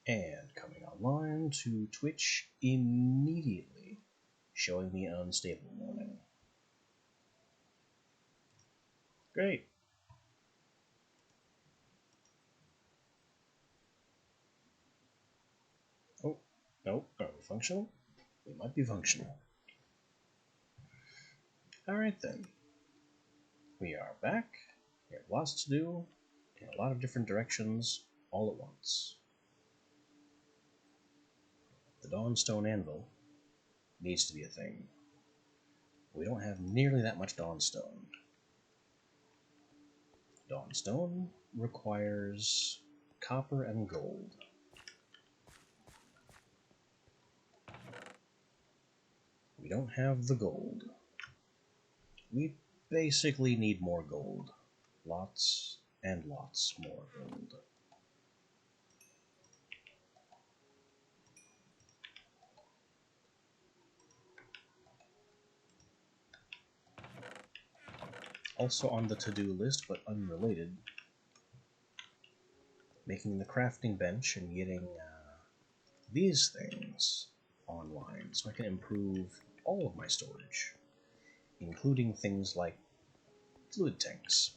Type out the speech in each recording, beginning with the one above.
And coming online to Twitch immediately, showing me an unstable warning. Great. Oh, nope, are we functional? We might be functional. Alright then. We are back. We have lots to do in a lot of different directions all at once. The Dawnstone Anvil needs to be a thing. We don't have nearly that much Dawnstone. Dawnstone requires copper and gold. We don't have the gold. We basically need more gold. Lots and lots more gold. Also on the to-do list, but unrelated, making the crafting bench and getting these things online so I can improve all of my storage, including things like fluid tanks.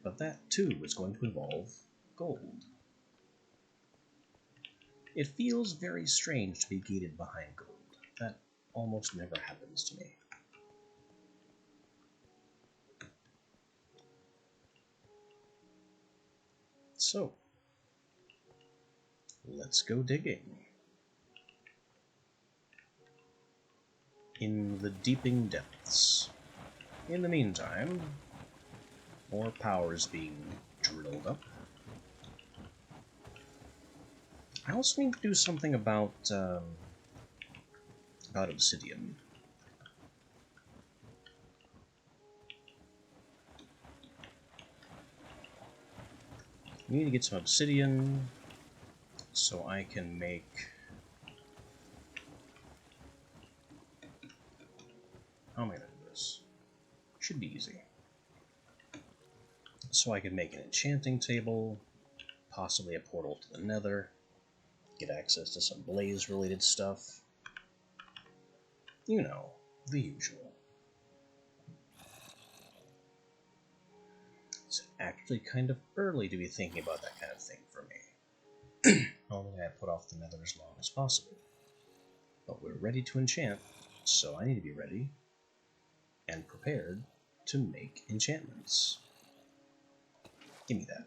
But that too is going to involve gold. It feels very strange to be gated behind gold. That almost never happens to me. So, let's go digging. In the deeping depths. In the meantime, more power is being drilled up. I also need to do something about obsidian. I need to get some obsidian so I can make how am I gonna do this? Should be easy. So I can make an enchanting table, possibly a portal to the Nether, get access to some blaze related stuff. You know, the usual. It's actually kind of early to be thinking about that kind of thing for me. Normally I put off the Nether as long as possible. But we're ready to enchant, so I need to be ready and prepared to make enchantments. Give me that.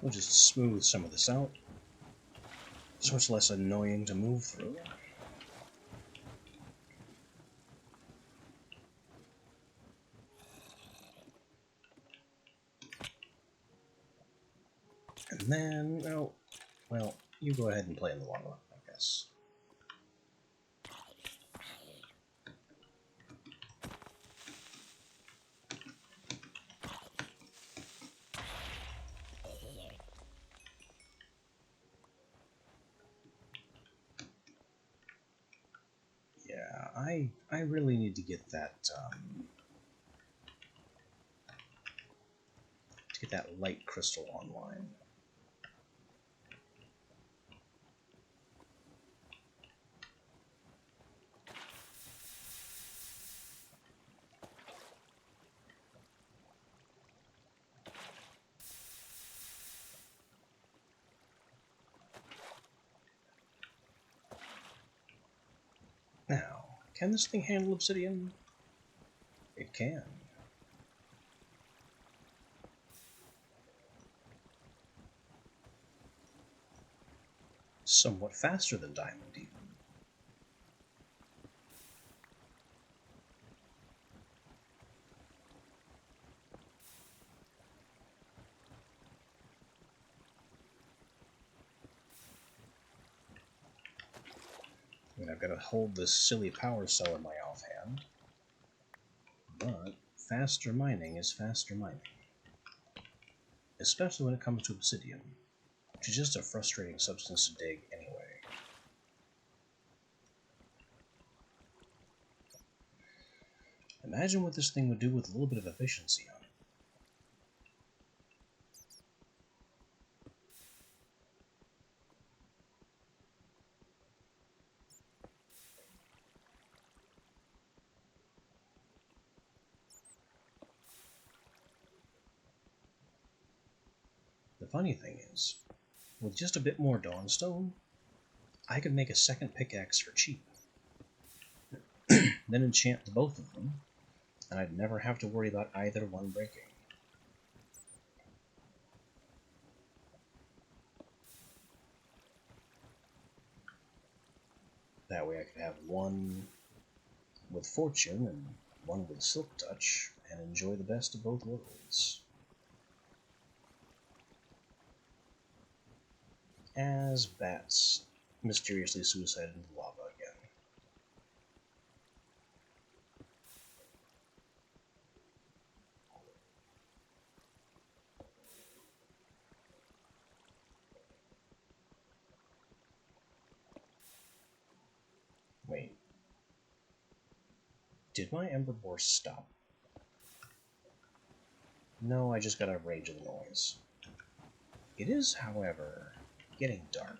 We'll just smooth some of this out, so it's less annoying to move through. And then, oh, well, you go ahead and play in the lava, I guess. Yeah, I really need to get that light crystal online. Now, can this thing handle obsidian? It can. Somewhat faster than diamond, even. I mean, I've got to hold this silly power cell in my offhand, but faster mining is faster mining. Especially when it comes to obsidian, which is just a frustrating substance to dig anyway. Imagine what this thing would do with a little bit of efficiency on it. The funny thing is, with just a bit more Dawnstone, I could make a second pickaxe for cheap. Then enchant the both of them, and I'd never have to worry about either one breaking. That way I could have one with Fortune and one with Silk Touch, and enjoy the best of both worlds. As bats mysteriously suicided into lava again. Wait. Did my Ember Boar stop? No, I just got a rage of the noise. It is, however, getting dark.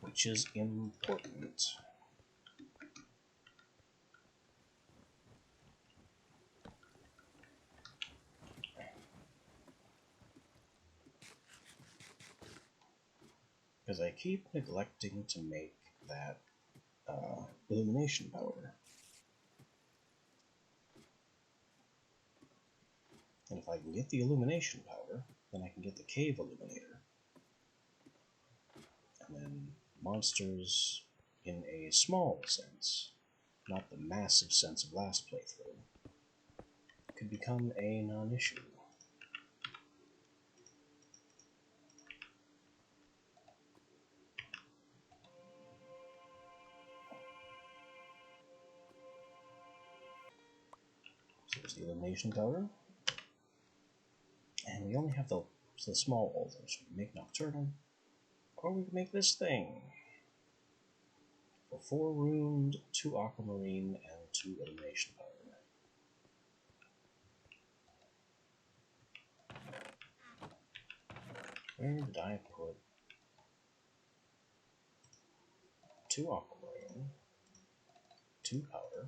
Which is important. Because I keep neglecting to make that illumination powder. And if I can get the illumination powder, then I can get the cave illuminator. And then monsters in a small sense, not the massive sense of last playthrough, could become a non-issue. So there's the illumination powder. And we only have the small altars. We can make Nocturnal, or we can make this thing. For 4 ruined, 2 aquamarine, and 2 illumination powder. Where did I put 2 aquamarine, 2 powder,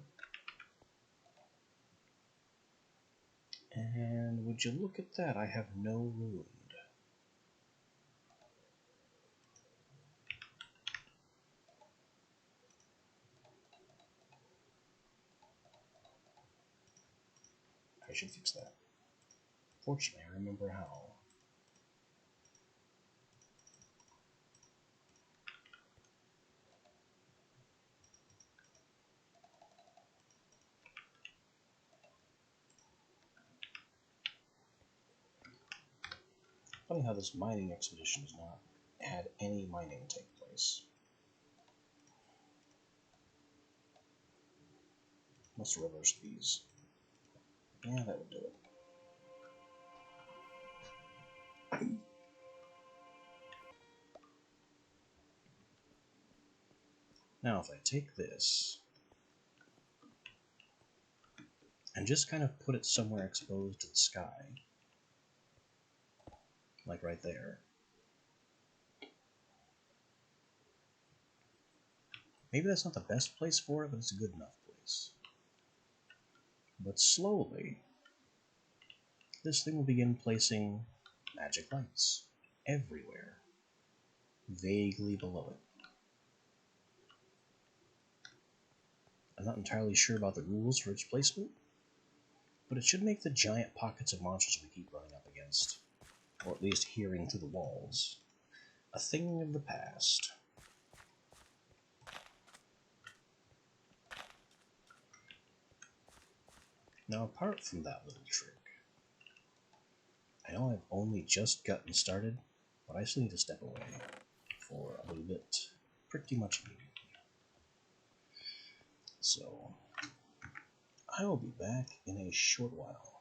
and would you look at that, I have no ruined. I should fix that. Fortunately, I remember how. Funny how this mining expedition has not had any mining take place. Must reverse these. Yeah, that would do it. Now, if I take this and just kind of put it somewhere exposed to the sky, like right there, maybe that's not the best place for it, but it's a good enough place. But slowly, this thing will begin placing magic lights everywhere, vaguely below it. I'm not entirely sure about the rules for its placement, but it should make the giant pockets of monsters we keep running up against, or at least hearing through the walls, a thing of the past. Now, apart from that little trick, I know I've only just gotten started, but I still need to step away for a little bit, pretty much immediately. So, I will be back in a short while.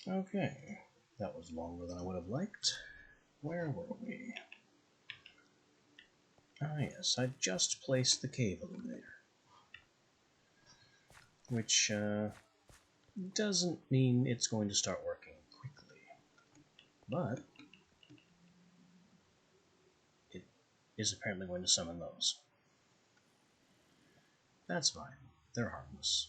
Okay, that was longer than I would have liked. Where were we? Ah yes, I just placed the cave illuminator. Which doesn't mean it's going to start working quickly. But it is apparently going to summon those. That's fine. They're harmless.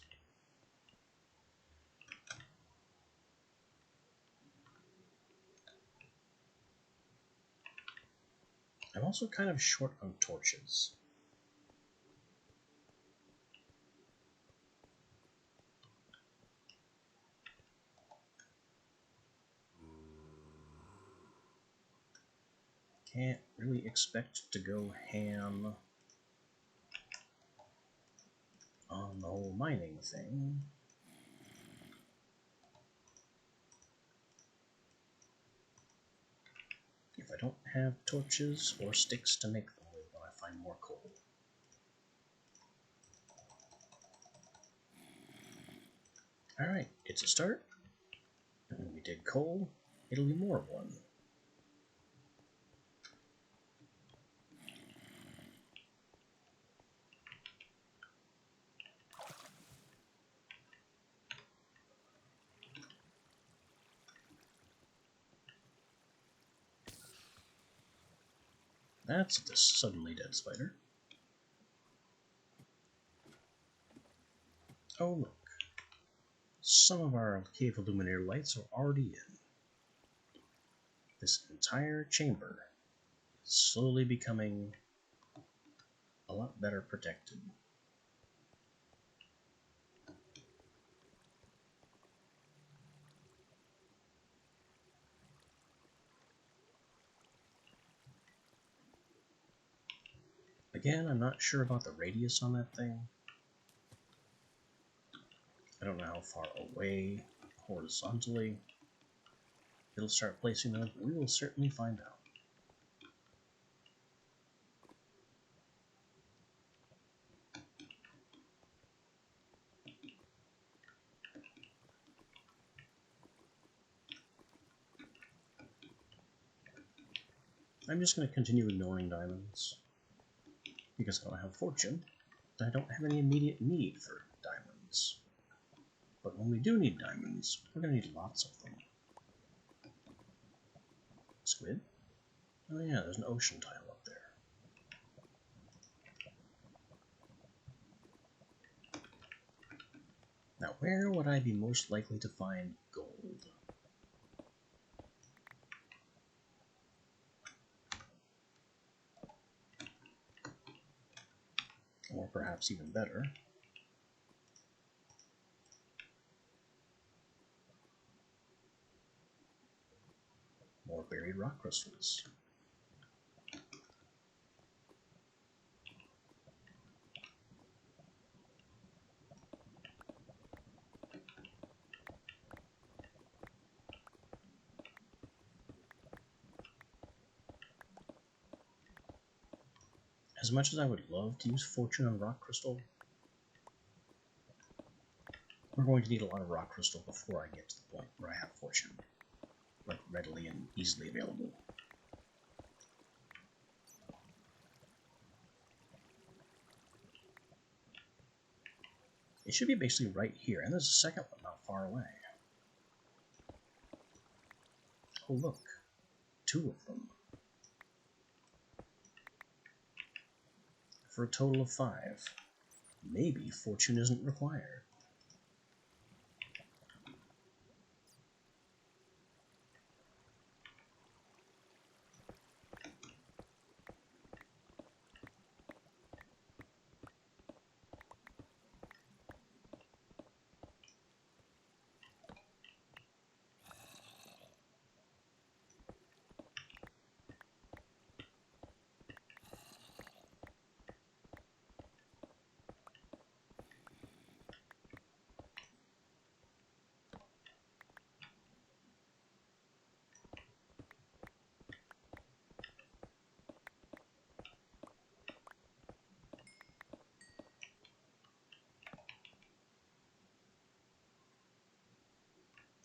I'm also kind of short on torches. Can't really expect to go ham on the whole mining thing. If I don't have torches or sticks to make them with when I find more coal. Alright, it's a start. And when we dig coal, it'll be more of one. That's the suddenly dead spider. Oh look, some of our cave illuminator lights are already in. This entire chamber is slowly becoming a lot better protected. Again, I'm not sure about the radius on that thing. I don't know how far away horizontally it'll start placing them. We will certainly find out. I'm just going to continue ignoring diamonds because I don't have fortune. I don't have any immediate need for diamonds. But when we do need diamonds, we're going to need lots of them. Squid? Oh yeah, there's an ocean tile up there. Now, where would I be most likely to find gold? Or perhaps even better, more buried rock crystals. As much as I would love to use fortune on rock crystal, we're going to need a lot of rock crystal before I get to the point where I have fortune, like readily and easily available. It should be basically right here, and there's a second one not far away. Oh look, 2 of them. For a total of 5. Maybe fortune isn't required.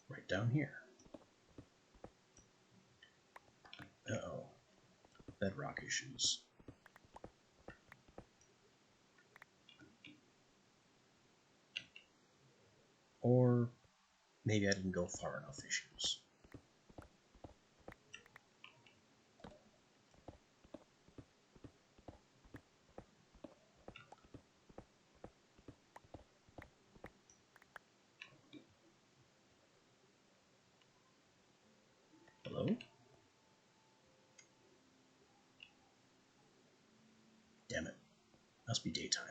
Right down here. bedrock issues. Or maybe I didn't go far enough issues. Hello? Damn it. Must be daytime.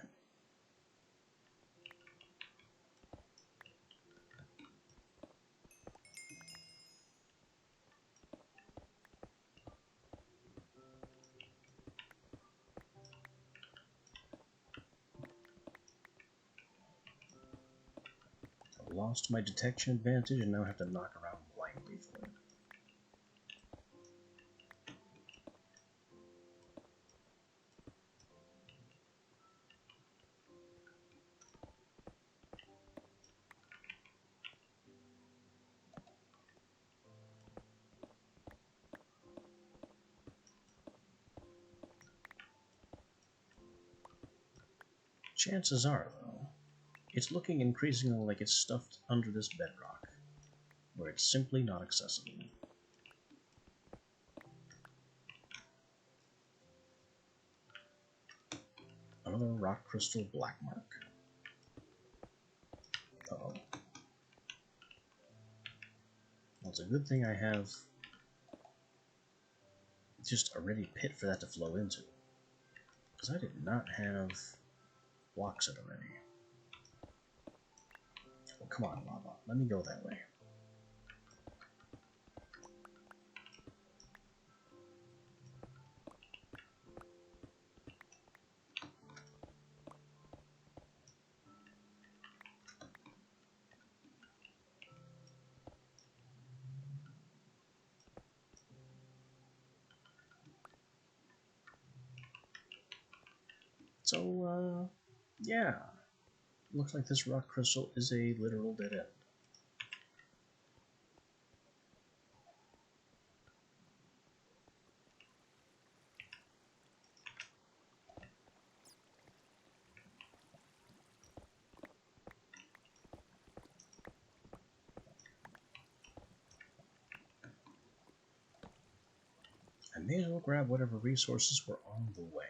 I've lost my detection advantage and now have to knock around blindly for it. Chances are, though, it's looking increasingly like it's stuffed under this bedrock, where it's simply not accessible. Another rock crystal black mark. Uh-oh. Well, it's a good thing I have just a ready pit for that to flow into, because I did not have blocks it already. Well, come on, lava. Let me go that way. So, yeah. Looks like this rock crystal is a literal dead end. I may as well grab whatever resources were on the way.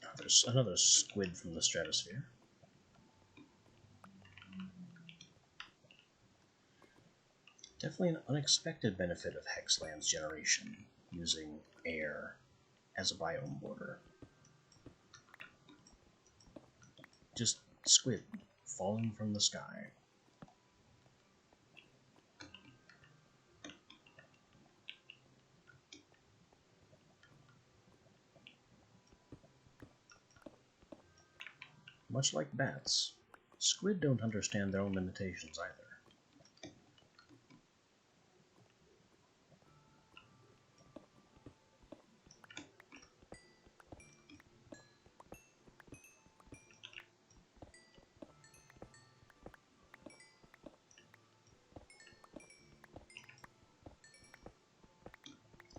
Oh, there's another squid from the stratosphere. Definitely an unexpected benefit of Hexland's generation, using air as a biome border. Just squid falling from the sky. Much like bats, squid don't understand their own limitations either.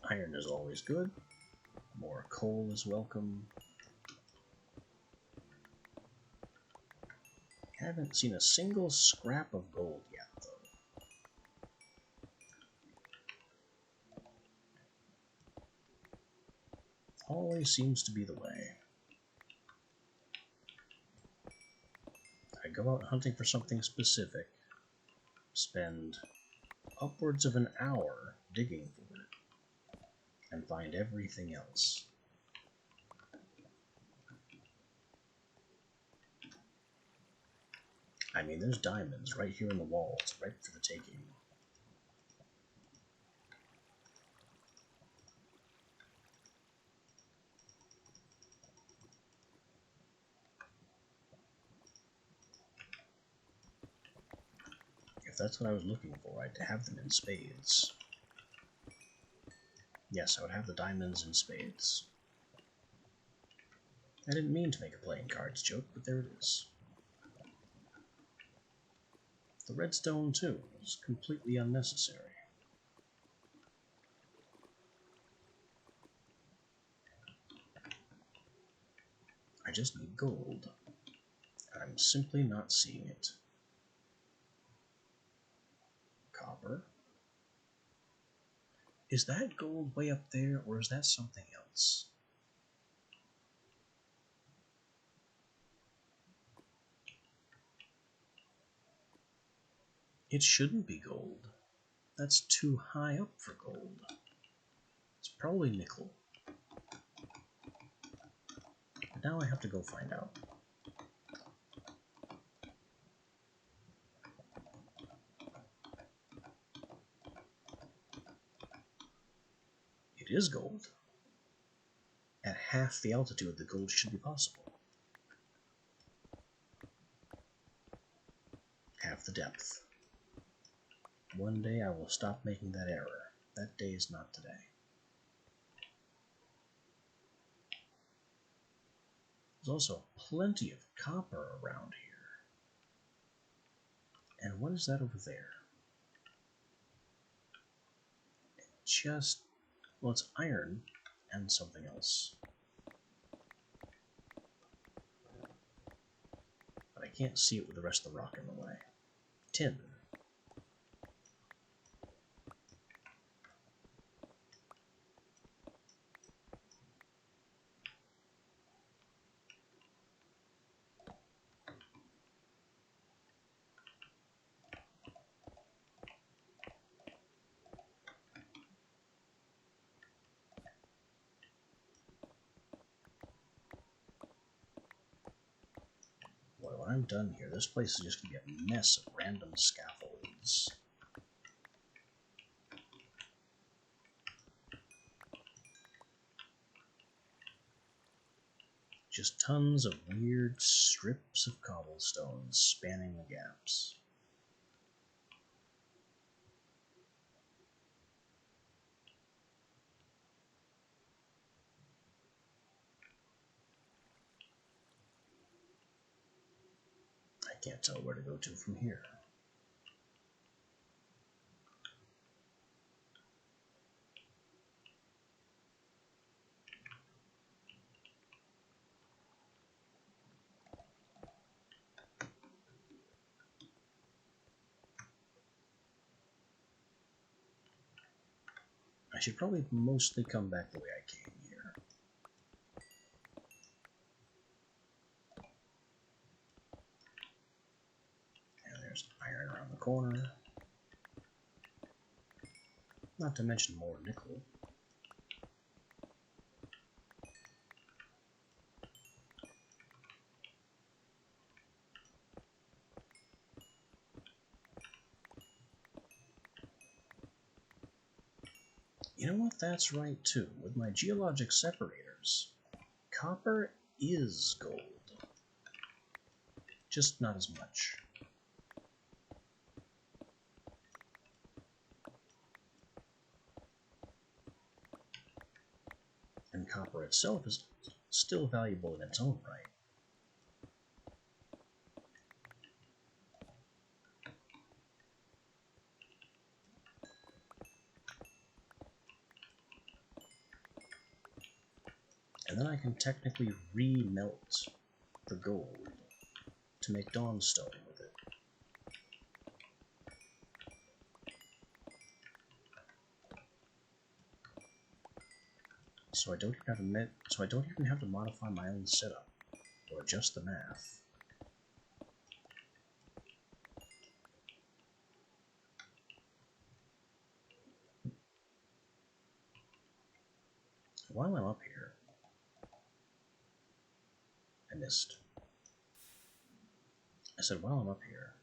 Iron is always good. More coal is welcome. Haven't seen a single scrap of gold yet, though. Always seems to be the way. I go out hunting for something specific, spend upwards of an hour digging for it, and find everything else. I mean, there's diamonds right here in the walls, right for the taking. that's what I was looking for. I'd have them in spades. Yes, I would have the diamonds in spades. I didn't mean to make a playing cards joke, but there it is. The redstone, too, is completely unnecessary. I just need gold. I'm simply not seeing it. Copper. Is that gold way up there, or is that something else? It shouldn't be gold. That's too high up for gold. It's probably nickel. But now I have to go find out. It is gold. At half the altitude, the gold should be possible. Half the depth. One day I will stop making that error. That day is not today. There's also plenty of copper around here. And what is that over there? Just, well, it's iron and something else. But I can't see it with the rest of the rock in the way. Tin. When I'm done here, this place is just going to be a mess of random scaffolds. Just tons of weird strips of cobblestone spanning the gaps. I can't tell where to go to from here. I should probably mostly come back the way I came here. And there's iron around the corner. Not to mention more nickel. You know what? That's right, too. With my geologic separators, copper is gold. Just not as much. And copper itself is still valuable in its own right. And then I can technically remelt the gold to make dawnstone with it. So I don't even have to modify my own setup or adjust the math. While I'm up here, I missed. I said, while I'm up here,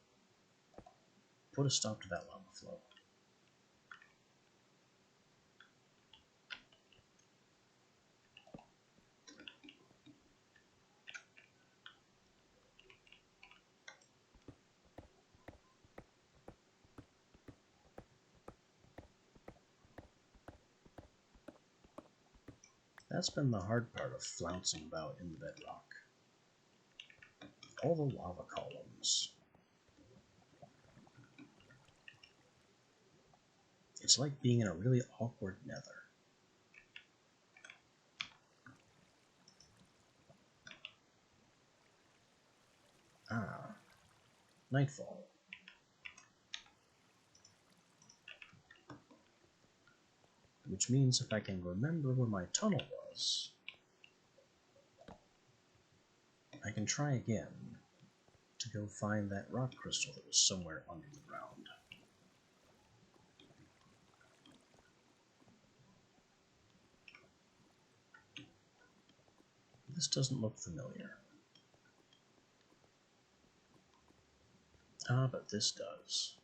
put a stop to that lava flow. That's been the hard part of flouncing about in the bedrock. All the lava columns. It's like being in a really awkward nether. Ah, nightfall. Which means if I can remember where my tunnel was, I can try again to go find that rock crystal that was somewhere under the ground. This doesn't look familiar. Ah, but this does.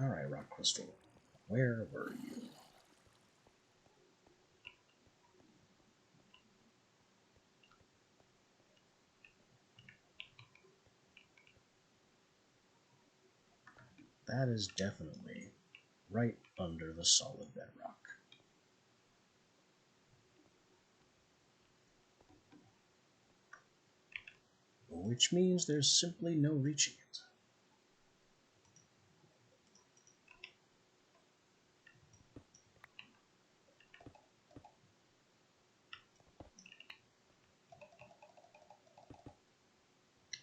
Alright, rock crystal. Where were you? That is definitely right under the solid bedrock. Which means there's simply no reaching it.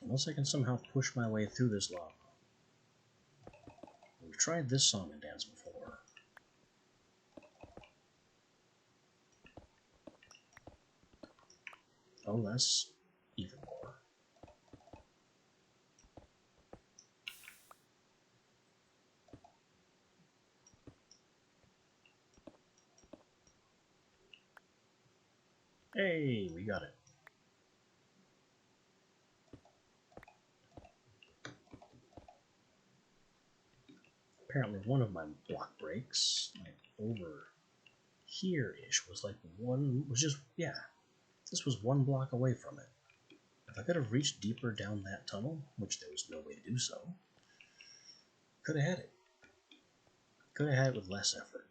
Unless I can somehow push my way through this lava. We've tried this song and dance before. Oh, that's even more. Hey, we got it. Apparently one of my block breaks, like over here-ish, was this was one block away from it. If I could have reached deeper down that tunnel, which there was no way to do so, could have had it. Could have had it with less effort.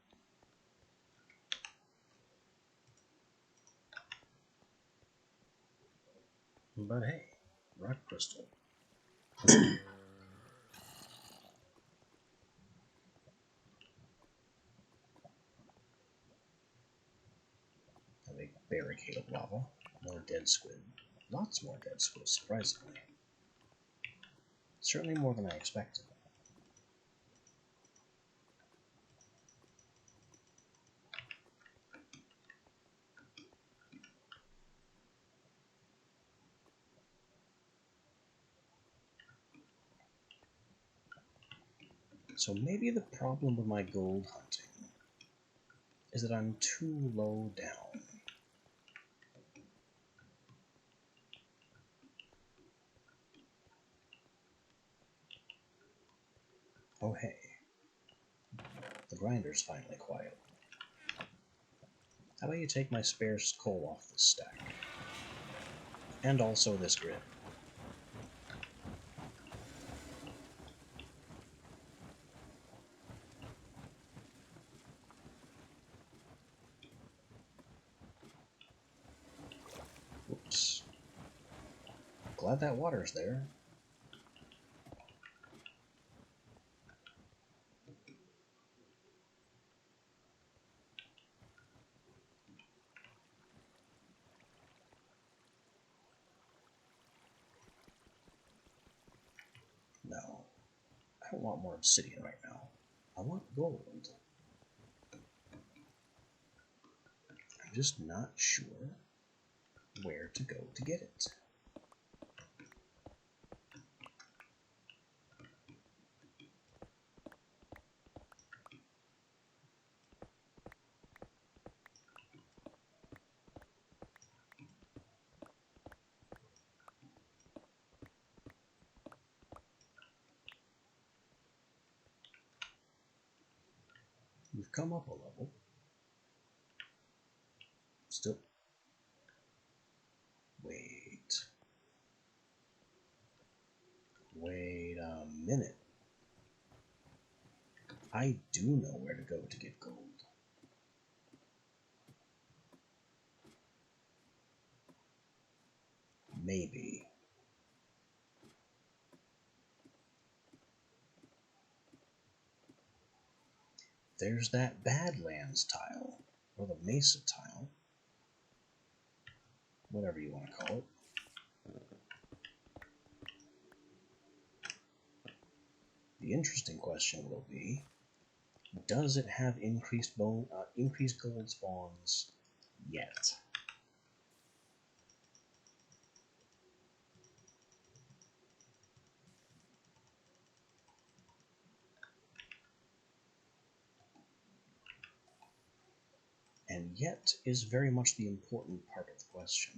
But hey, rock crystal. A big barricade of lava. More dead squid. Lots more dead squid, surprisingly. Certainly more than I expected. So maybe the problem with my gold hunting is that I'm too low down. Oh hey, the grinder's finally quiet. How about you take my spare coal off this stack? And also this grid. Whoops. Glad that water's there. No, I don't want more obsidian right now. I want gold. I'm just not sure where to go to get it. We've come up a level. Still. Wait. Wait a minute. I do know where to go to get gold. Maybe. There's that Badlands tile, or the Mesa tile, whatever you want to call it. The interesting question will be, does it have increased gold spawns yet? And yet is very much the important part of the question.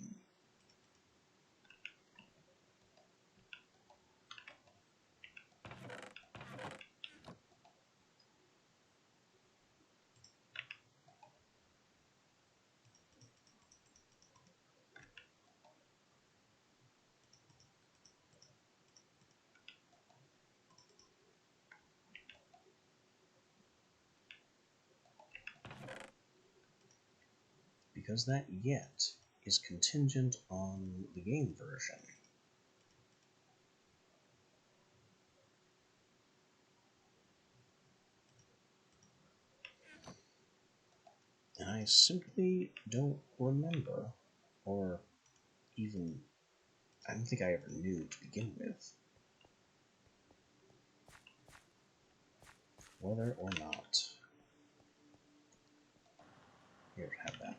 Because that yet is contingent on the game version. And I simply don't remember, or even, I don't think I ever knew to begin with, whether or not. Here, have that.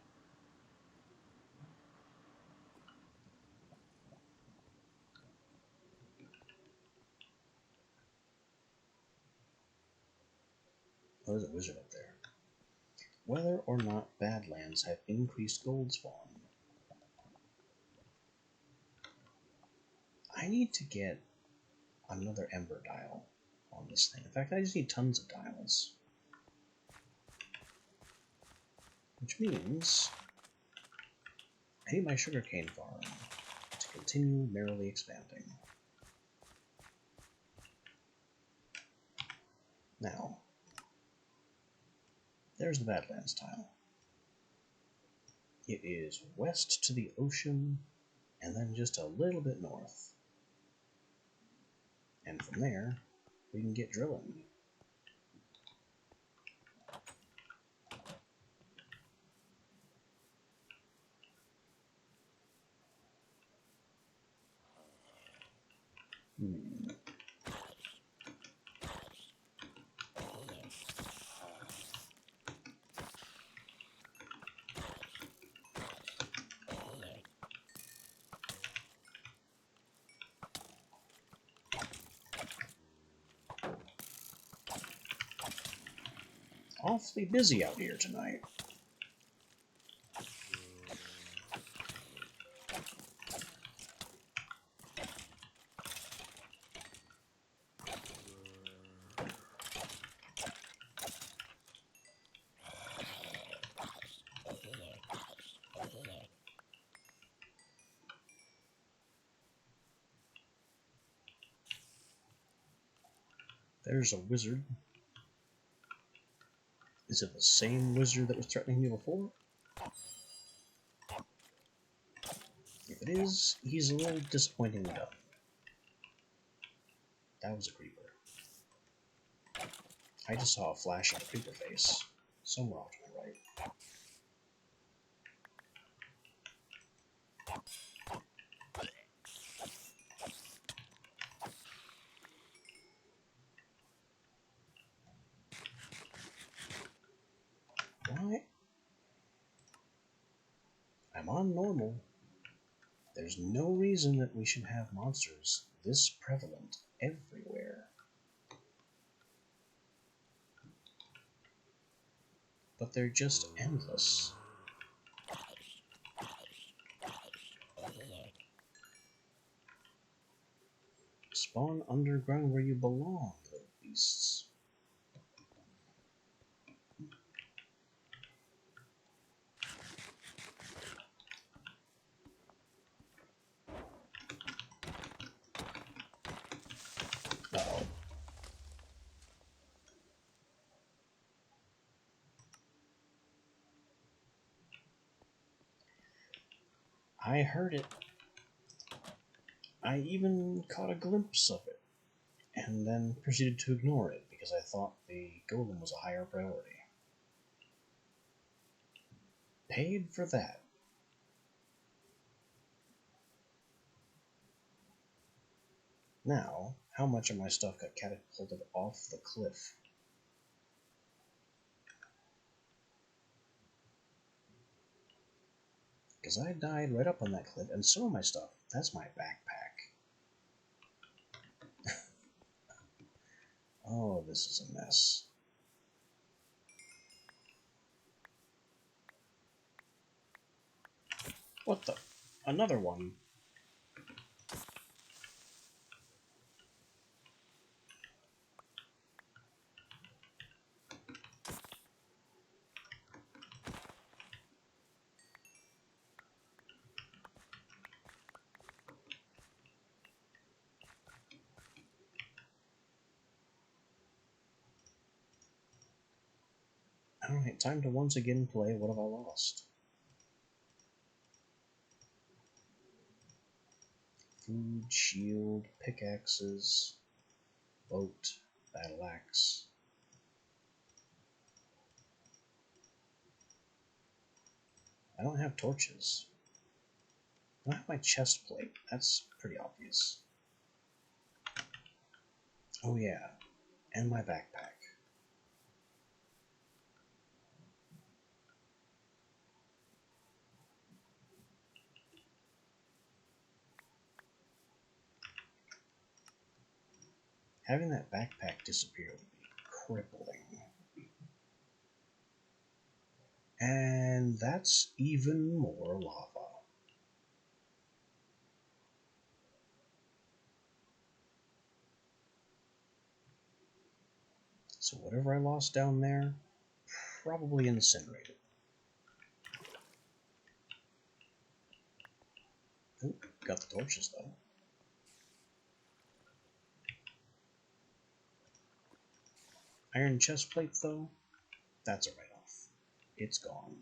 Oh, there's a wizard up there. Whether or not Badlands have increased gold spawn. I need to get another Ember dial on this thing. In fact, I just need tons of dials. Which means I need my sugarcane farm to continue merrily expanding. Now, there's the Badlands tile. It is west to the ocean, and then just a little bit north. And from there, we can get drilling. Awfully busy out here tonight. There's a wizard. Is it the same wizard that was threatening me before? If it is, he's a little disappointingly done. That was a creeper. I just saw a flash of a creeper face somewhere off to my right. Why? I'm on normal. There's no reason that we should have monsters this prevalent everywhere. But they're just endless. Spawn underground where you belong, little beasts. Uh-oh. I heard it. I even caught a glimpse of it, and then proceeded to ignore it because I thought the golem was a higher priority. Paid for that. Now, how much of my stuff got catapulted off the cliff? Because I died right up on that cliff, and some of my stuff, that's my backpack. Oh, this is a mess. What the? Another one? Alright, time to once again play What Have I Lost? Food, shield, pickaxes, boat, battle axe. I don't have torches. I don't have my chest plate. That's pretty obvious. Oh yeah, and my backpack. Having that backpack disappear would be crippling. And that's even more lava. So whatever I lost down there, probably incinerated. Oh, got the torches though. Iron chest plate though, that's a write-off. It's gone.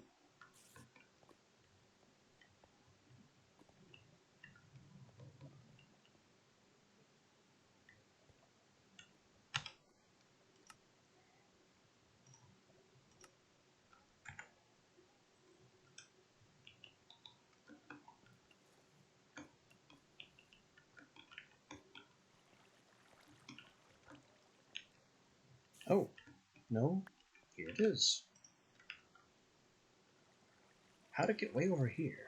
Oh, no, here it is. How'd it get way over here?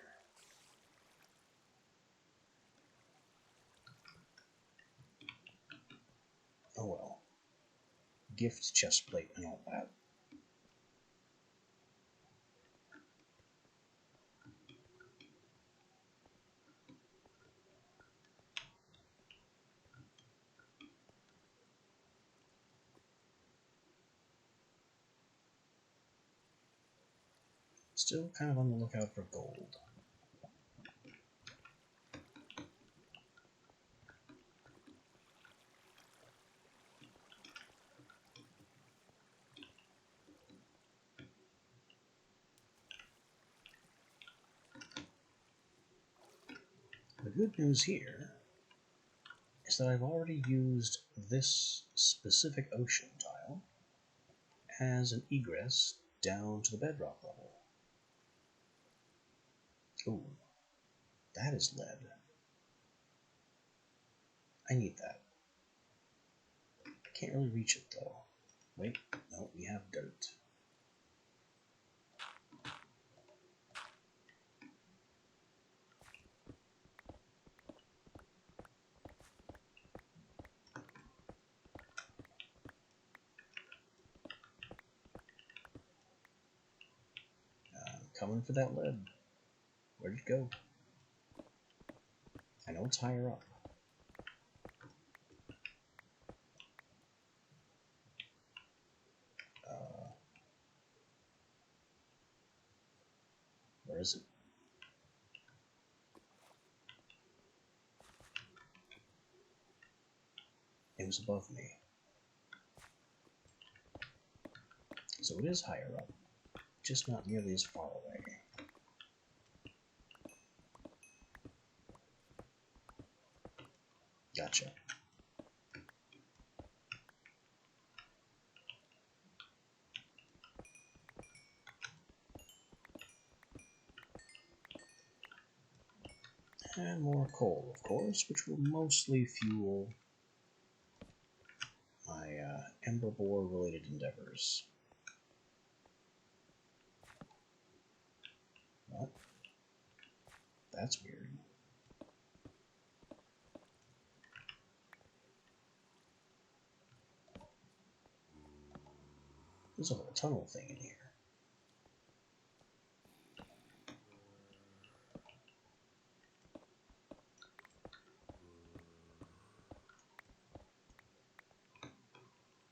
Oh well. Gift chest plate and all that. Still kind of on the lookout for gold. The good news here is that I've already used this specific ocean tile as an egress down to the bedrock level. Ooh, that is lead. I need that. I can't really reach it though. Wait, no, we have dirt. I'm coming for that lead. Where'd it go? I know it's higher up. Where is it? It was above me. So it is higher up, just not nearly as far away. Gotcha. And more coal, of course, which will mostly fuel my Ember Boar related endeavors. What? That's weird. There's a whole tunnel thing in here.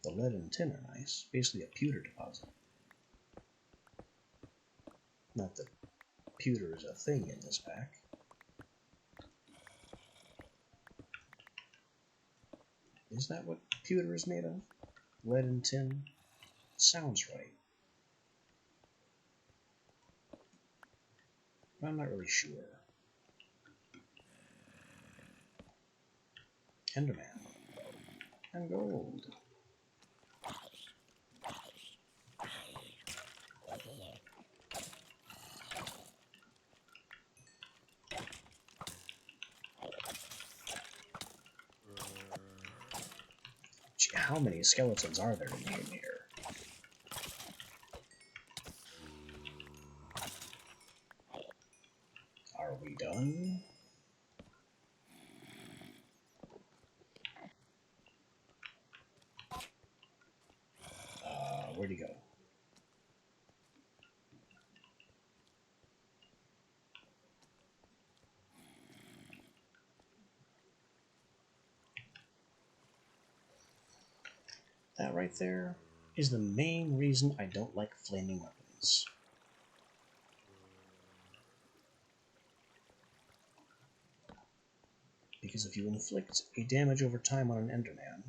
The lead and tin are nice. Basically a pewter deposit. Not that pewter is a thing in this pack. Is that what pewter is made of? Lead and tin? Sounds right. But I'm not really sure. Enderman. And gold. Gee, how many skeletons are there in here? Are we done? Where'd he go? That right there is the main reason I don't like flaming weapons. Because if you inflict a damage over time on an Enderman,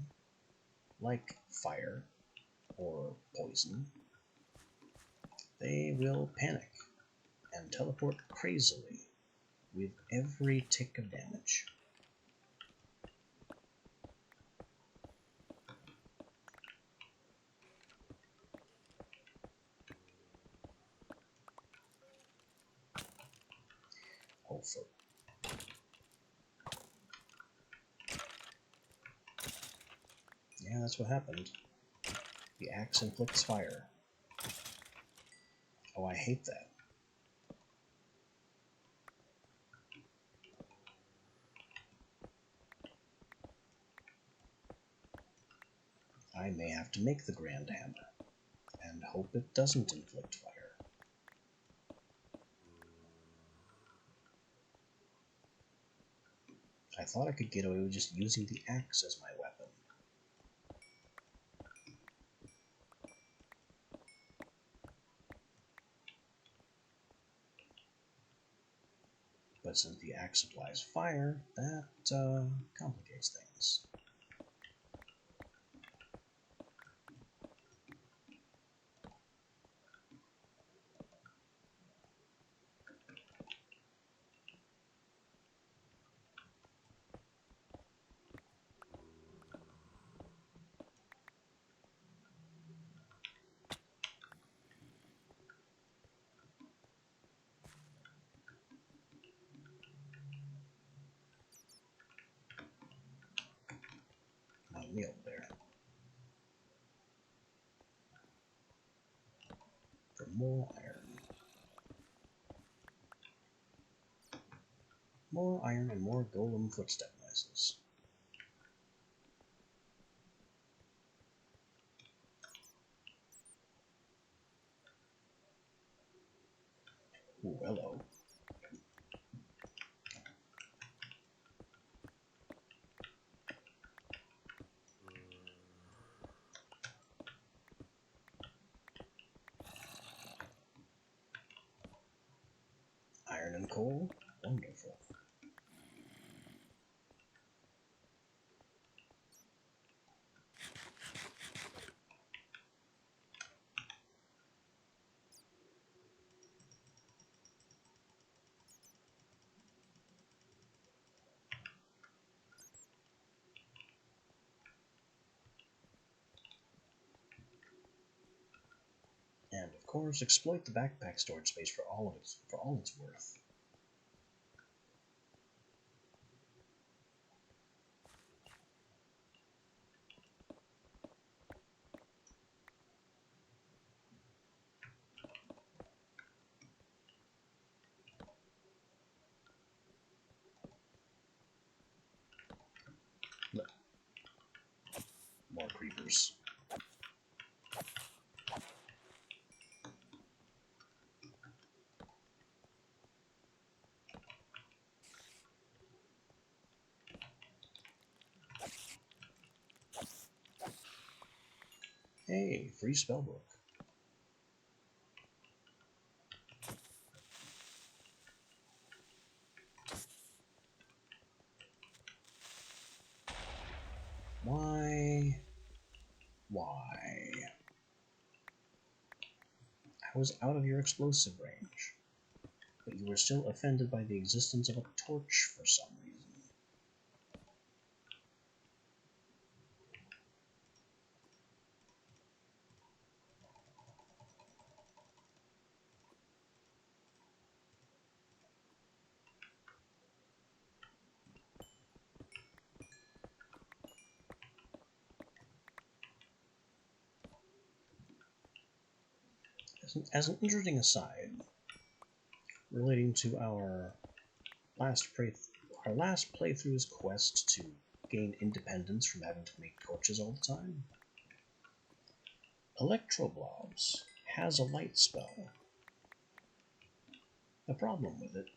like fire or poison, they will panic and teleport crazily with every tick of damage. Hopefully. Yeah, that's what happened. The axe inflicts fire. Oh, I hate that. I may have to make the Grand Hammer, and hope it doesn't inflict fire. I thought I could get away with just using the axe as my weapon. But since the axe applies fire, that complicates things. Not me over there. For more iron. More iron and more golem footstep noises. Ooh, hello. Iron and coal? Wonderful. course, exploit the backpack storage space for all it's worth. Look. More creepers. Hey, free spellbook. Why? Why? I was out of your explosive range, but you were still offended by the existence of a torch for some reason. As an interesting aside, relating to our last playthrough's quest to gain independence from having to make torches all the time, Electroblobs has a light spell. The problem with it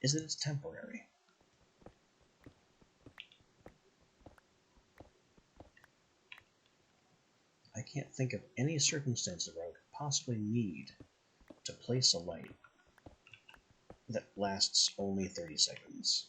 is that it's temporary. I can't think of any circumstances where I could possibly need to place a light that lasts only 30 seconds.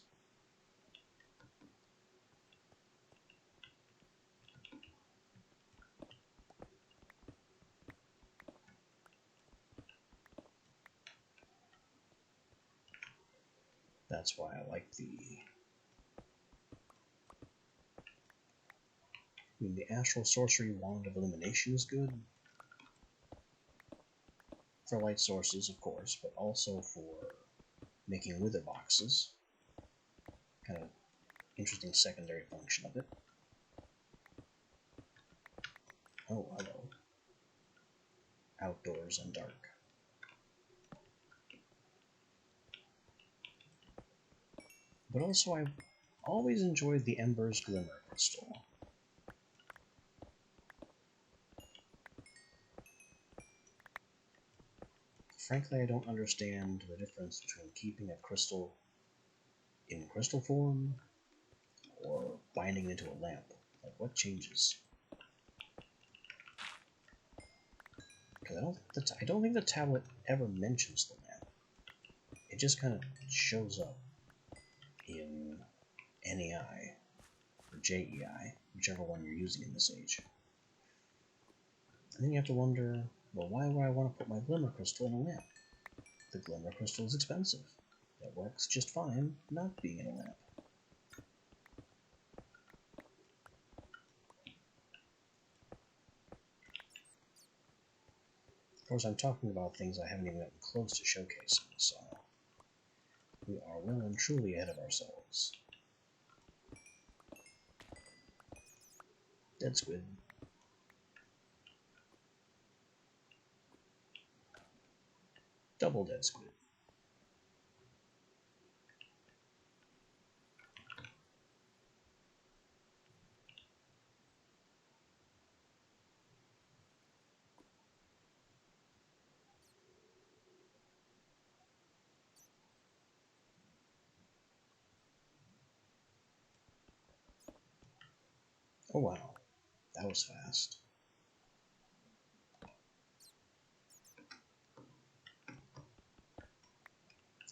That's why I like the Astral Sorcery Wand of Illumination is good. For light sources, of course, but also for making wither boxes. Kind of interesting secondary function of it. Oh, hello. Outdoors and dark. But also, I've always enjoyed the Ember's Glimmer Crystal. Frankly, I don't understand the difference between keeping a crystal in crystal form or binding it into a lamp. Like, what changes? Because I don't think the tablet ever mentions the lamp. It just kind of shows up in NEI or JEI, whichever one you're using in this age. And then you have to wonder, well, why would I want to put my Glimmer Crystal in a lamp? The Glimmer Crystal is expensive. It works just fine not being in a lamp. Of course, I'm talking about things I haven't even gotten close to showcasing, so we are well and truly ahead of ourselves. Dead squid. Double dead squid. Oh wow, that was fast.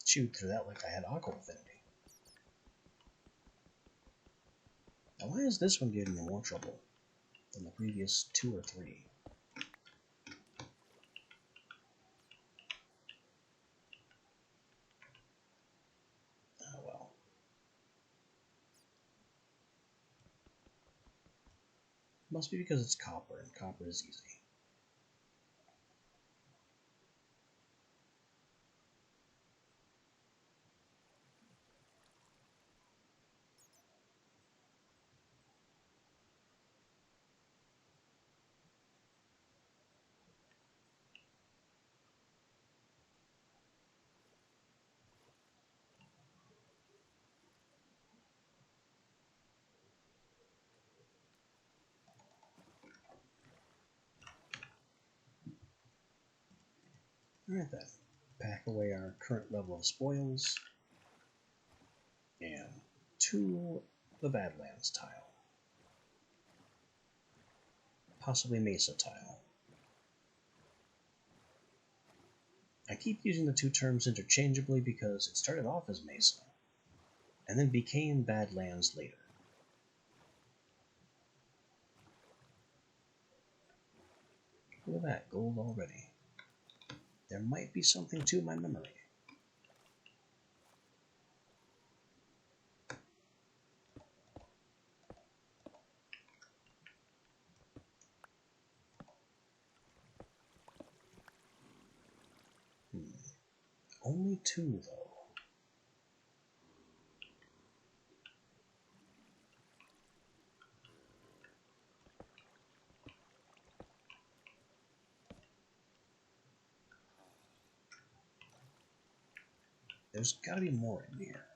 Chewed through that like I had Aqua Affinity. Now why is this one giving me more trouble than the previous 2 or 3? Oh well. Must be because it's copper, and copper is easy. Alright then. Pack away our current level of spoils. And to the Badlands tile. Possibly Mesa tile. I keep using the two terms interchangeably because it started off as Mesa, and then became Badlands later. Look at that, gold already. There might be something to my memory. Only two, though. There's gotta be more in here.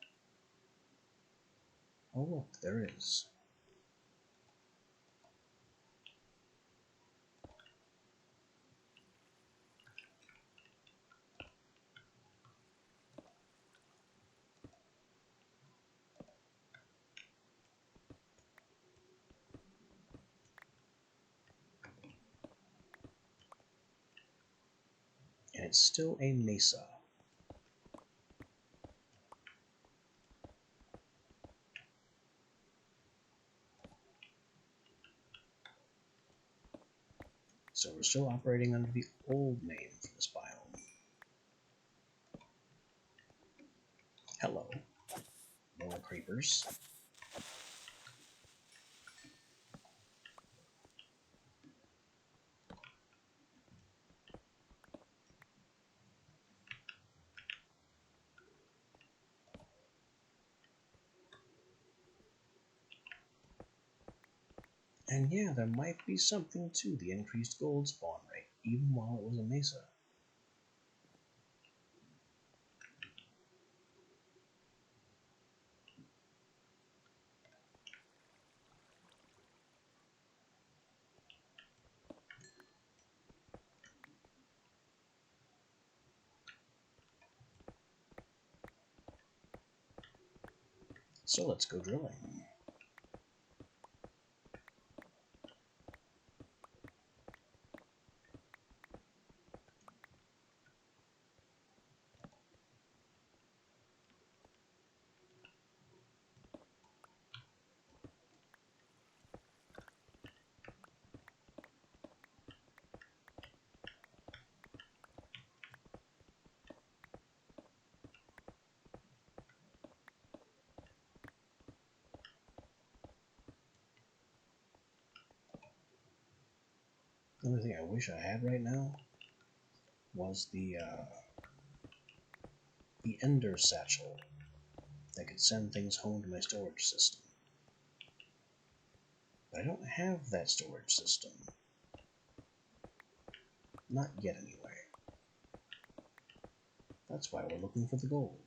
Oh look, there is. And it's still a mesa. So we're still operating under the old name for this biome. Hello, more creepers. And yeah, there might be something to the increased gold spawn rate, even while it was a mesa. So let's go drilling. The only thing I wish I had right now was the Ender Satchel that could send things home to my storage system. But I don't have that storage system. Not yet, anyway. That's why we're looking for the gold.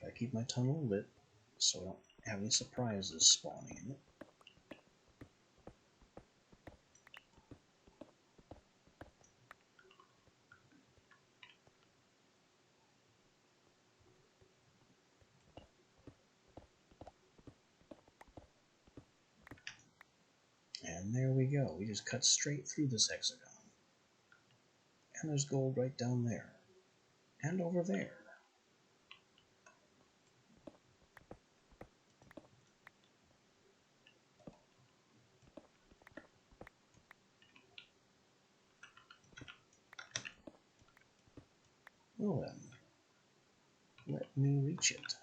Gotta keep my tunnel lit so I don't have any surprises spawning in it. And there we go. We just cut straight through this hexagon. And there's gold right down there. And over there. Well then, let me reach it.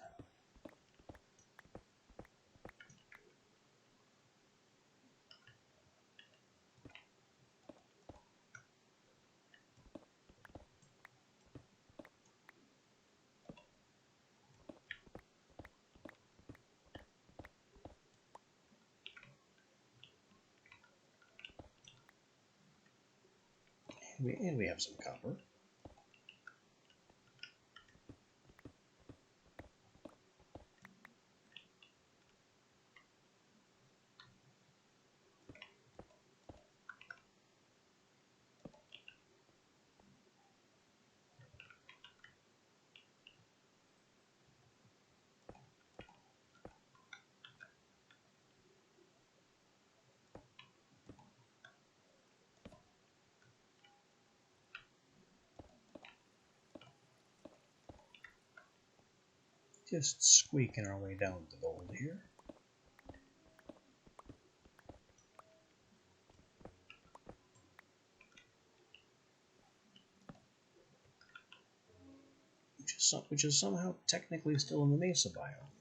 And we have some copper. Just squeaking our way down the gold here. Which is somehow technically still in the Mesa biome,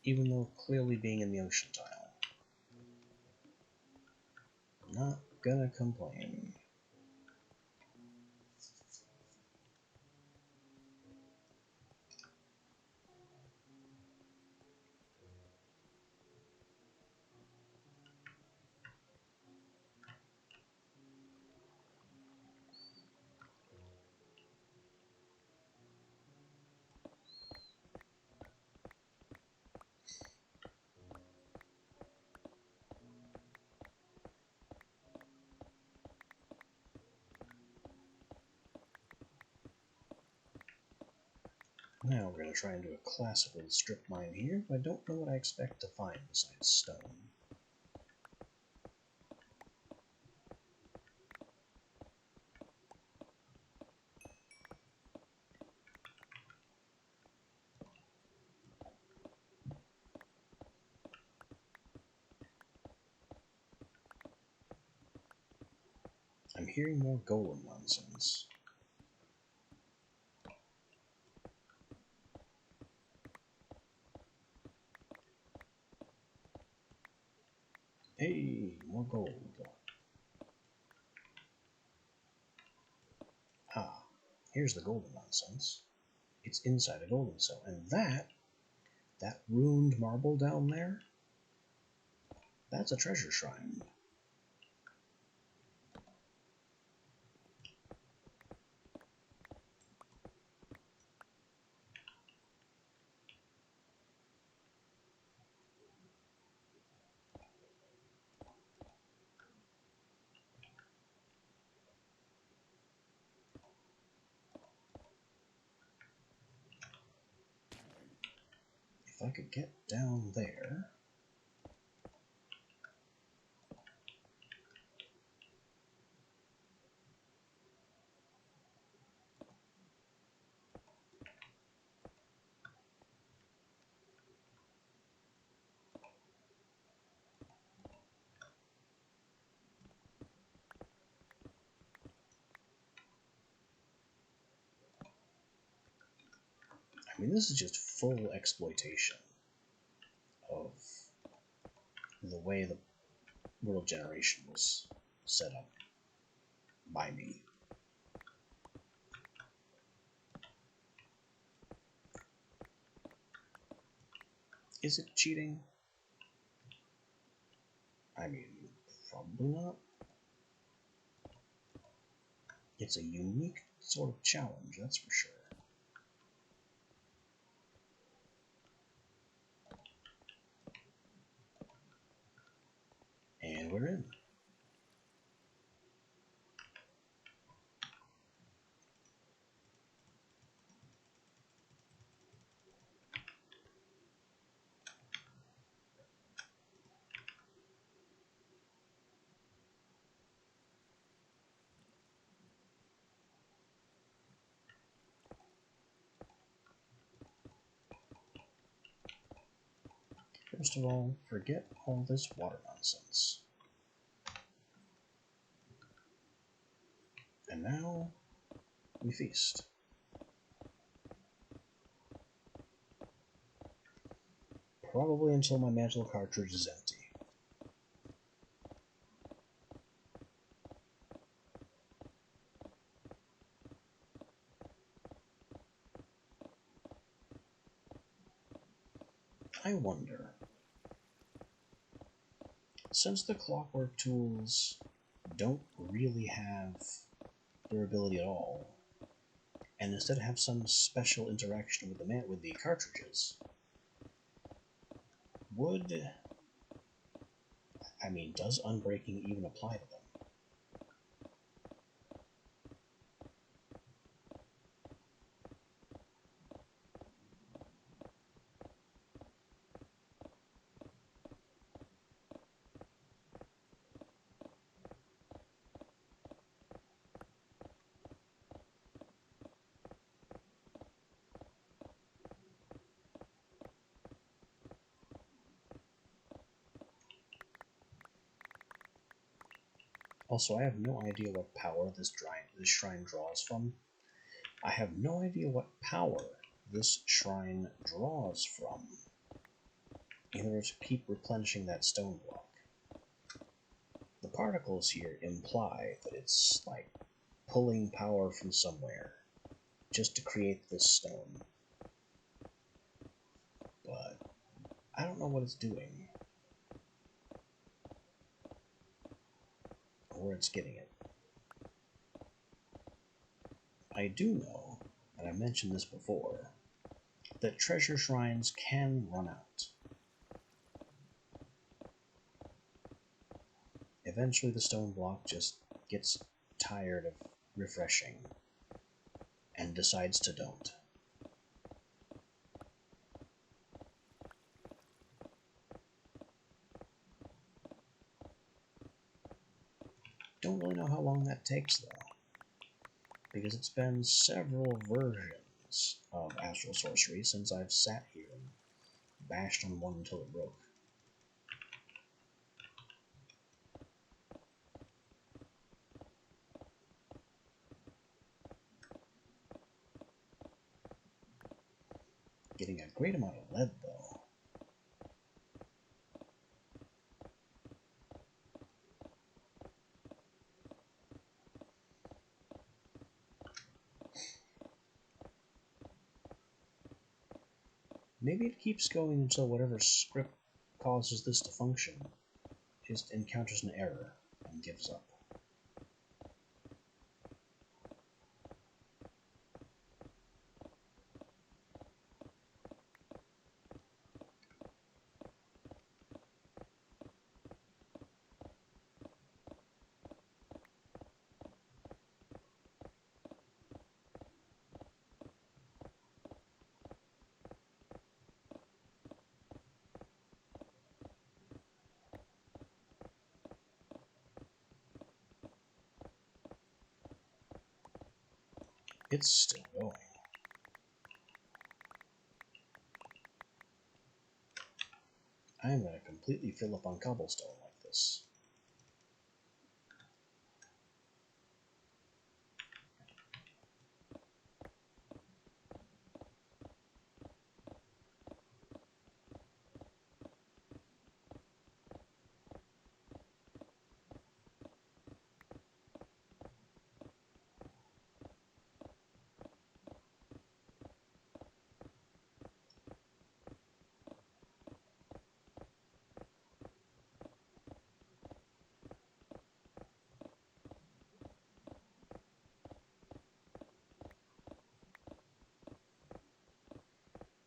even though clearly being in the ocean tile. Not gonna complain. Now we're going to try and do a classical strip mine here, but I don't know what I expect to find besides stone. I'm hearing more golem nonsense. Hey, more gold. Ah, here's the golden nonsense. It's inside a golden cell, and that ruined marble down there, that's a treasure shrine. If I could get down there... I mean, this is just full exploitation of the way the world generation was set up by me. Is it cheating? I mean, probably not. It's a unique sort of challenge, that's for sure. And we're in. First of all, forget all this water nonsense. And now, we feast. Probably until my mantle cartridge is empty. I wonder, since the clockwork tools don't really have their ability at all, and instead have some special interaction with the cartridges, does unbreaking even apply to them? Also, I have no idea what power this shrine draws from. I have no idea what power this shrine draws from in order to keep replenishing that stone block. The particles here imply that it's like pulling power from somewhere just to create this stone. But I don't know what it's doing or where it's getting it. I do know, and I mentioned this before, that treasure shrines can run out. Eventually the stone block just gets tired of refreshing and decides to don't. Don't really know how long that takes though, because it's been several versions of Astral Sorcery since I've sat here and bashed on one until it broke. Getting a great amount of lead though. Maybe it keeps going until whatever script causes this to function just encounters an error and gives up. It's still going. I'm going to completely fill up on cobblestone like this.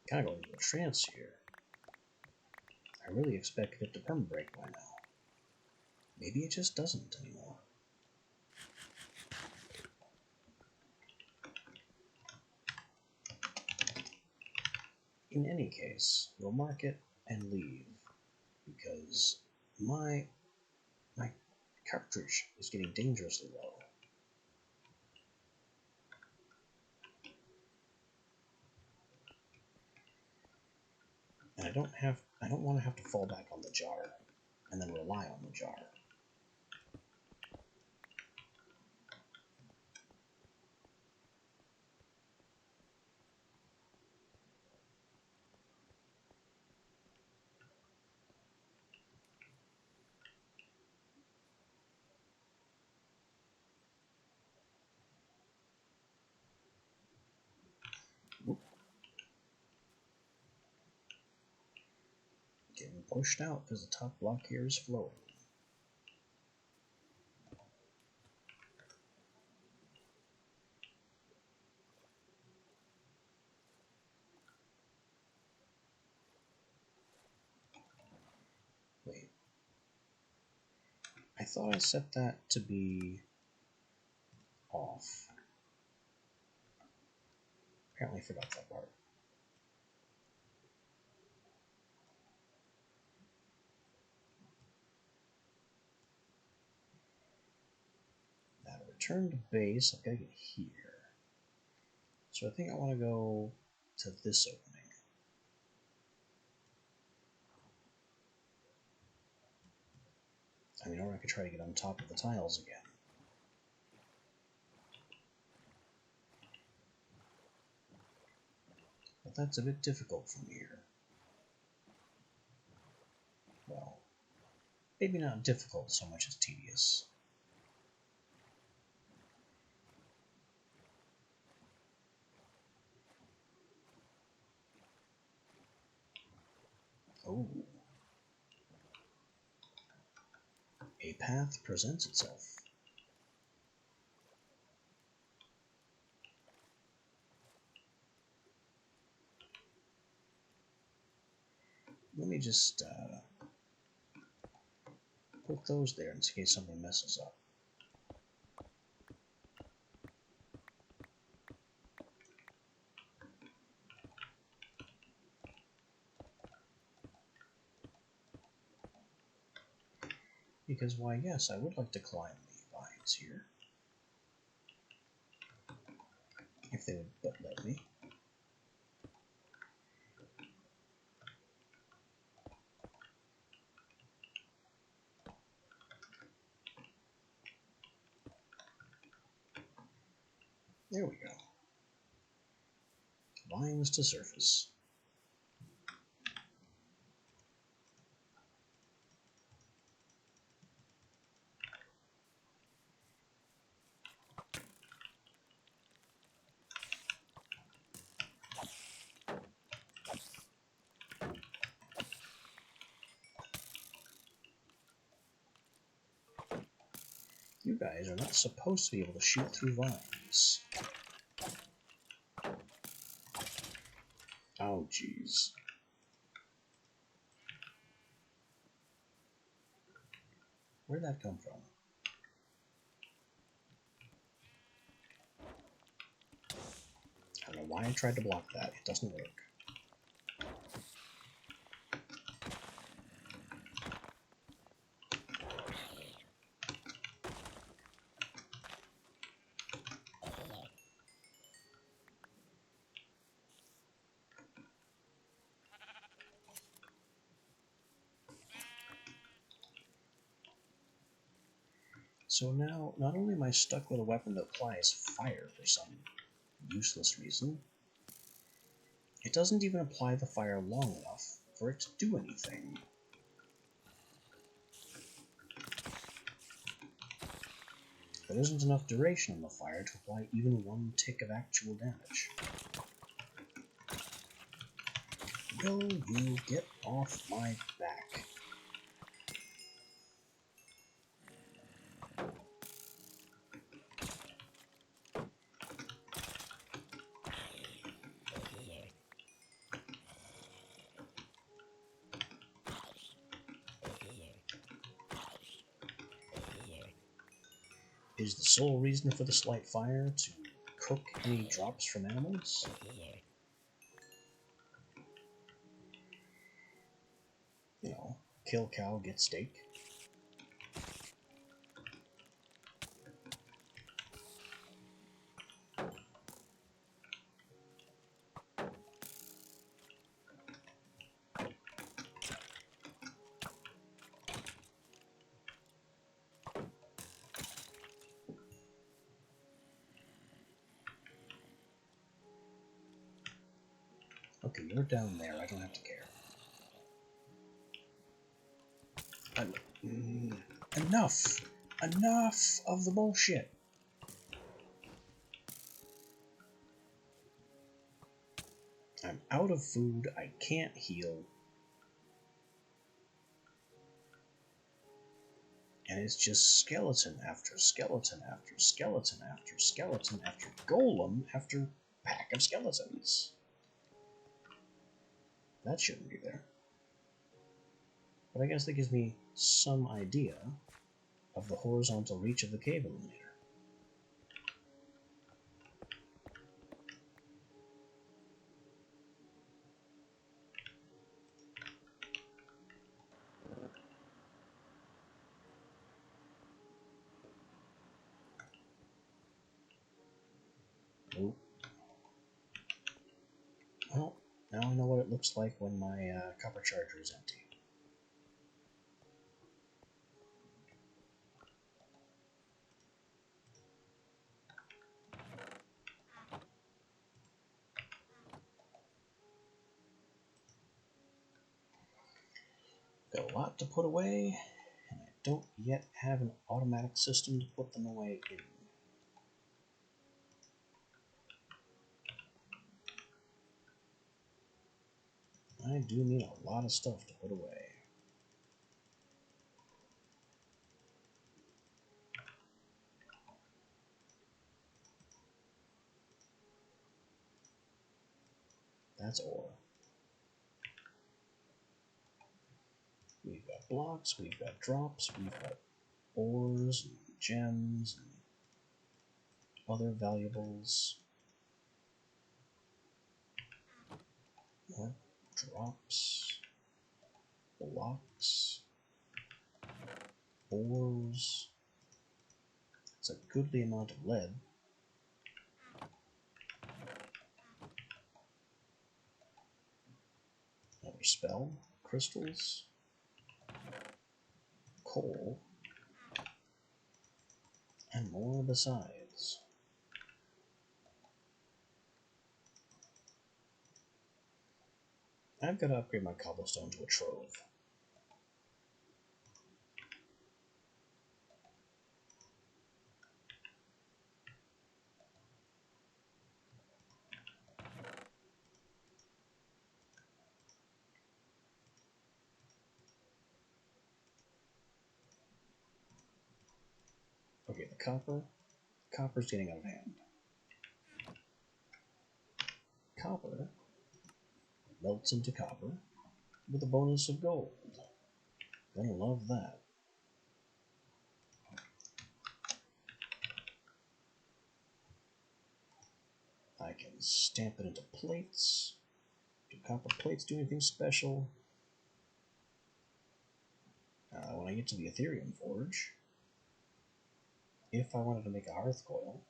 Kind of going into a trance here. I really expected it to perma-break by now. Maybe it just doesn't anymore. In any case, we'll mark it and leave, because my cartridge is getting dangerously low. And I don't want to have to fall back on the jar and then rely on the jar. Getting pushed out because the top block here is floating. thought I set that to be off. Apparently I forgot that part. Now to return to base, I've got to get here. So I think I want to go to this opening. I mean, or I could try to get on top of the tiles again. But that's a bit difficult from here. Well, maybe not difficult so much as tedious. Oh. A path presents itself. Let me just put those there in case something messes up. Because, why, yes, I would like to climb the vines here. If they would but let me. There we go. Vines to surface. You guys are not supposed to be able to shoot through vines. Oh, jeez. Where'd that come from? I don't know why I tried to block that. It doesn't work. So now, not only am I stuck with a weapon that applies fire for some useless reason, it doesn't even apply the fire long enough for it to do anything. There isn't enough duration on the fire to apply even one tick of actual damage. Will you get off my back? Is the sole reason for the slight fire to cook any drops from animals? You know, kill cow, get steak. Okay, you're down there. I don't have to care. Enough! Enough of the bullshit! I'm out of food. I can't heal. And it's just skeleton after skeleton after skeleton after skeleton after golem after pack of skeletons. That shouldn't be there. But I guess that gives me some idea of the horizontal reach of the cave illuminator. Nope. Well, now I know what it looks like when my copper charger is empty. Got a lot to put away, and I don't yet have an automatic system to put them away in. I do need a lot of stuff to put away. That's ore. We've got blocks, we've got drops, we've got ores and gems and other valuables. More drops, blocks, ores. It's a goodly amount of lead. Another spell, crystals, coal, and more besides. I've got to upgrade my cobblestone to a trove. Okay, the copper's getting out of hand. Copper melts into copper with a bonus of gold. Gonna love that. I can stamp it into plates. Do copper plates do anything special? When I get to the Ethereum Forge, if I wanted to make a hearth coil,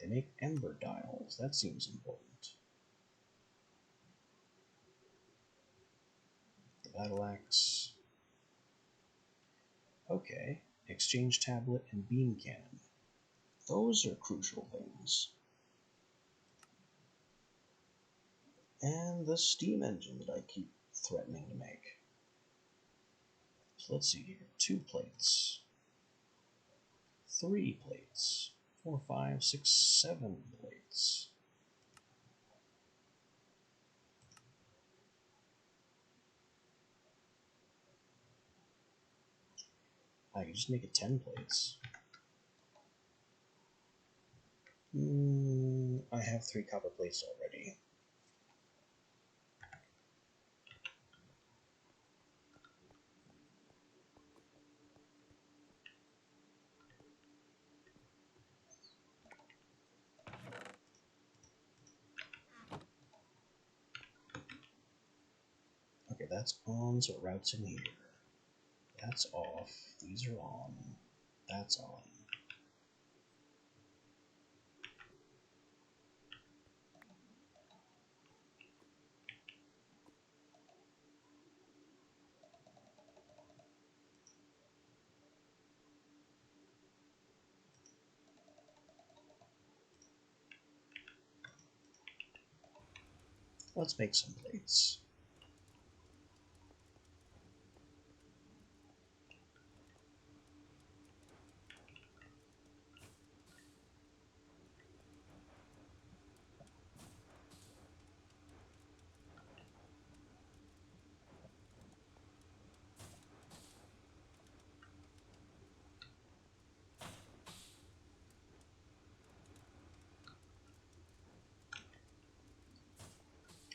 they make ember dials. That seems important. The battle axe. Okay, exchange tablet and beam cannon. Those are crucial things. And the steam engine that I keep threatening to make. So let's see here. 2 plates. 3 plates. 4, 5, 6, 7 plates. I can just make it 10 plates. I have 3 copper plates already. Okay, that's on, so it routes in here. That's off. These are on. That's on. Let's make some plates.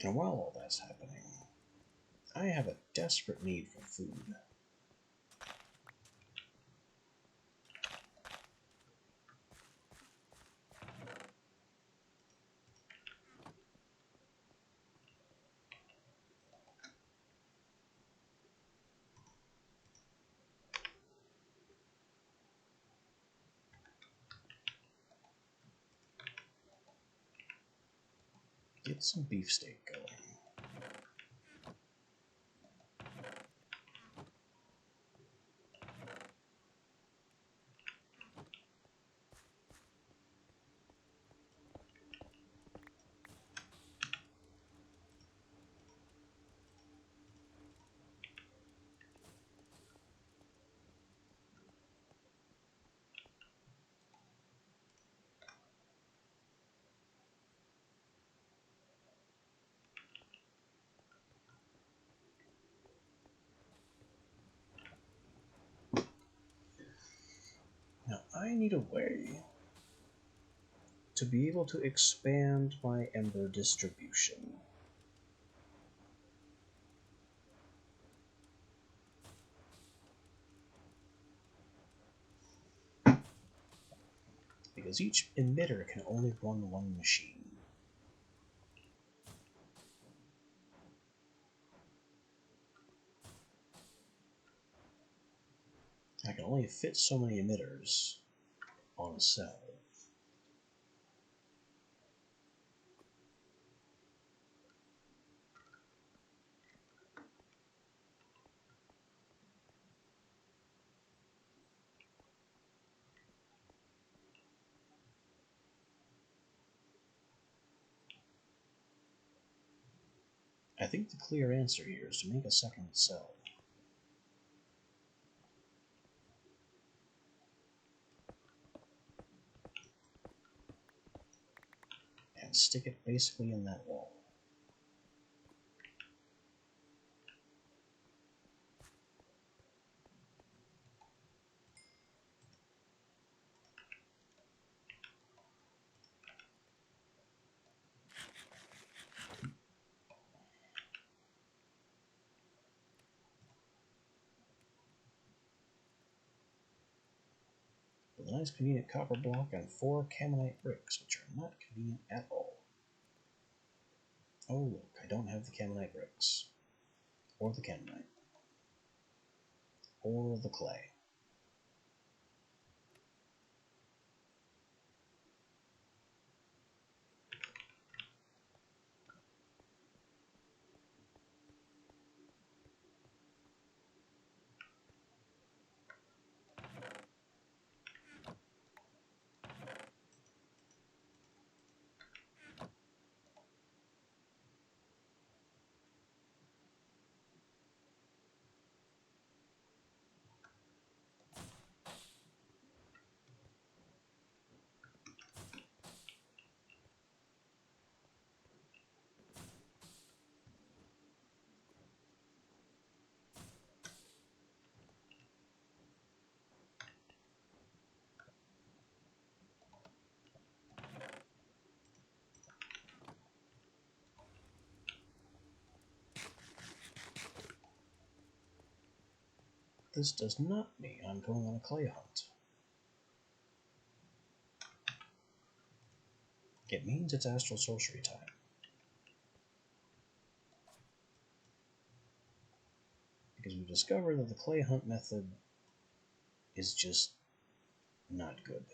And while all that's happening, I have a desperate need for food. Get some beefsteak going. Now I need a way to be able to expand my ember distribution. Because each emitter can only run one machine. I can only fit so many emitters on a cell. I think the clear answer here is to make a second cell. And stick it basically in that wall. With a nice convenient copper block and 4 Caminite bricks, which are not convenient at all. Oh look, I don't have the Caminite bricks. Or the Caminite. Or the clay. This does not mean I'm going on a clay hunt. It means it's astral sorcery time. Because we've discovered that the clay hunt method is just not good.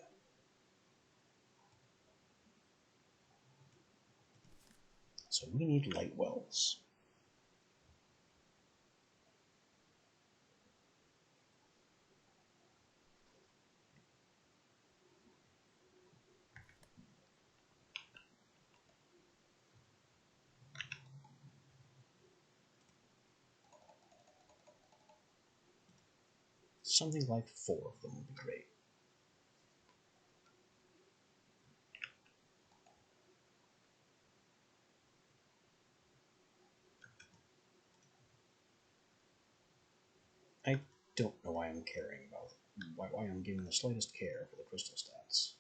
So we need light wells. Something like 4 of them would be great. I don't know why I'm caring about why I'm giving the slightest care for the crystal stats.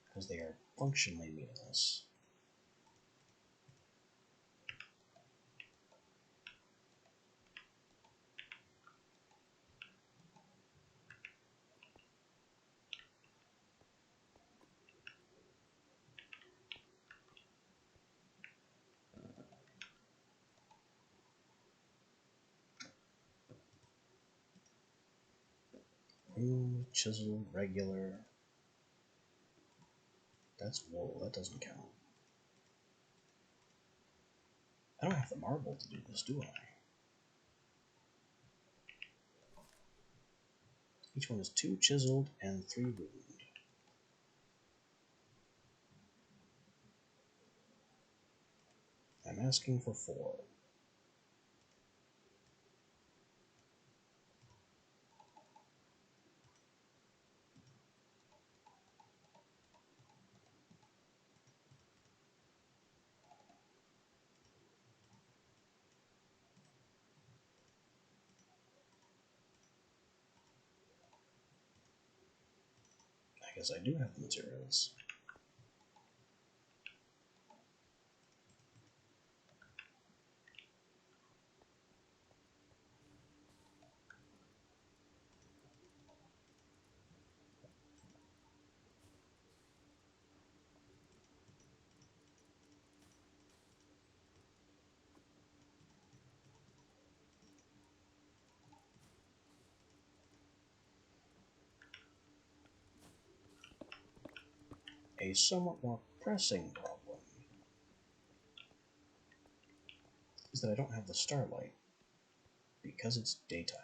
Because they are functionally meaningless. Ooh, chisel, regular. That's wool, that doesn't count. I don't have the marble to do this, do I? Each one is 2 chiseled and 3 ruined. I'm asking for 4. I guess I do have the materials. A somewhat more pressing problem is that I don't have the starlight because it's daytime.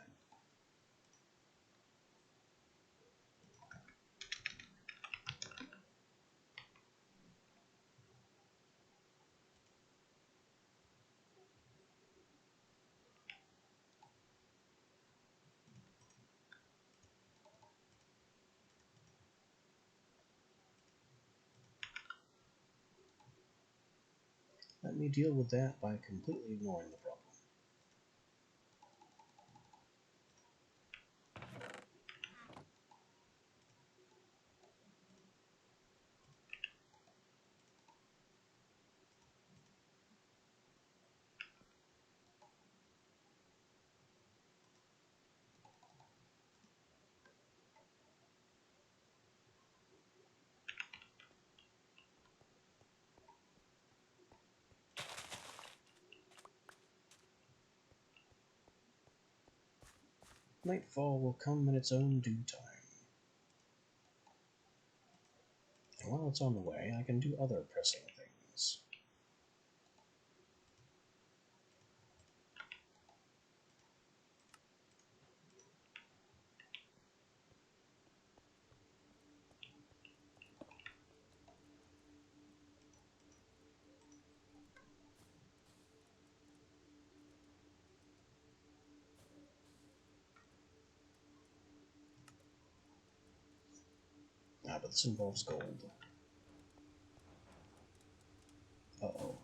Let me deal with that by completely ignoring the problem. Nightfall will come in its own due time. And while it's on the way, I can do other pressing things. Ah, but this involves gold. Uh-oh.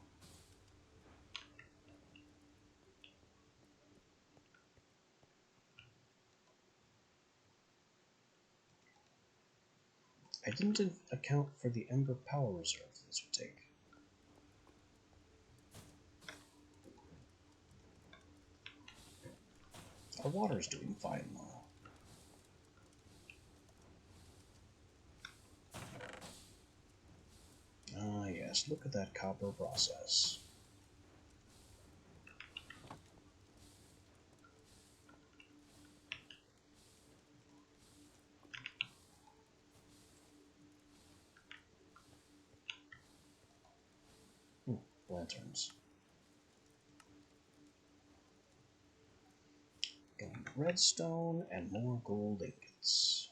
I didn't account for the Ember power reserve this would take. Our water's doing fine, though. Ah, yes, look at that copper process. Lanterns. Getting redstone and more gold ingots.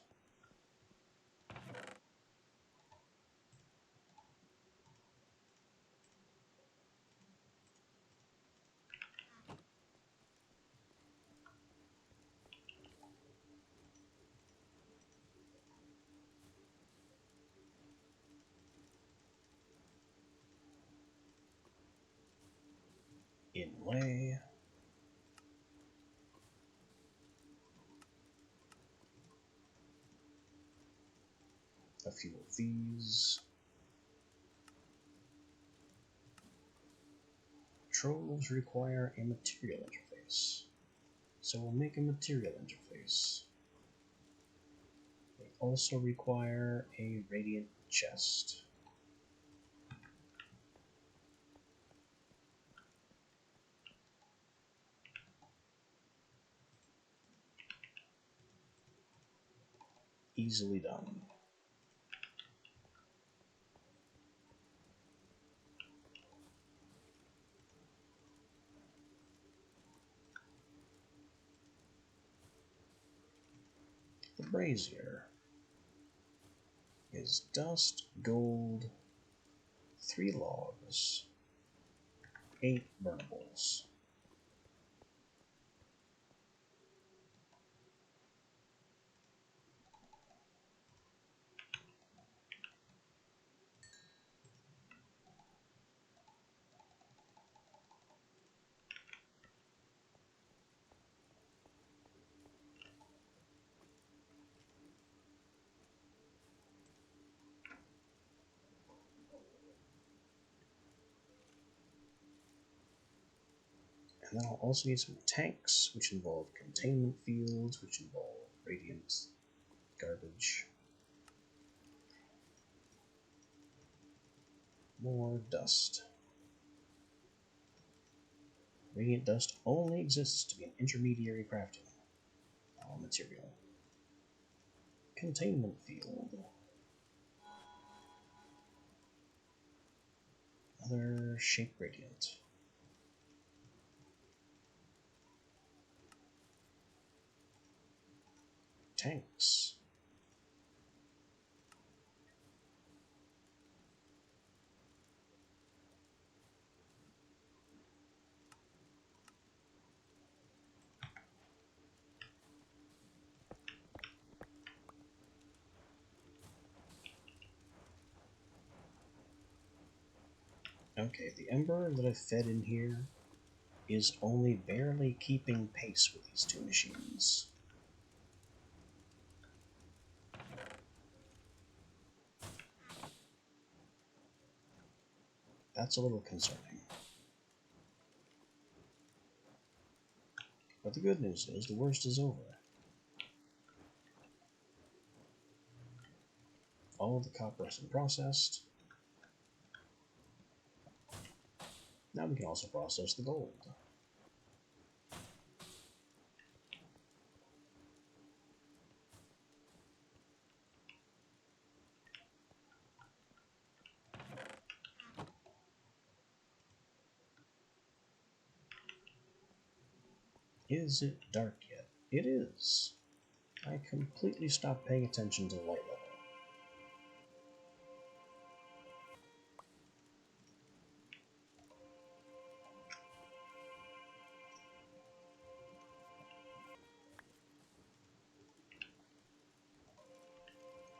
Inlay. A few of these. Troves require a material interface, so we'll make a material interface. They also require a radiant chest. Easily done. brazier is dust, gold, 3 logs, 8 burnables. And then I'll also need some tanks, which involve containment fields, which involve radiant garbage. More dust. Radiant dust only exists to be an intermediary crafting material. Containment field. Another shape gradient. Tanks. Okay, the ember that I've fed in here is only barely keeping pace with these 2 machines. That's a little concerning. But the good news is the worst is over. All of the copper has been processed. Now we can also process the gold. Is it dark yet? It is. I completely stopped paying attention to the light level.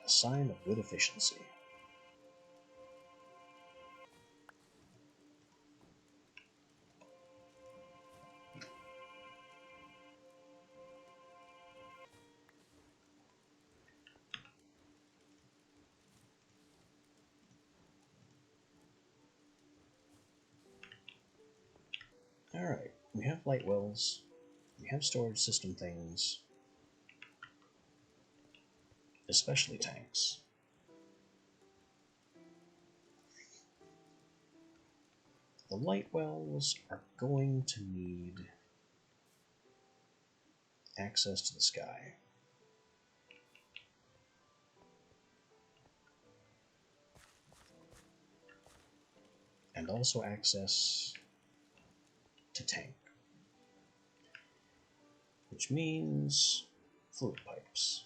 A sign of good efficiency. Alright, we have light wells, we have storage system things, especially tanks. The light wells are going to need access to the sky. And also access to tank. Which means fluid pipes.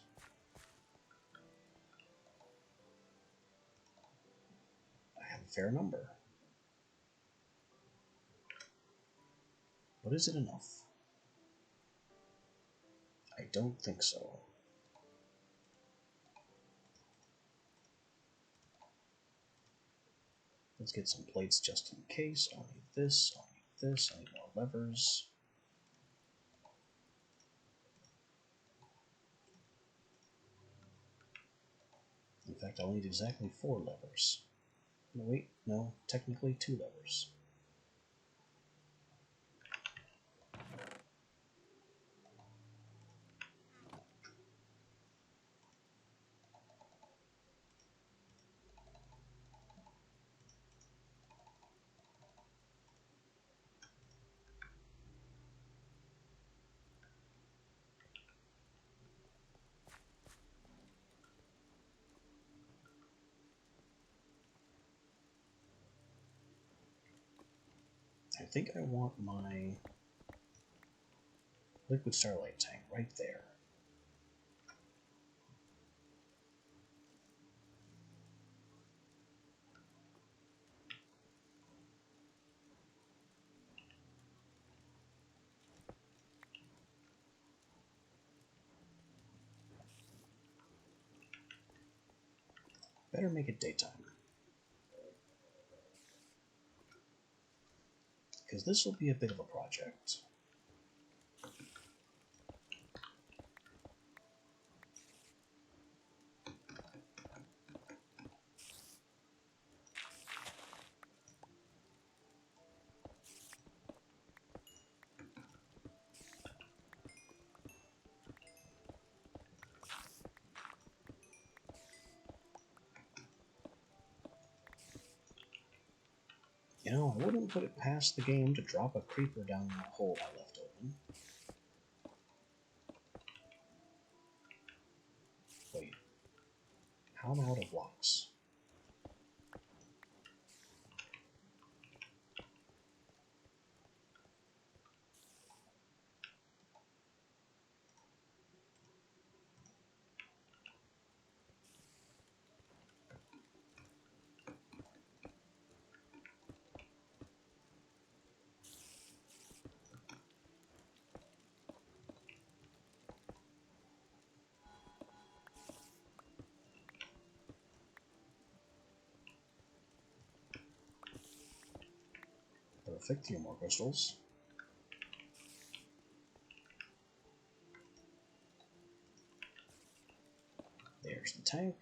I have a fair number. But is it enough? I don't think so. Let's get some plates just in case. I'll need this, I'll need this, I need more levers. In fact, I'll need exactly 4 levers. No, wait, no, technically 2 levers. I think I want my liquid starlight tank right there. Better make it daytime. Because this will be a bit of a project. You know, I wouldn't put it past the game to drop a creeper down that hole I left open. Wait, how am I out of blocks? Perfect, 3 more crystals. There's the tank.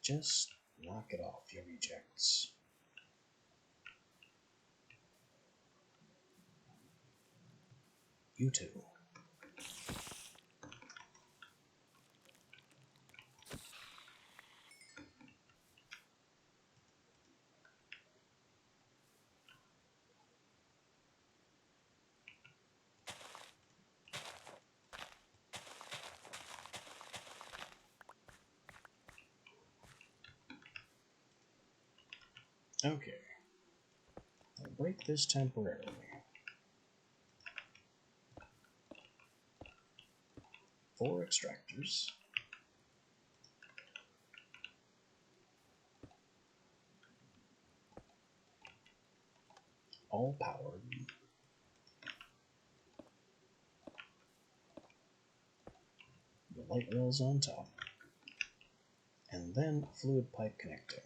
Just knock it off, you rejects. You too. Okay. I'll break this temporarily. Four extractors. All powered. The light rails on top. And then fluid pipe connecting.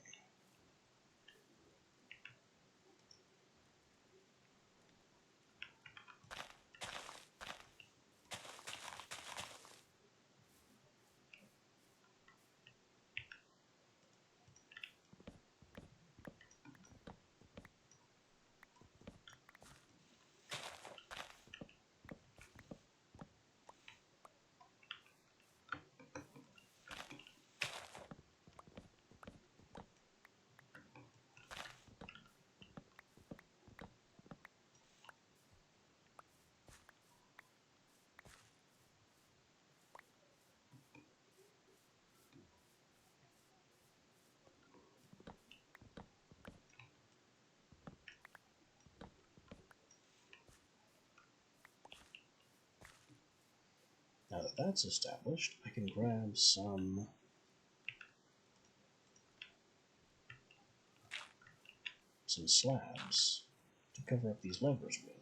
Now that that's established, I can grab some slabs to cover up these levers with.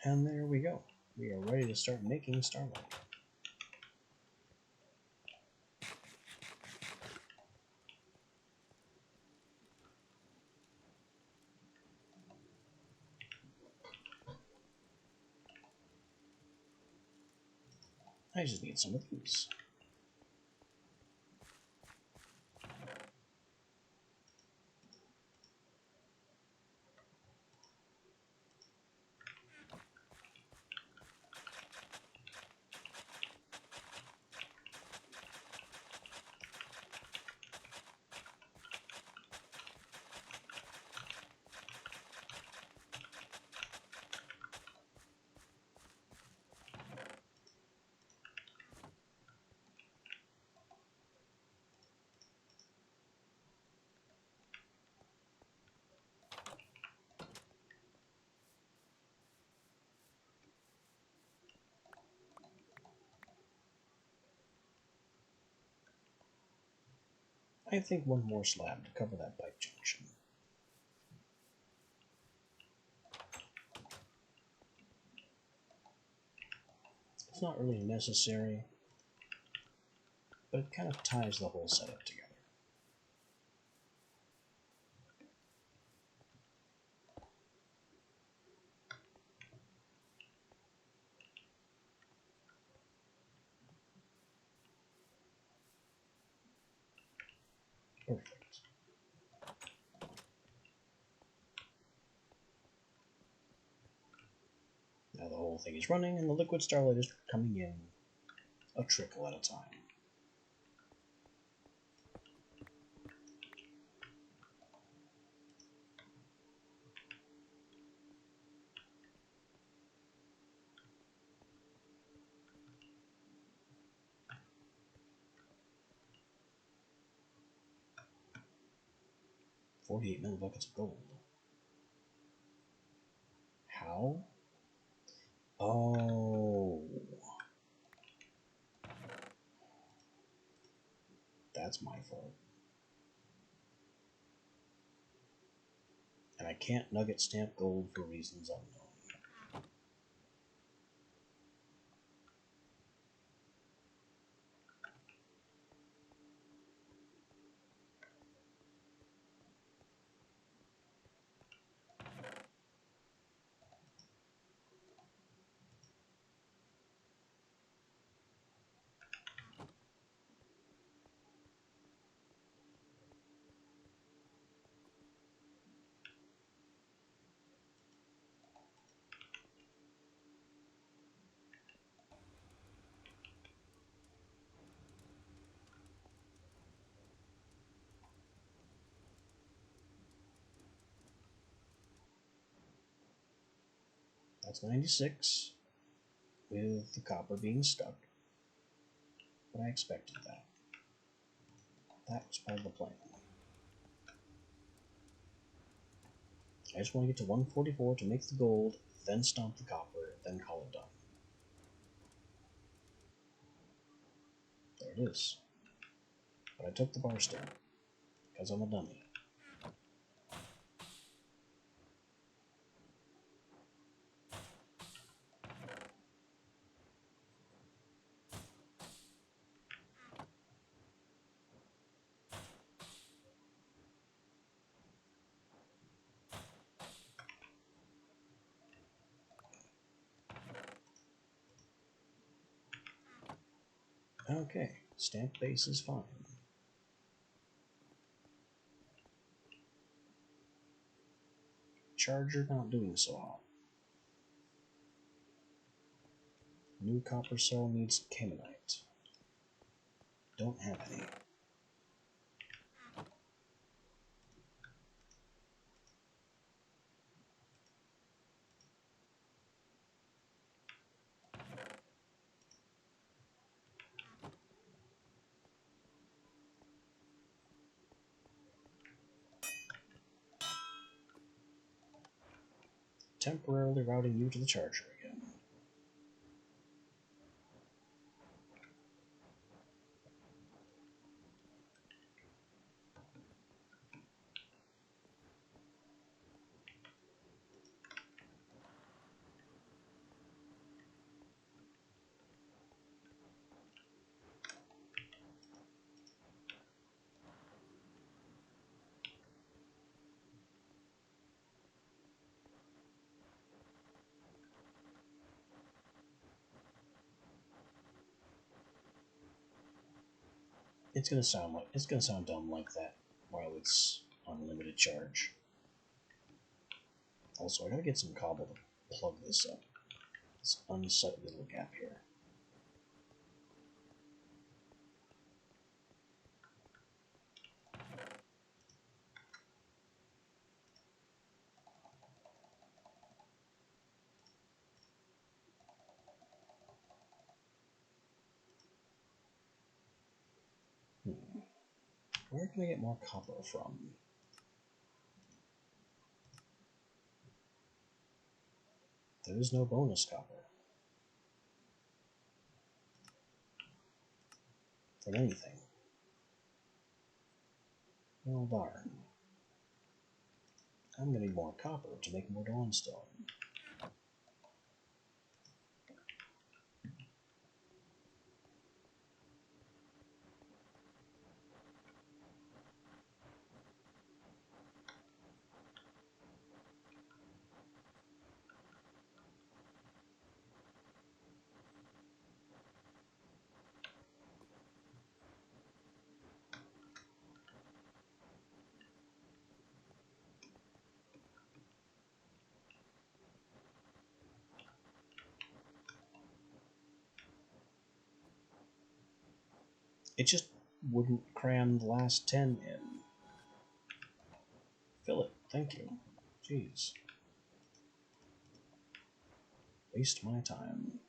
And there we go. We are ready to start making Starlight. I just need some of these. I think one more slab to cover that pipe junction. It's not really necessary, but it kind of ties the whole setup together. Perfect. Now the whole thing is running and the liquid starlight is coming in a trickle at a time. $48 millibuckets of gold. How? Oh. That's my fault. And I can't nugget stamp gold for reasons unknown. That's 96, with the copper being stuck. But I expected that. That was part of the plan. I just want to get to 144 to make the gold, then stomp the copper, then call it done. There it is. But I took the bar still, because I'm a dummy. Okay, stamp base is fine. Charger not doing so hot. New copper cell needs Canaanite. Don't have any. Temporarily routing you to the charger again. It's gonna sound dumb like that while it's on limited charge. Also, I gotta get some cobble to plug this up. This unsightly little gap here. Where can I get more copper from? There is no bonus copper. From anything. Well, darn. I'm gonna need more copper to make more dawnstone. It just wouldn't cram the last 10 in. Fill it, thank you. Jeez. Waste my time.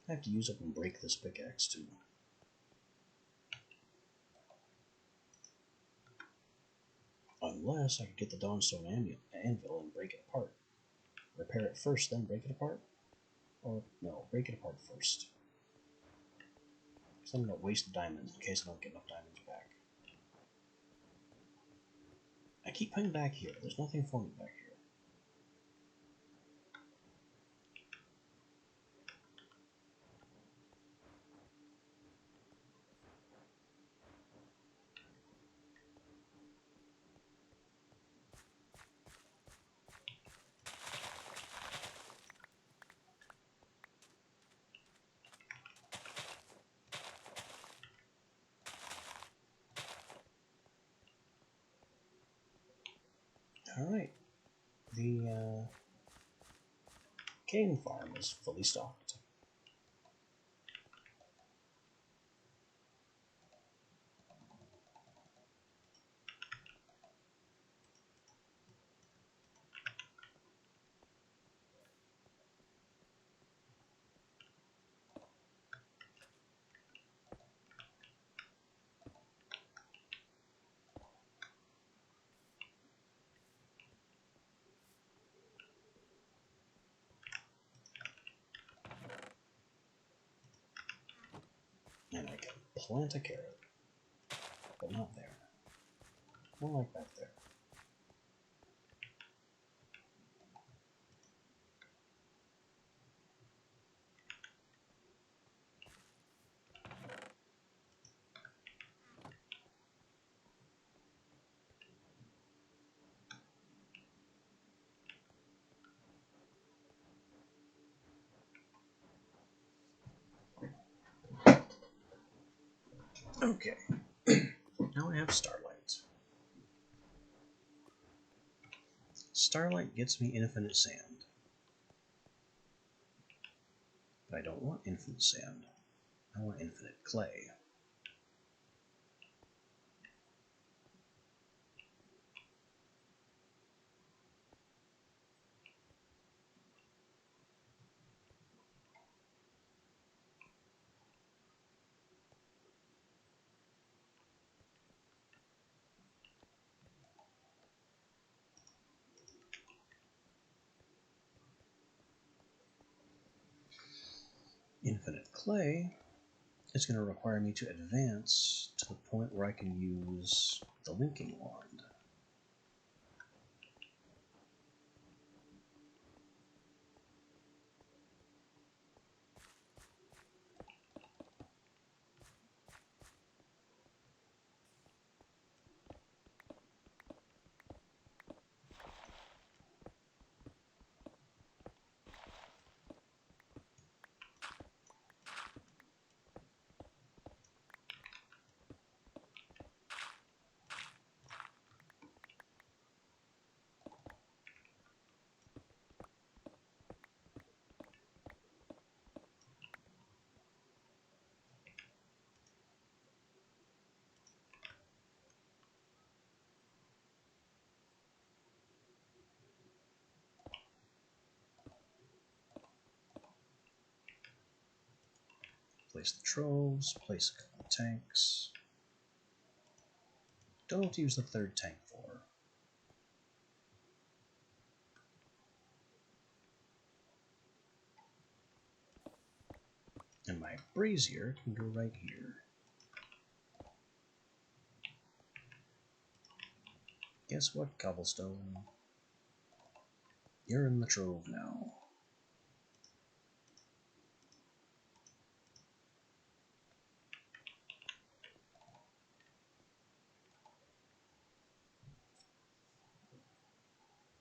I have to use up and break this pickaxe too. Unless I could get the Dawnstone anvil and break it apart. Repair it first, then break it apart? Or, no, break it apart first. Because I'm going to waste the diamonds in case I don't get enough diamonds back. I keep coming back here. There's nothing for me back here. Alright. The cane farm is fully stocked. And I can plant a carrot. But not there. More like back there. Okay. Now I have Starlight. Starlight gets me infinite sand. But I don't want infinite sand. I want infinite clay. Infinite clay is going to require me to advance to the point where I can use the linking wand. Place the troves, place a couple of tanks. Don't know what to use the third tank for. And my brazier can go right here. Guess what, Cobblestone? You're in the trove now.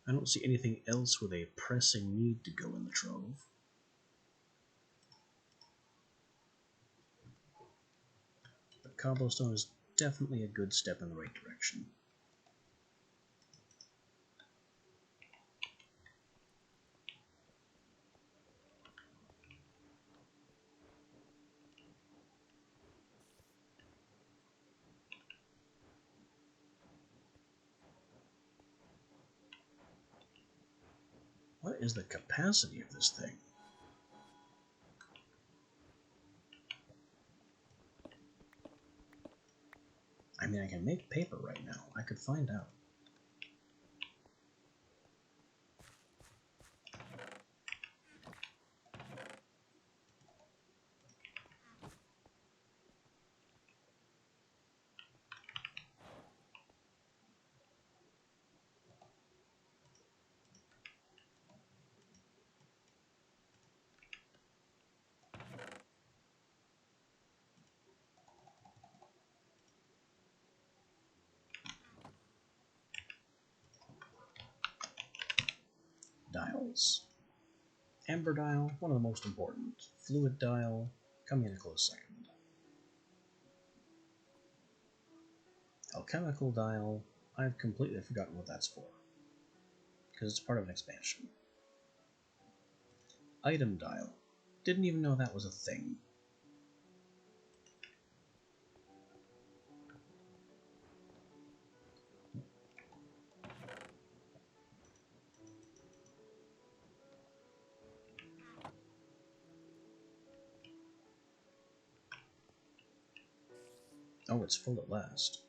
I don't see anything else with a pressing need to go in the trove. But cobblestone is definitely a good step in the right direction. What is the capacity of this thing? I mean, I can make paper right now. I could find out. Dials. Amber dial, one of the most important. Fluid dial, coming in a close second. Alchemical dial, I've completely forgotten what that's for, because it's part of an expansion. Item dial, didn't even know that was a thing. Oh, it's full at last.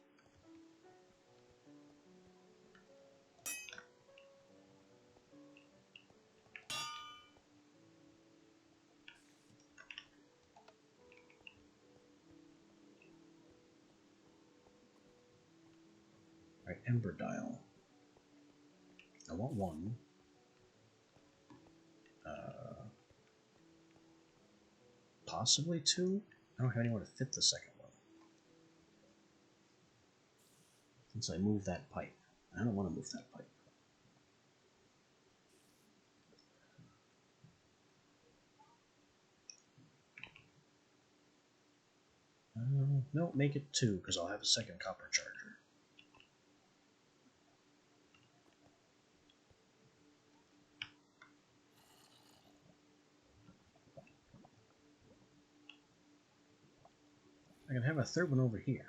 Right, Ember dial. I want one. Possibly two? I don't have anywhere to fit the second one. Since I moved that pipe. I don't want to move that pipe. No, make it two, because I'll have a second copper charger. I can have a third one over here.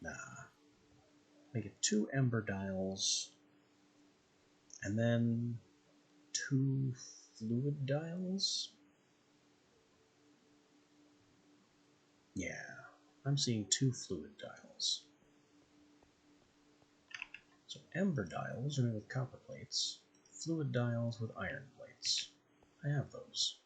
Nah. Make it two ember dials, and then two fluid dials? Yeah, I'm seeing two fluid dials. So ember dials are made with copper plates, fluid dials with iron plates. I have those.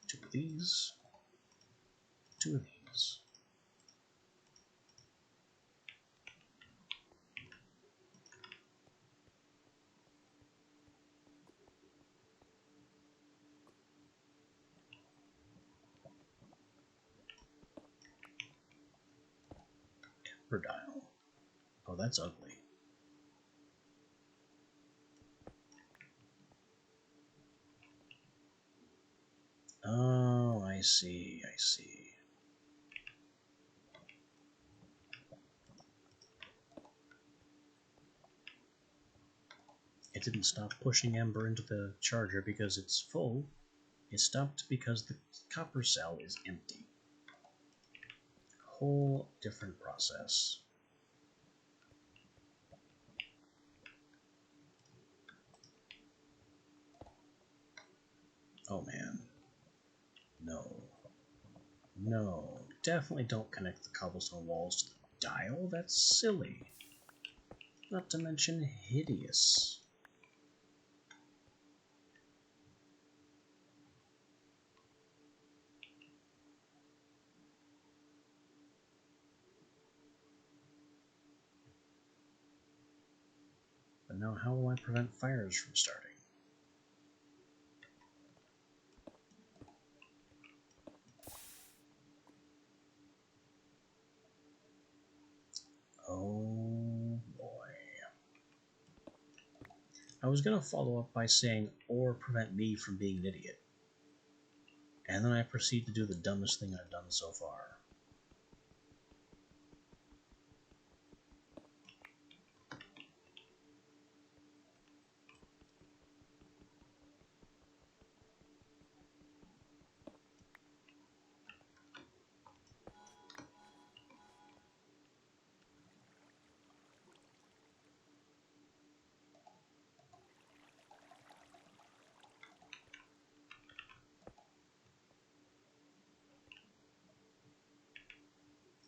Two of these, two of these. Ember dial. Oh, that's ugly. Oh, I see, I see. It didn't stop pushing Ember into the charger because it's full. It stopped because the copper cell is empty. Whole different process. Oh man. No. No. Definitely don't connect the cobblestone walls to the dial. That's silly. Not to mention hideous. But now how will I prevent fires from starting? Oh boy. I was gonna follow up by saying, or prevent me from being an idiot. And then I proceed to do the dumbest thing I've done so far.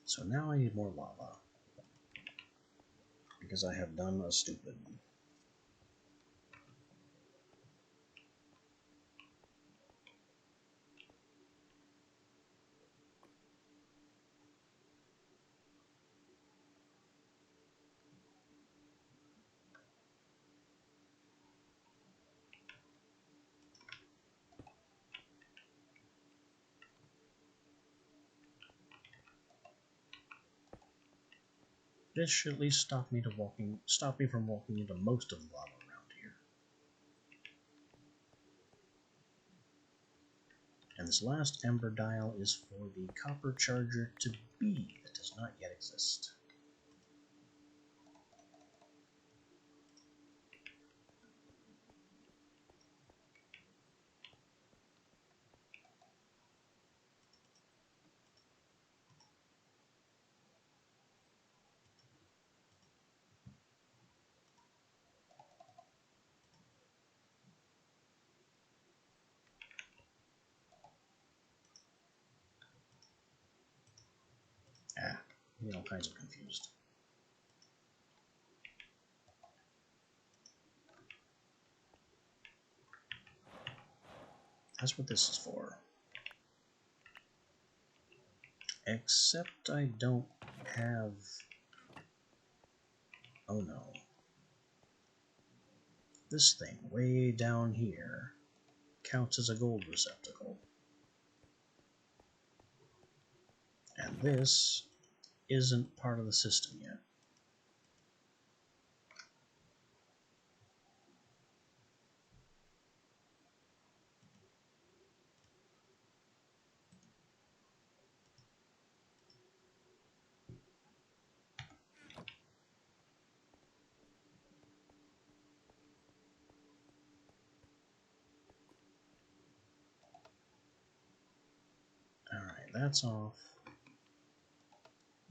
So now I need more lava. Because I have done a stupid. This should at least stop me from walking into most of the lava around here. And this last ember dial is for the copper charger to B that does not yet exist. I'm all kinds of confused. That's what this is for. Except I don't have... Oh no. This thing way down here counts as a gold receptacle. And this isn't part of the system yet. Alright, that's off.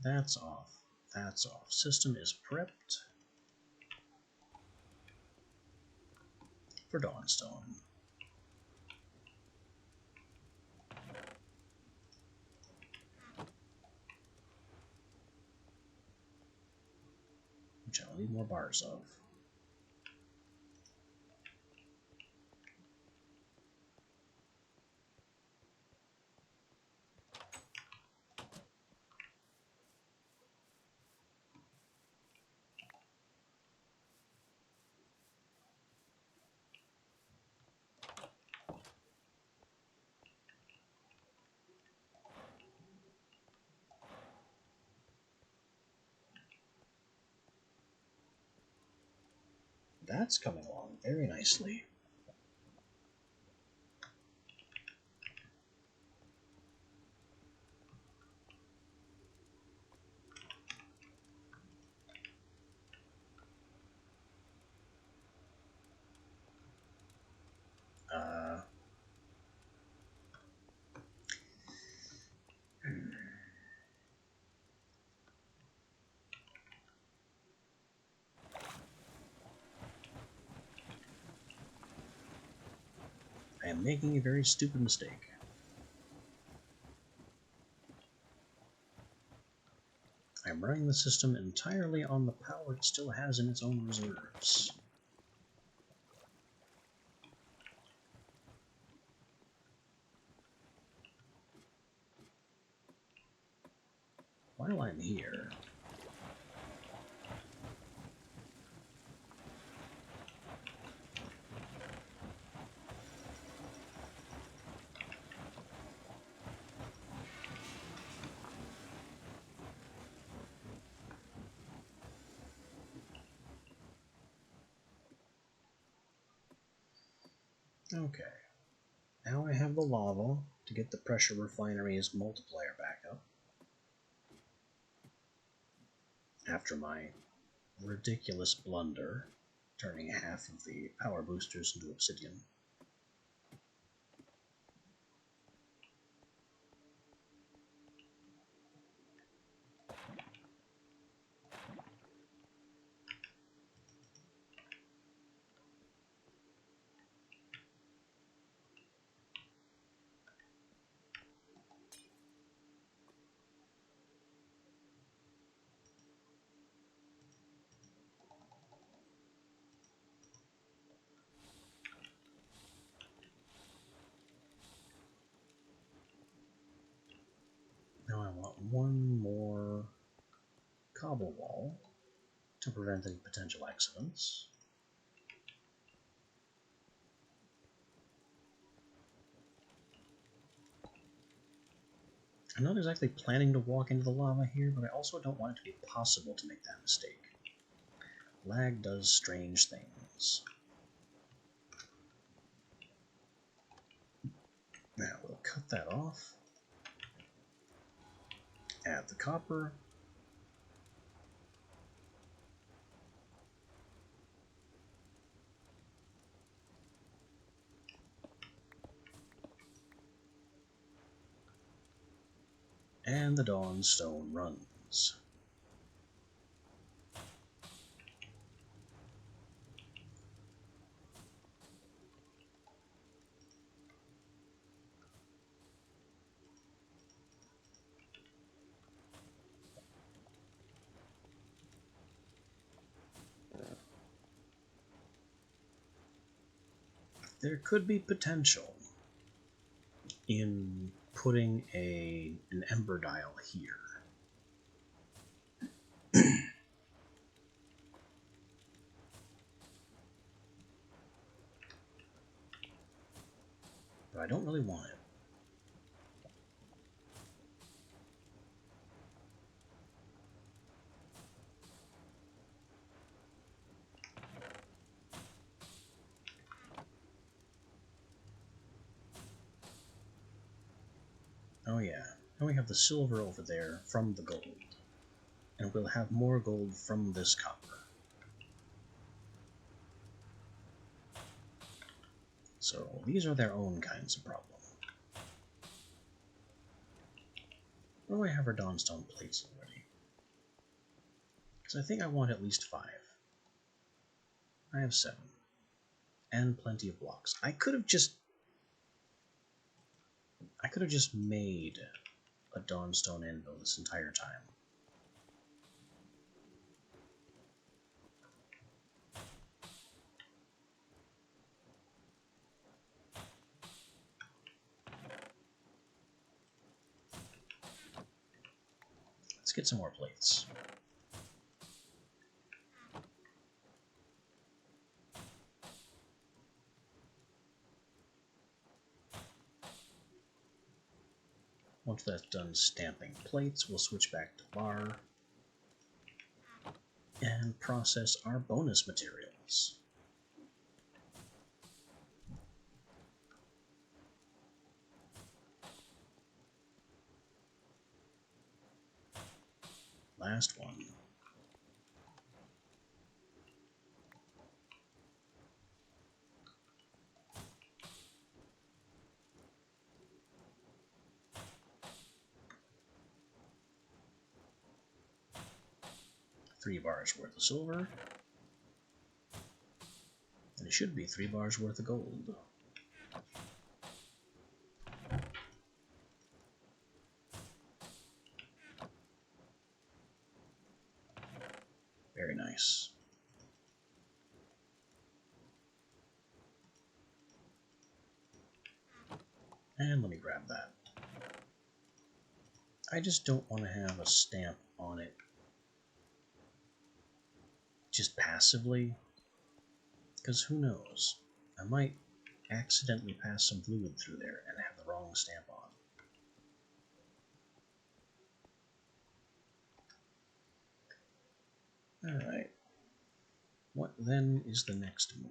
That's off. That's off. System is prepped for Dawnstone. Which I'll need more bars of. That's coming along very nicely. I am making a very stupid mistake. I'm running the system entirely on the power it still has in its own reserves. While I'm here, okay, now I have the lava to get the pressure refinery's multiplier back up. After my ridiculous blunder, turning half of the power boosters into obsidian. Now I want one more cobble wall to prevent any potential accidents. I'm not exactly planning to walk into the lava here, but I also don't want it to be possible to make that mistake. Lag does strange things. Now we'll cut that off. Add the copper. And the Dawnstone runs. There could be potential in putting an ember dial here. But I don't really want it. Oh yeah, and we have the silver over there from the gold. And we'll have more gold from this copper. So these are their own kinds of problem. Oh, I have our Dawnstone plates already. Because I think I want at least 5. I have 7. And plenty of blocks. I could have just made a Dawnstone anvil this entire time. Let's get some more plates. Once that's done stamping plates, we'll switch back to bar and process our bonus materials. Last one. $3 worth of silver. And it should be $3 worth of gold. Nice. And let me grab that. I just don't want to have a stamp on it just passively, because who knows? I might accidentally pass some fluid through there and have the wrong stamp on. Alright. What then is the next move?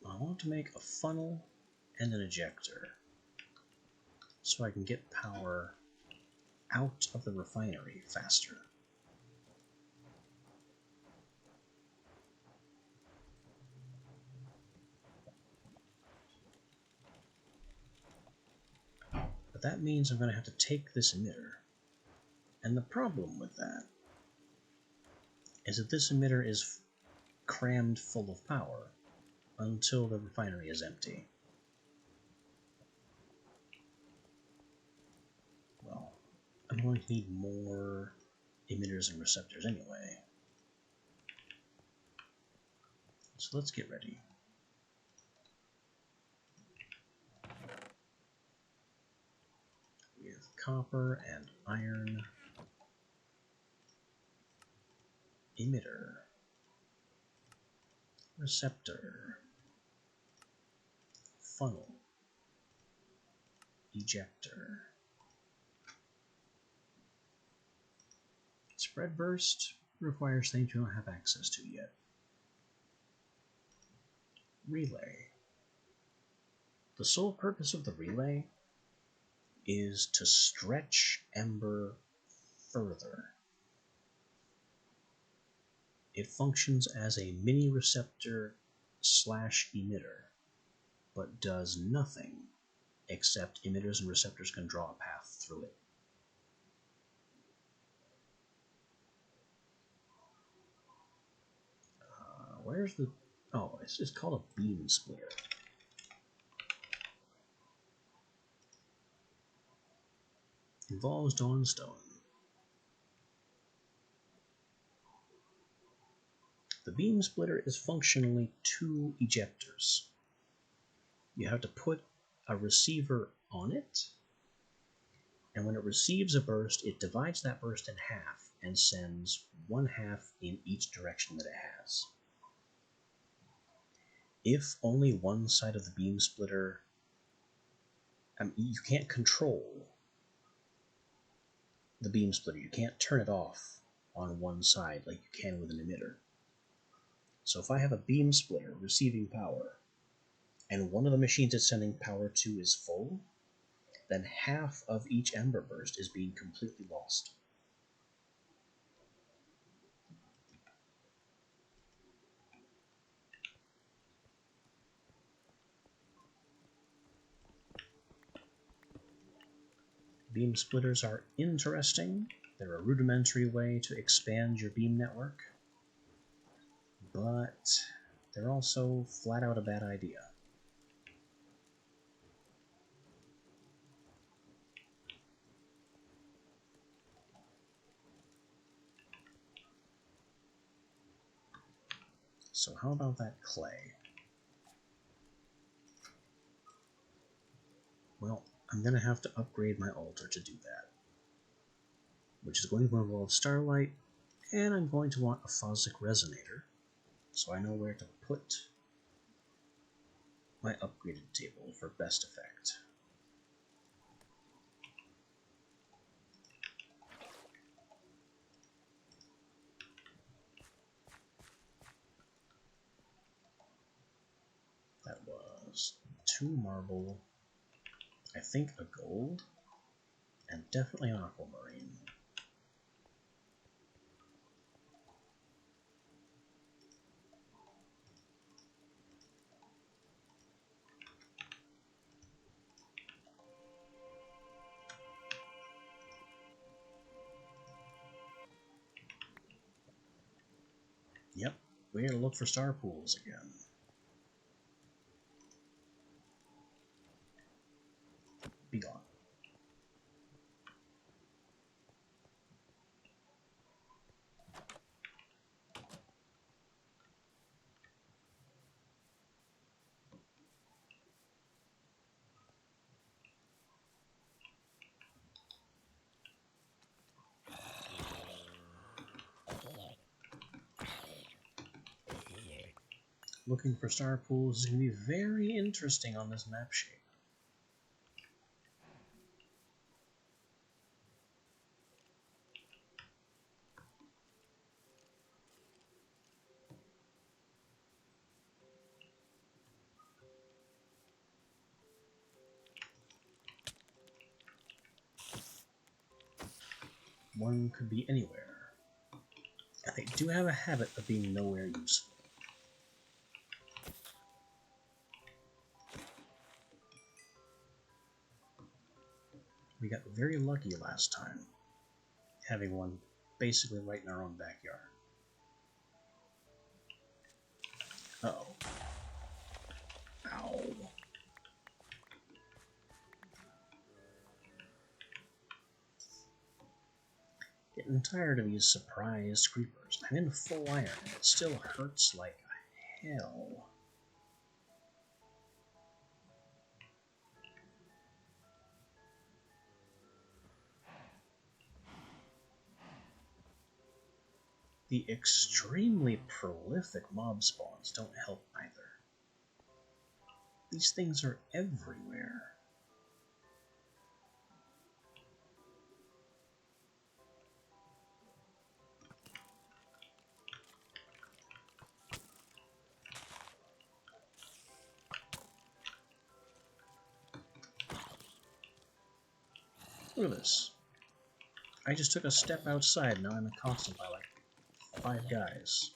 I want to make a funnel and an ejector so I can get power out of the refinery faster. But that means I'm going to have to take this emitter. And the problem with that is that this emitter is crammed full of power until the refinery is empty. Well, I'm going to need more emitters and receptors anyway. So let's get ready. With copper and iron, emitter, receptor, funnel, ejector. Spread burst requires things you don't have access to yet. Relay. The sole purpose of the relay is to stretch Ember further. It functions as a mini receptor slash emitter, but does nothing except emitters and receptors can draw a path through it. Where's the... Oh, it's called a beam splitter. Involves Dawnstone. The beam splitter is functionally 2 ejectors. You have to put a receiver on it, and when it receives a burst, it divides that burst in half and sends 1/2 in each direction that it has. If only one side of the beam splitter, you can't control the beam splitter. You can't turn it off on one side like you can with an emitter. So if I have a beam splitter receiving power, and one of the machines it's sending power to is full, then half of each ember burst is being completely lost. Beam splitters are interesting. They're a rudimentary way to expand your beam network, but they're also flat out a bad idea. So how about that clay? Well, I'm going to have to upgrade my altar to do that, which is going to involve starlight, and I'm going to want a Phosic resonator, so I know where to put my upgraded table for best effect. That was 2 marble, I think a gold, and definitely an aquamarine. We gotta look for star pools again. Be gone. Looking for star pools is going to be very interesting on this map shape. One could be anywhere. And they do have a habit of being nowhere useful. We got very lucky last time, having one basically right in our own backyard. Uh-oh. Ow. Getting tired of these surprise creepers. I'm in full iron, and it still hurts like hell. The extremely prolific mob spawns don't help either. These things are everywhere. Look at this. I just took a step outside, now I'm accosted by like 5 guys.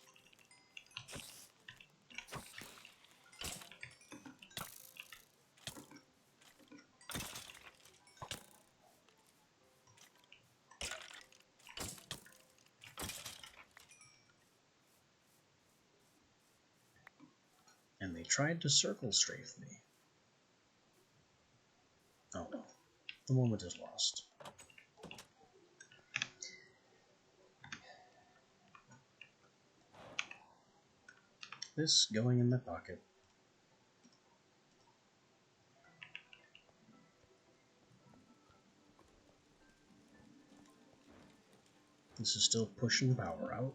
And they tried to circle strafe me. Oh no, the moment is lost. This going in my pocket. This is still pushing power out.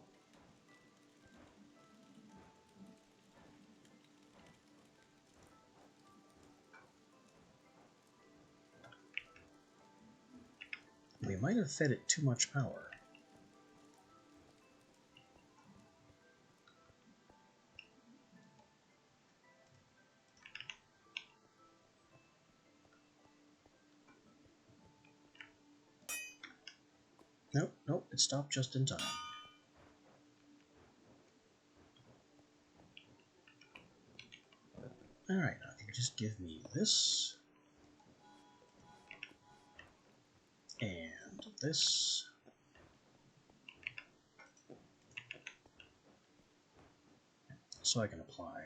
We might have fed it too much power. Nope, nope, it stopped just in time. Alright, now if you could just give me this. And this. So I can apply.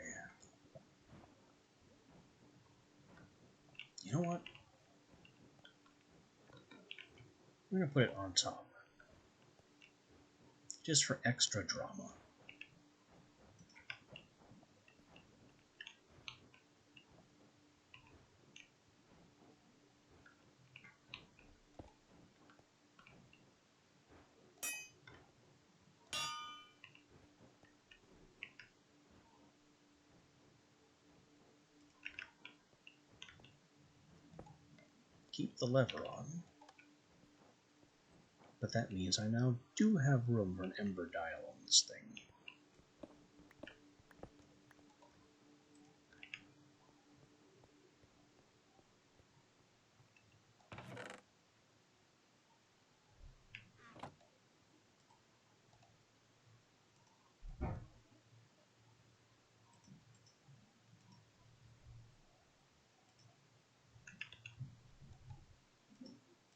You know what? I'm going to put it on top. Just for extra drama. Keep the lever on. But that means I now do have room for an ember dial on this thing.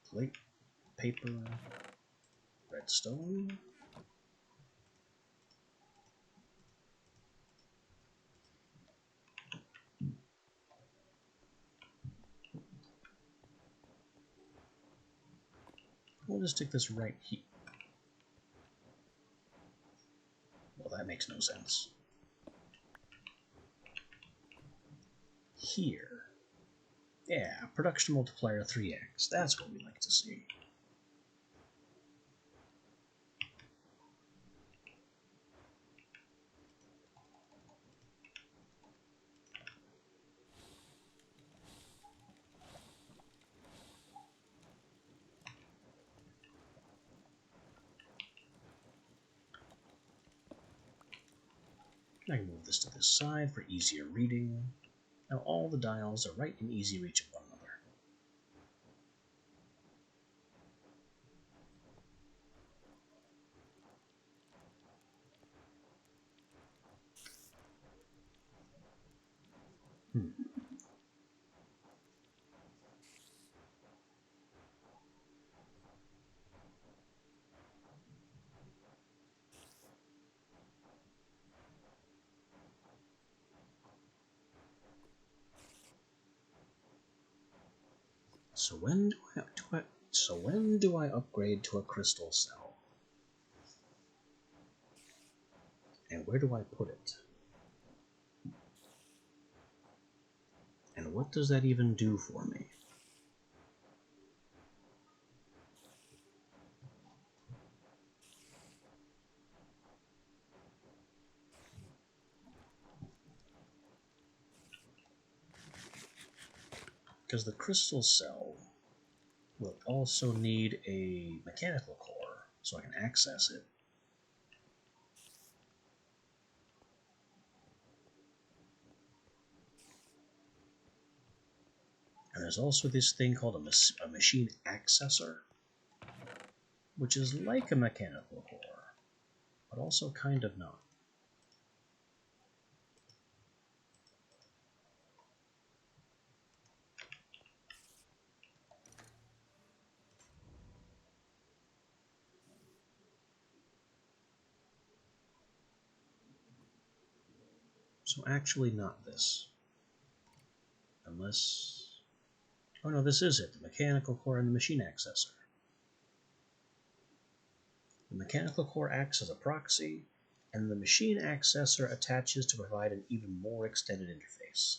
Plate, paper, redstone. we'll just stick this right here. Well, that makes no sense. Here. Yeah, production multiplier 3x. That's what we like to see. I can move this to this side for easier reading. Now all the dials are right in easy reach of one another. So when do I upgrade to a crystal cell? And where do I put it? And what does that even do for me? Because the crystal cell will also need a mechanical core so I can access it. And there's also this thing called a machine accessor, which is like a mechanical core, but also kind of not. So actually not this. Unless... Oh no, this is it. The mechanical core and the machine accessor. The mechanical core acts as a proxy, and the machine accessor attaches to provide an even more extended interface.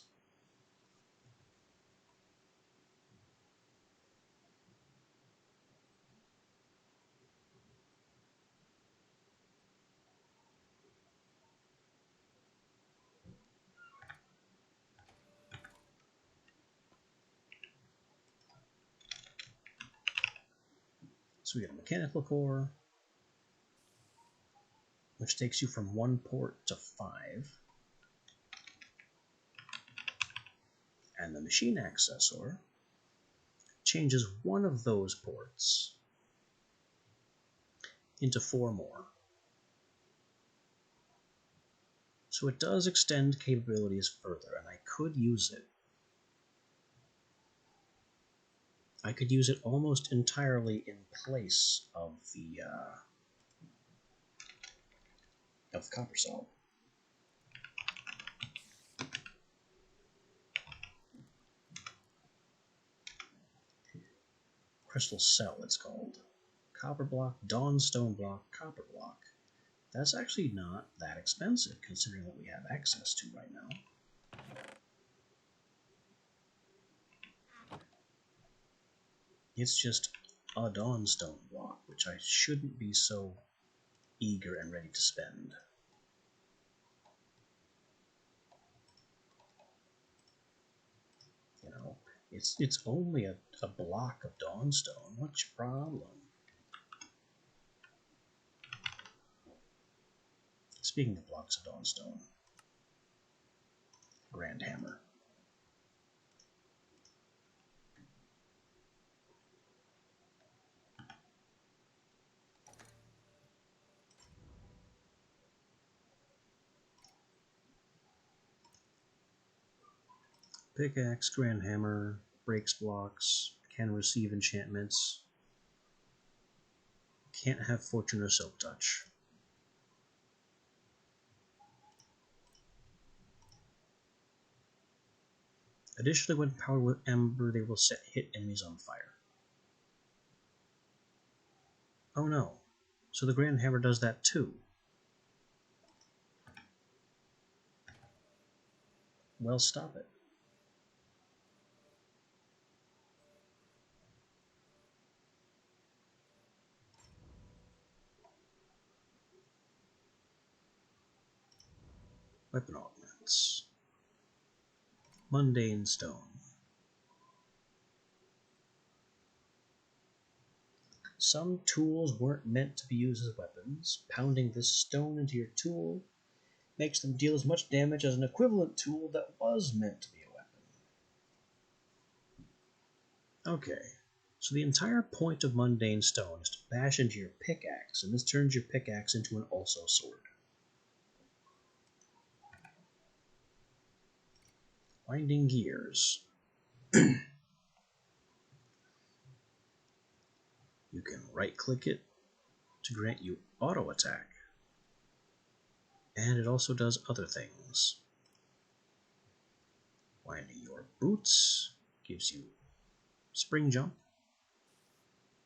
So we got a mechanical core, which takes you from 1 port to 5. And the machine accessor changes one of those ports into 4 more. So it does extend capabilities further, and I could use it. I could use it almost entirely in place of the copper cell. Crystal cell, it's called. Copper block, dawnstone block, copper block. That's actually not that expensive considering what we have access to right now. It's just a dawnstone block, which I shouldn't be so eager and ready to spend. You know, it's only a block of dawnstone. What's your problem? Speaking of blocks of dawnstone, Grand Hammer. Pickaxe, Grand Hammer, breaks blocks, can receive enchantments, can't have Fortune or Silk Touch. Additionally, when powered with Ember, they will set hit enemies on fire. Oh no. So the Grand Hammer does that too. Well, stop it. Weapon augments. Mundane stone. Some tools weren't meant to be used as weapons. Pounding this stone into your tool makes them deal as much damage as an equivalent tool that was meant to be a weapon. Okay, so the entire point of mundane stone is to bash into your pickaxe, and this turns your pickaxe into an also sword. Winding gears. You can right-click it to grant you auto attack, and it also does other things. Winding your boots gives you spring jump,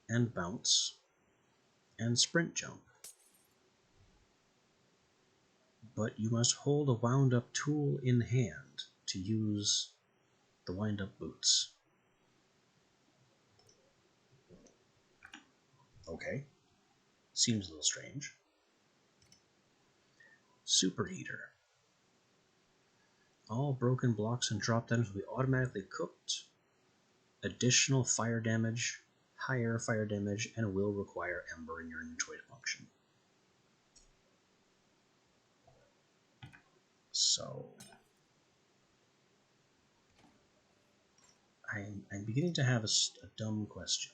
and bounce, and sprint jump. But you must hold a wound-up tool in hand to use the wind-up boots. Okay, seems a little strange. Superheater. All broken blocks and drop downs will be automatically cooked. Additional fire damage, higher fire damage, and will require Ember in your inventory to function. So, I'm beginning to have a dumb question.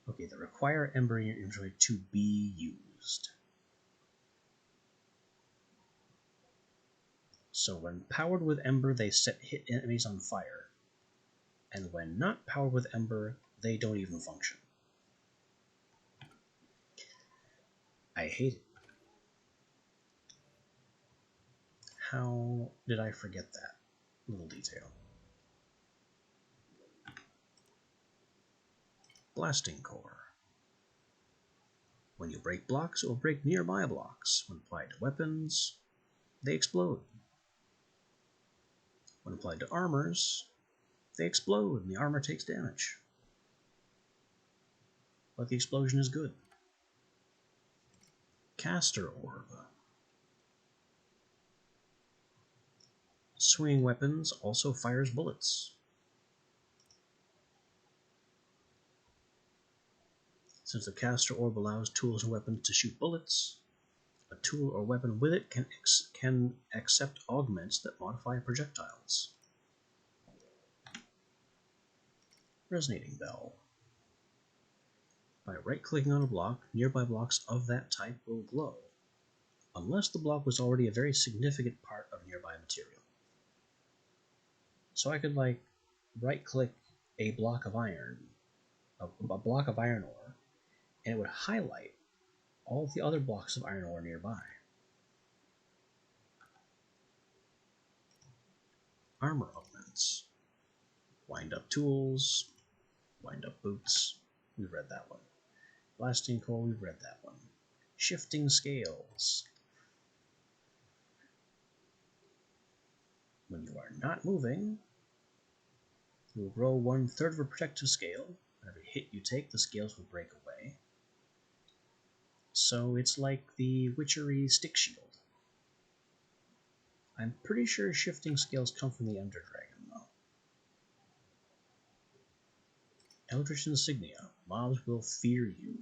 Okay, they require Ember in your inventory to be used. So when powered with Ember, they hit enemies on fire. And when not powered with Ember, they don't even function. I hate it. How did I forget that little detail? Blasting Core. When you break blocks, it will break nearby blocks. When applied to weapons, they explode. When applied to armors, they explode and the armor takes damage. But the explosion is good. Caster Orb. Swinging weapons also fires bullets. Since the Caster Orb allows tools and weapons to shoot bullets, a tool or weapon with it can accept augments that modify projectiles. Resonating Bell. By right-clicking on a block, nearby blocks of that type will glow, unless the block was already a very significant part of nearby material. So I could, like, right-click a block of iron, a block of iron ore, and it would highlight all of the other blocks of iron ore nearby. Armor augments. Wind up tools, wind up boots. We've read that one. Blasting Core, we've read that one. Shifting scales. When you are not moving, you will grow 1/3 of a protective scale. Every hit you take, the scales will break away. So it's like the Witchery Stick Shield. I'm pretty sure shifting scales come from the Ender Dragon, though. Eldritch Insignia. Mobs will fear you.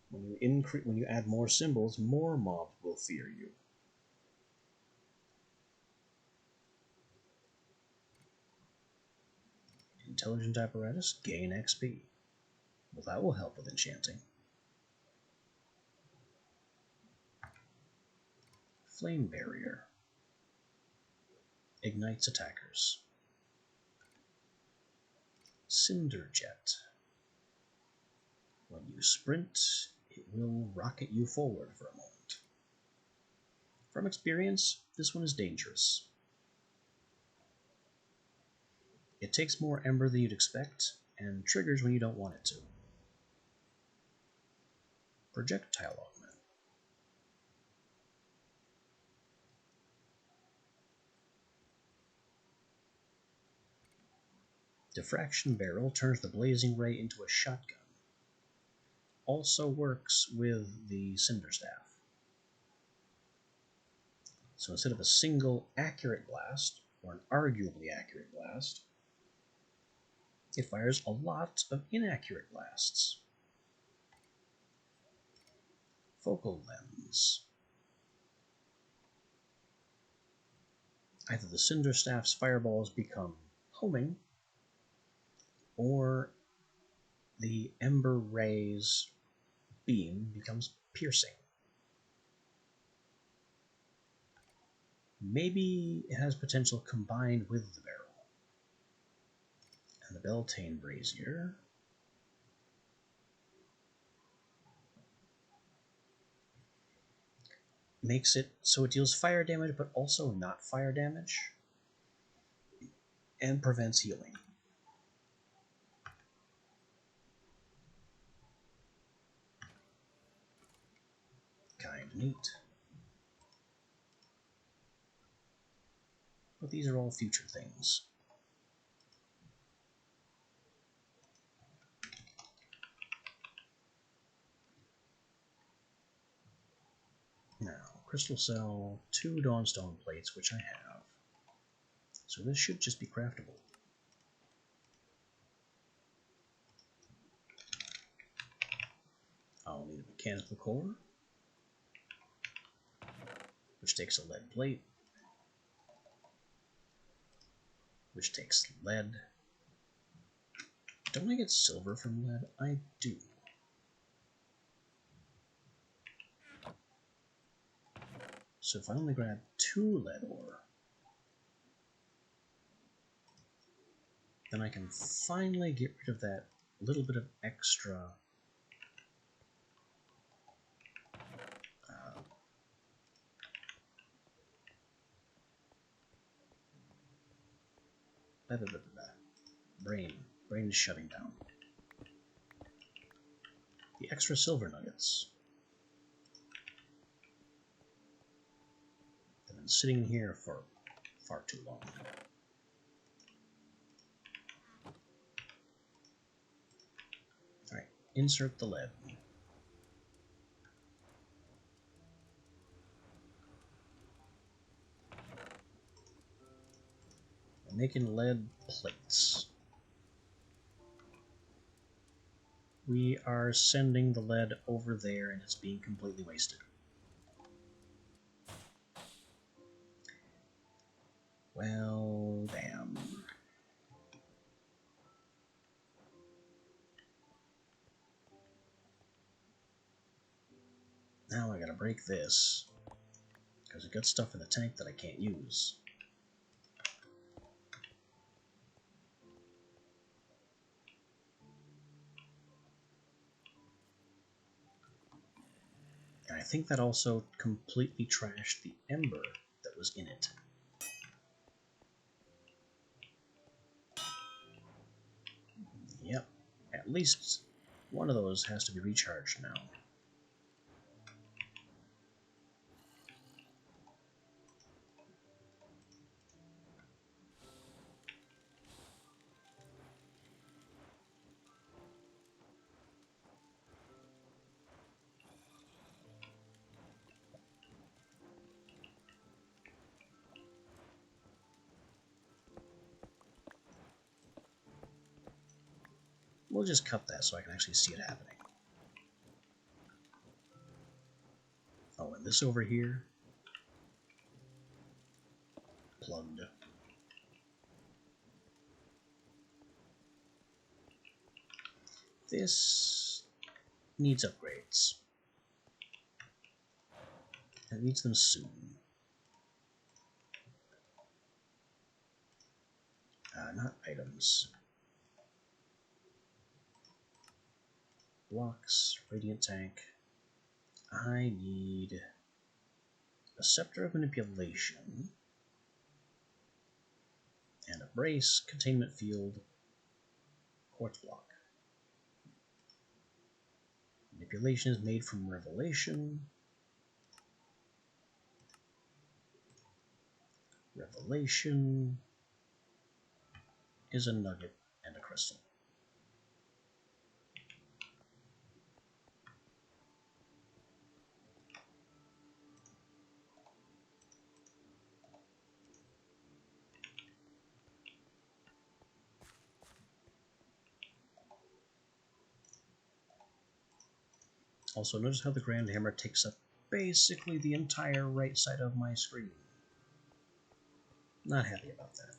When you add more symbols, more mobs will fear you. Intelligent Apparatus, gain XP. Well, that will help with enchanting. Flame Barrier. Ignites attackers. Cinder Jet. When you sprint, it will rocket you forward for a moment. From experience, this one is dangerous. It takes more Ember than you'd expect, and triggers when you don't want it to. projectile augment. Diffraction barrel turns the blazing ray into a shotgun. Also works with the cinder staff. So instead of a single accurate blast, or an arguably accurate blast, it fires a lot of inaccurate blasts. Focal lens. Either the cinder staff's fireballs become homing, or the ember ray's beam becomes piercing. Maybe it has potential combined with the barrel. And the Beltane brazier makes it so it deals fire damage, but also not fire damage, and prevents healing. Kind of neat. But these are all future things. Now, crystal cell, 2 dawnstone plates, which I have. So this should just be craftable. I'll need a mechanical core, which takes a lead plate, which takes lead. Don't I get silver from lead? I do. So if I only grab 2 lead ore, then I can finally get rid of that little bit of extra brain is shutting down. The extra silver nuggets. They've been sitting in here for far too long. Alright, insert the lead. I'm making lead plates. We are sending the lead over there and it's being completely wasted. Well, damn. Now I gotta break this, because it got stuff in the tank that I can't use. And I think that also completely trashed the ember that was in it. Yep, at least one of those has to be recharged now. We'll just cut that so I can actually see it happening. Oh, and this over here, plugged. This needs upgrades. It needs them soon. Not items. Blocks, radiant tank. I need a scepter of manipulation and a brace, containment field, quartz block. Manipulation is made from revelation. Revelation is a nugget and a crystal. Also, notice how the Grand Hammer takes up basically the entire right side of my screen. Not happy about that.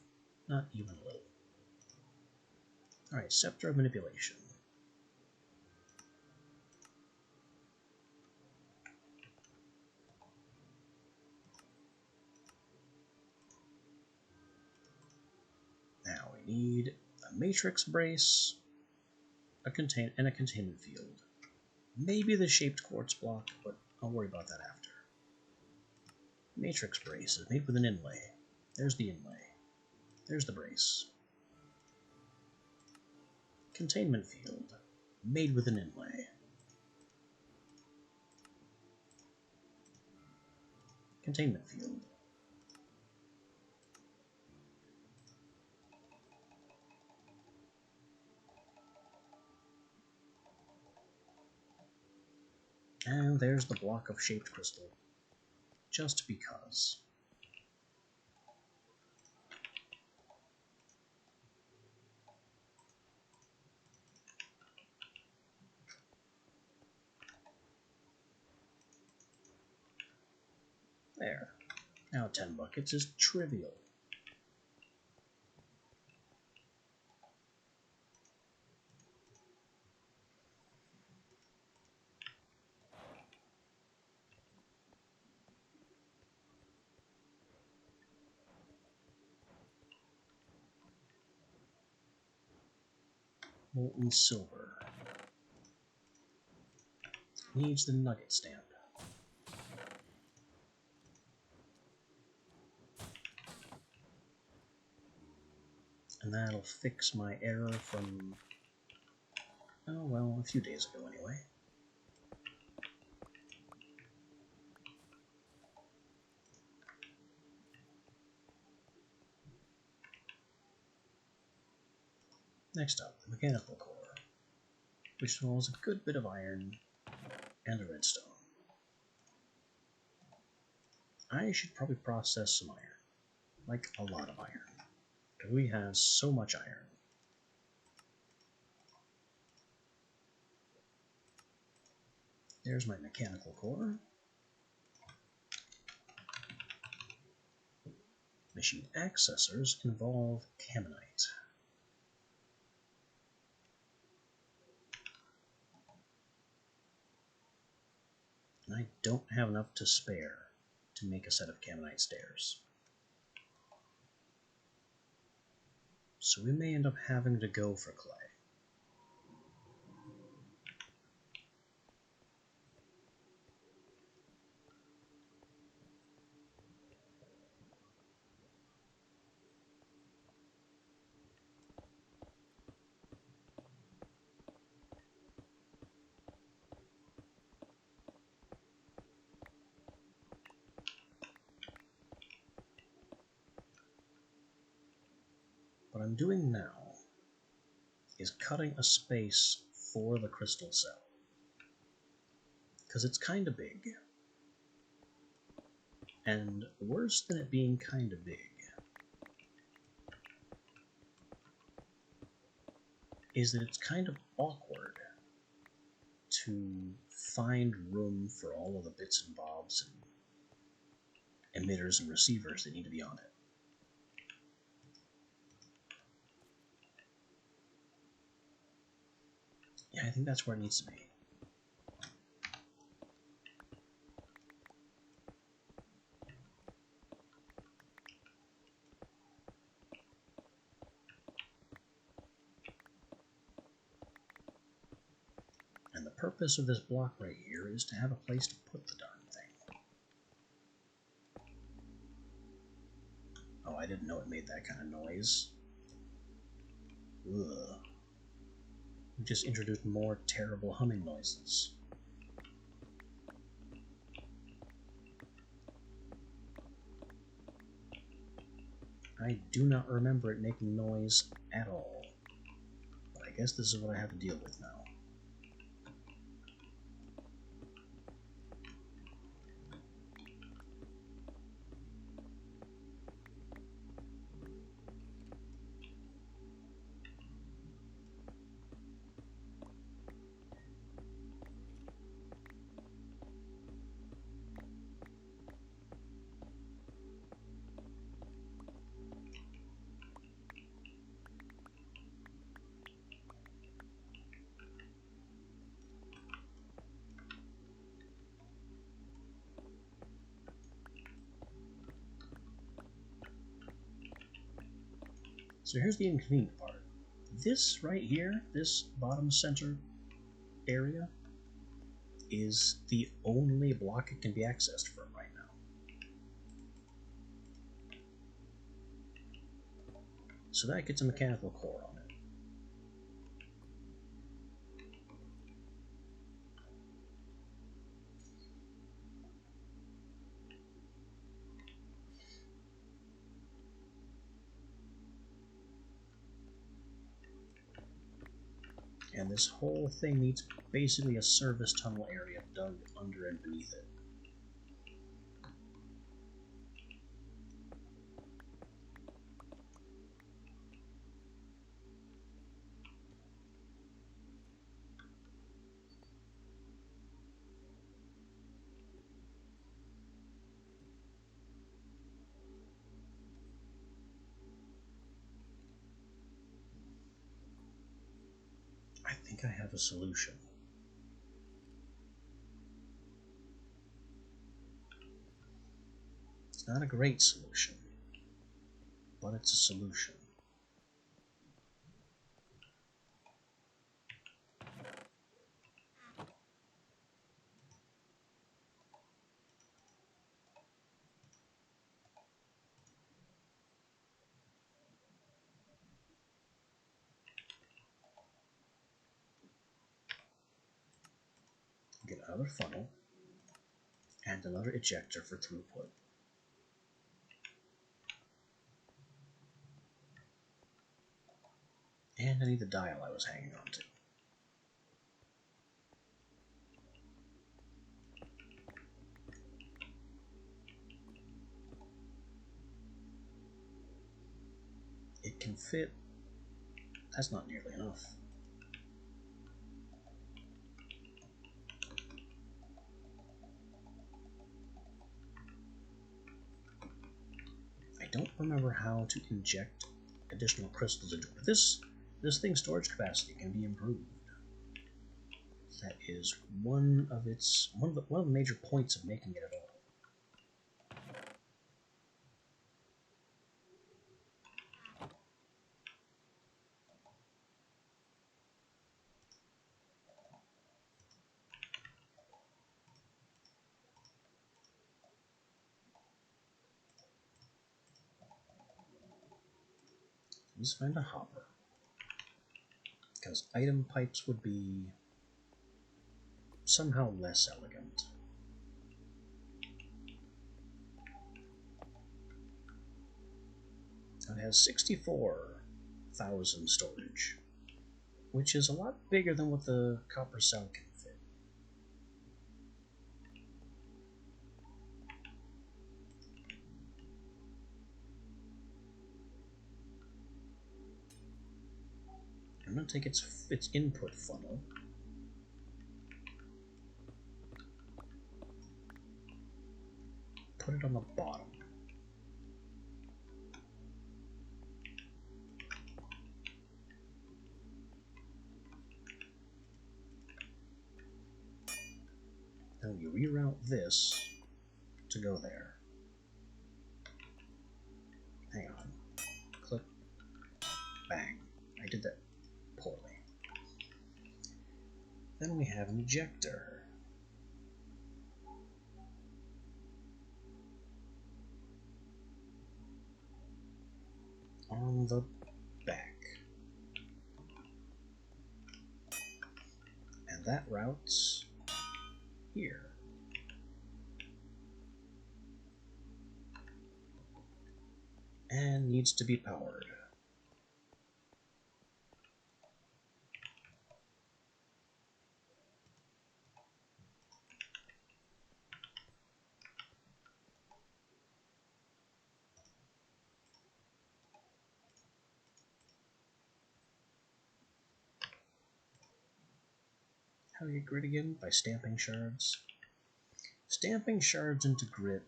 Not even a little. Alright, Scepter of Manipulation. Now we need a Matrix Brace, a containment field. Maybe the Shaped Quartz block, but I'll worry about that after. Matrix Brace is made with an inlay. There's the inlay. There's the brace. Containment field, made with an inlay. Containment field. And there's the block of shaped crystal. Just because. There. Now 10 buckets is trivial. Molten silver. Needs the nugget stamp. And that'll fix my error from, oh well, a few days ago anyway. Next up, the mechanical core, which involves a good bit of iron and a redstone. I should probably process some iron, like a lot of iron, because we have so much iron. There's my mechanical core. Machine accessors involve Caminite. And I don't have enough to spare to make a set of Caminite stairs. So we may end up having to go for clay. What I'm doing now is cutting a space for the crystal cell, because it's kind of big. And worse than it being kind of big is that it's kind of awkward to find room for all of the bits and bobs and emitters and receivers that need to be on it. Yeah, I think that's where it needs to be. And the purpose of this block right here is to have a place to put the darn thing. Oh, I didn't know it made that kind of noise. Ugh. We just introduced more terrible humming noises. I do not remember it making noise at all. But I guess this is what I have to deal with now. So here's the inconvenient part. This right here, this bottom center area, is the only block it can be accessed from right now. So that gets a mechanical core on it. And this whole thing needs basically a service tunnel area dug under and beneath it. I think I have a solution. It's not a great solution, but it's a solution. Get another funnel and another ejector for throughput. And I need the dial I was hanging on to. It can fit. That's not nearly enough. I don't remember how to inject additional crystals into it. This thing's storage capacity can be improved. That is one of the major points of making it at all. Let's find a hopper, because item pipes would be somehow less elegant. It has 64,000 storage, which is a lot bigger than what the copper cell can fit. I'm going to take its input funnel, put it on the bottom. Then we reroute this to go there. Hang on. Click. Bang. I did that poorly. Then we have an ejector. On the back. And that routes here. and needs to be powered. How do you get grit again? By stamping shards. Stamping shards into grit.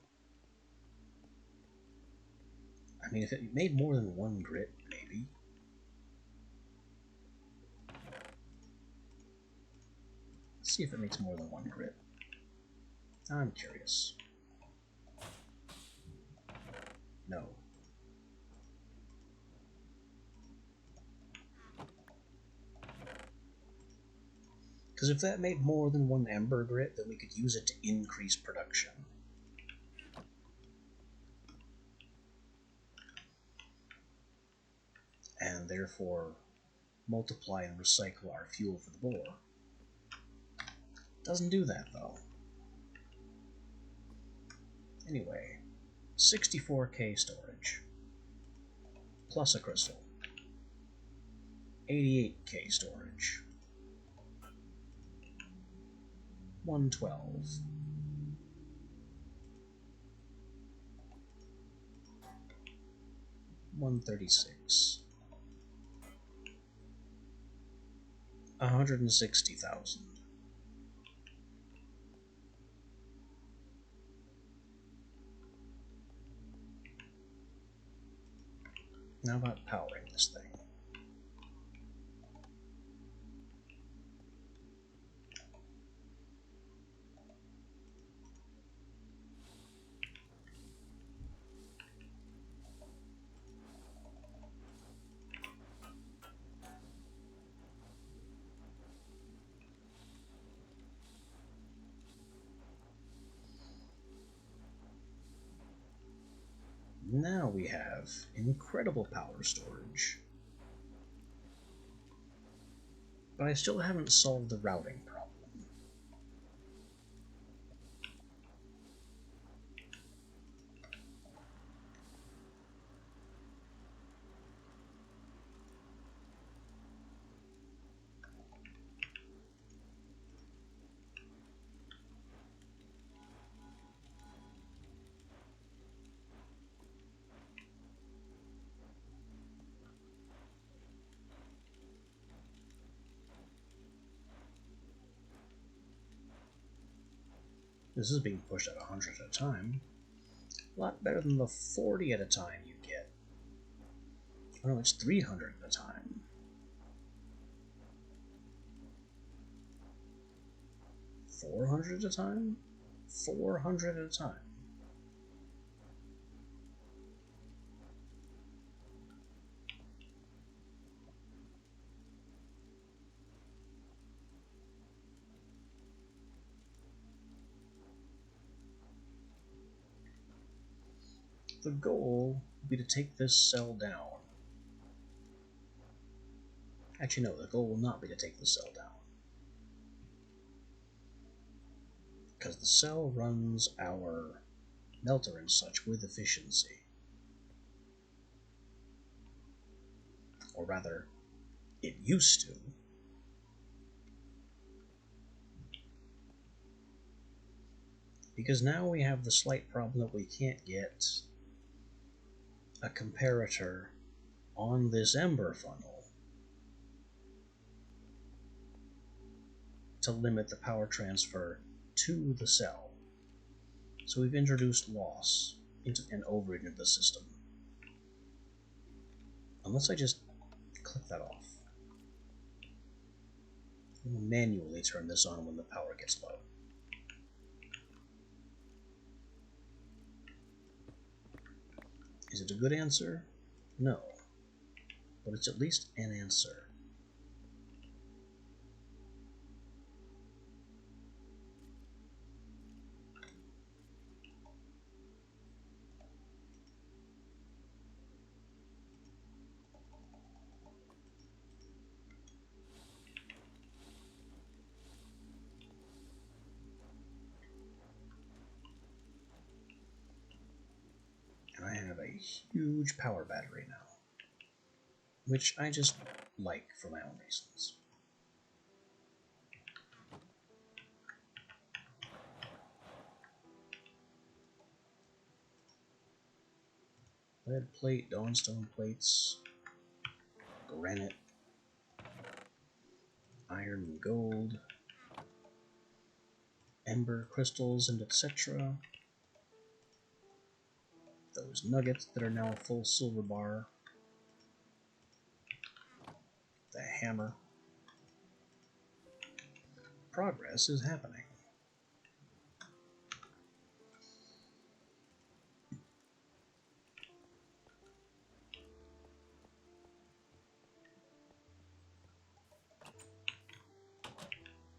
I mean, if it made more than one grit, maybe. Let's see if it makes more than one grit. I'm curious. No. Because if that made more than one ember grit, then we could use it to increase production. And therefore multiply and recycle our fuel for the boar. Doesn't do that, though. Anyway, 64k storage. Plus a crystal. 88k storage. 112. 136. 160,000. Now about powering this thing. Now we have incredible power storage. But I still haven't solved the routing problem. This is being pushed at 100 at a time. A lot better than the 40 at a time you get. Oh no, it's 300 at a time. 400 at a time? 400 at a time. The goal would be to take this cell down. Actually, no, the goal will not be to take the cell down. Because the cell runs our melter and such with efficiency. Or rather, it used to. Because now we have the slight problem that we can't get a comparator on this ember funnel to limit the power transfer to the cell. So we've introduced loss and over into the system. Unless I just click that off. We'll manually turn this on when the power gets low. Is it a good answer? No. But it's at least an answer. And I have a huge power battery now, which I just like for my own reasons. Lead plate, dawnstone plates, granite, iron and gold, ember crystals, and etc. Those nuggets that are now a full silver bar. The hammer. Progress is happening.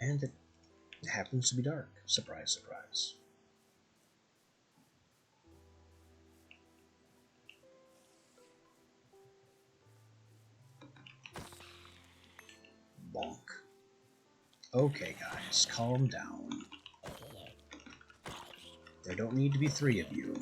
And it happens to be dark. Surprise, surprise. Bonk. Okay, guys, calm down. There don't need to be 3 of you.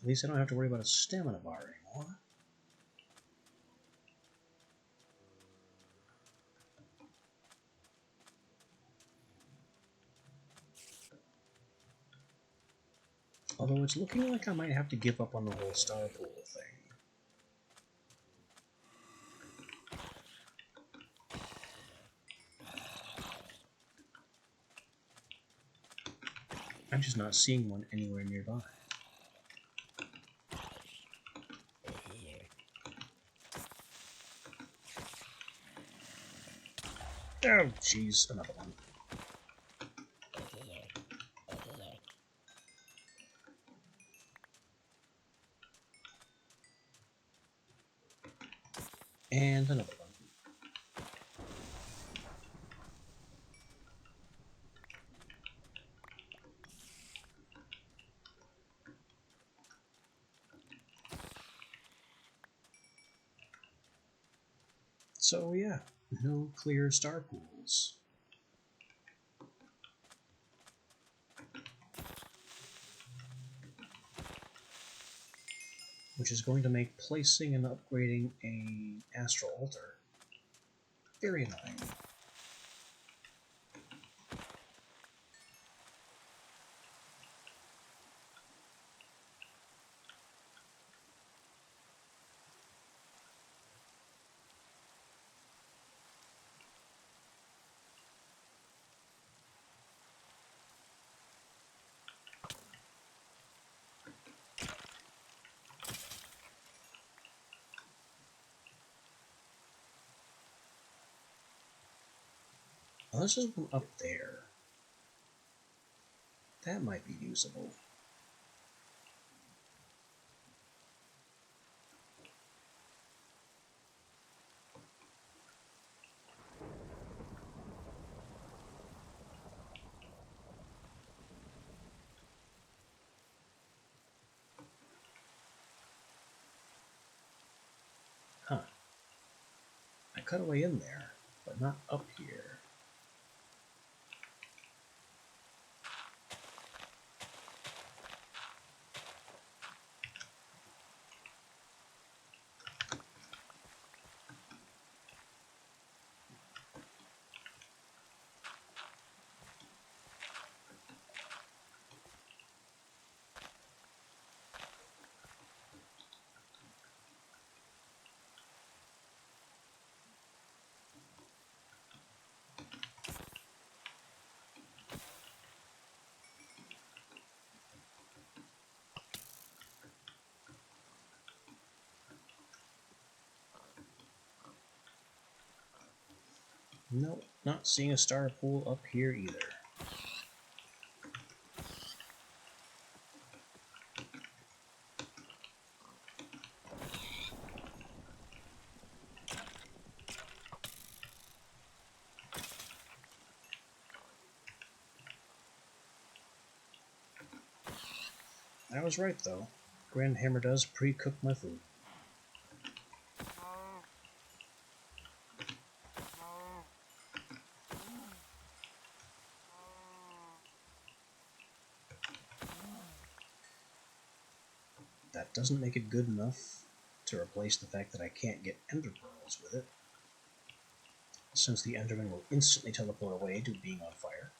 At least I don't have to worry about a stamina bar anymore. Although it's looking like I might have to give up on the whole star pool thing. I'm just not seeing one anywhere nearby. Oh, jeez, another one. And another one. So yeah, no clear star pools. Which is going to make placing and upgrading a astral altar very annoying. Well, this is one up there. That might be usable. Huh. I cut away in there, but not up here. Nope, not seeing a star pool up here either. I was right, though. Grand Hammer does pre-cook my food. That doesn't make it good enough to replace the fact that I can't get ender pearls with it, since the enderman will instantly teleport away to being on fire.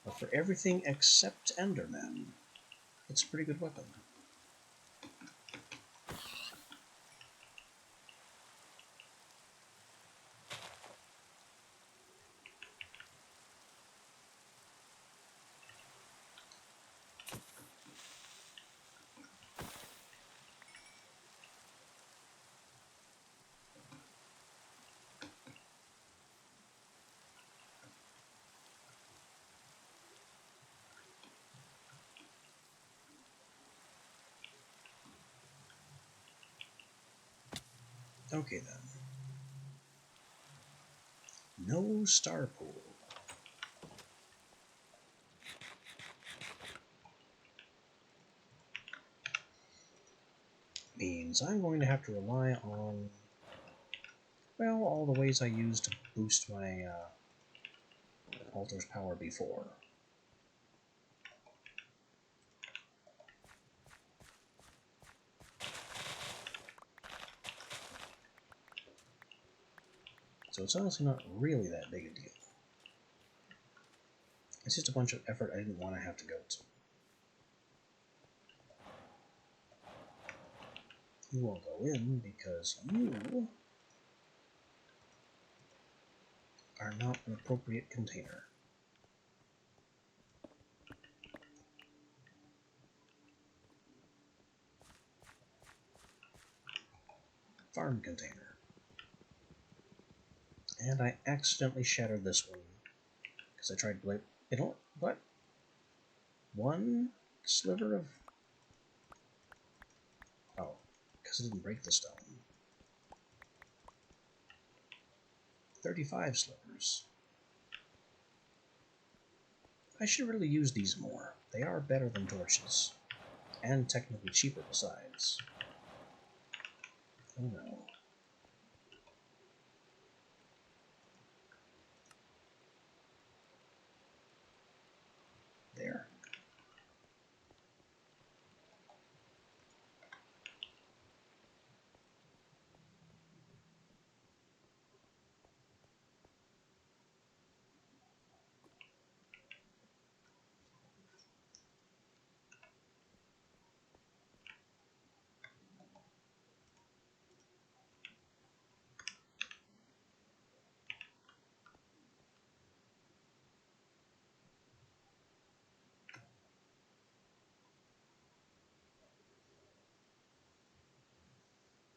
But for everything except endermen, it's a pretty good weapon. Okay then. No star pool. Means I'm going to have to rely on, well, all the ways I used to boost my altar's power before. So it's honestly not really that big a deal. It's just a bunch of effort I didn't want to have to go to. You won't go in because you are not an appropriate container. Farm container. And I accidentally shattered this one because I tried to it. What? One sliver of... Oh, because it didn't break the stone. 35 slivers. I should really use these more. They are better than torches. And technically cheaper besides. Oh no. There.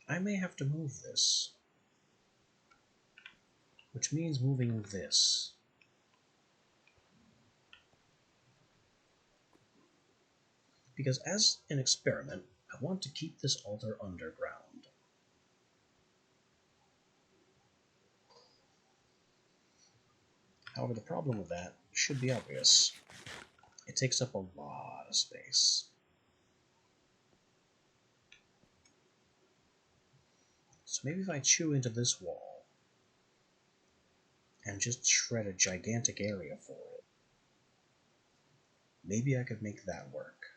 I may have to move this. Which means moving this. Because as an experiment, I want to keep this altar underground. However, the problem with that should be obvious. It takes up a lot of space. So maybe if I chew into this wall and just shred a gigantic area for it, maybe I could make that work.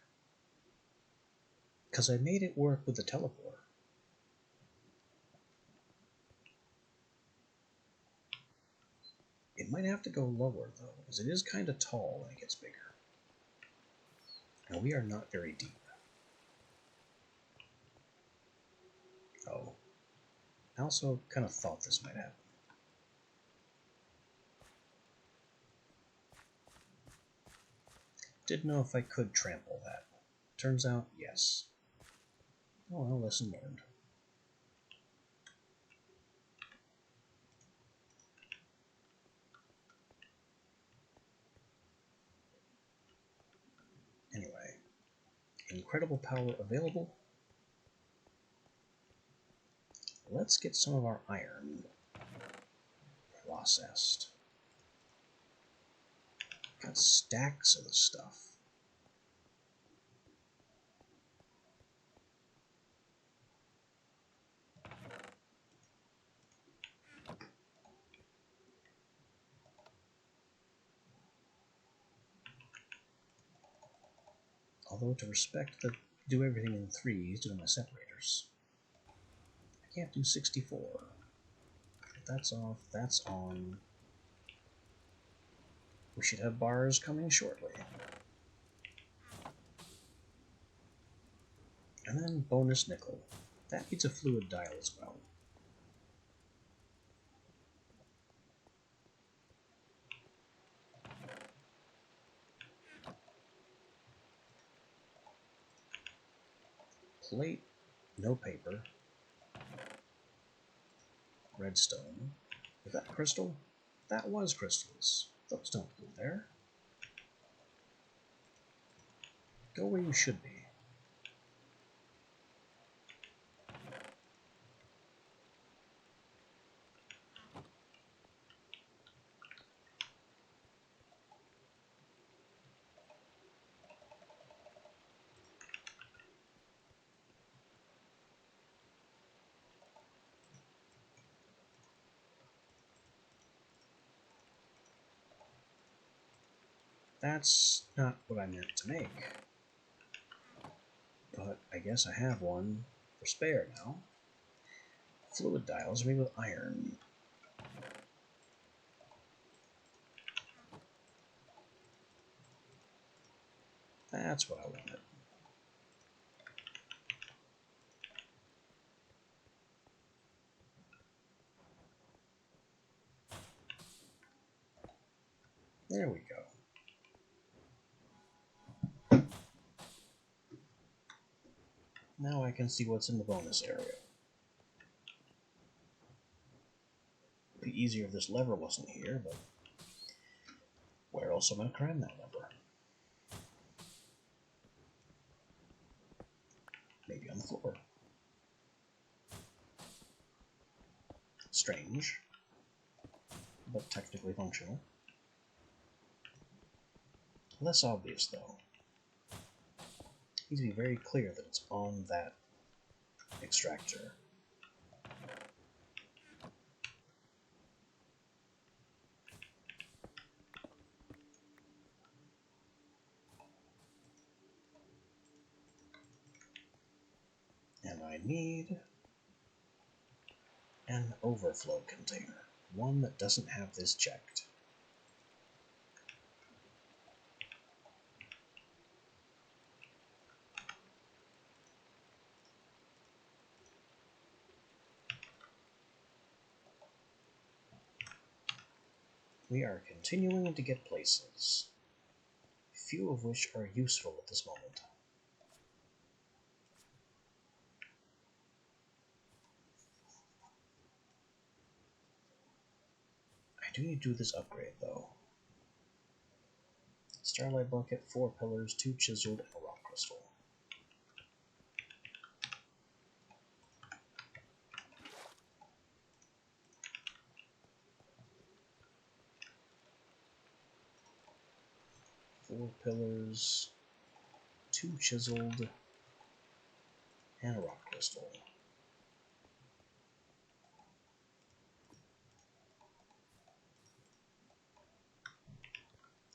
Because I made it work with the teleport. It might have to go lower, though, because it is kind of tall when it gets bigger. And we are not very deep. Oh. I also kind of thought this might happen. Didn't know if I could trample that. Turns out, yes. Oh well, lesson learned. Anyway, incredible power available. Let's get some of our iron processed. Got stacks of the stuff. Although to respect the do everything in threes due to my separators, I can't do 64. If that's off, that's on. We should have bars coming shortly. And then bonus nickel. That needs a fluid dial as well. Plate, no paper. Redstone. Is that crystal? That was crystals. Those don't go there. Go where you should be. That's not what I meant to make. But I guess I have one for spare now. Fluid dials made with iron. That's what I wanted. There we go. Now I can see what's in the bonus area. It'd be easier if this lever wasn't here, but where else am I going to cram that lever? Maybe on the floor. Strange, but technically functional. Less obvious, though. Needs to be very clear that it's on that extractor. And I need an overflow container. One that doesn't have this checked. We are continuing to get places, few of which are useful at this moment. I do need to do this upgrade, though. Starlight bucket, 4 pillars, 2 chiseled, and a rock crystal. Four pillars, 2 chiseled, and a rock crystal.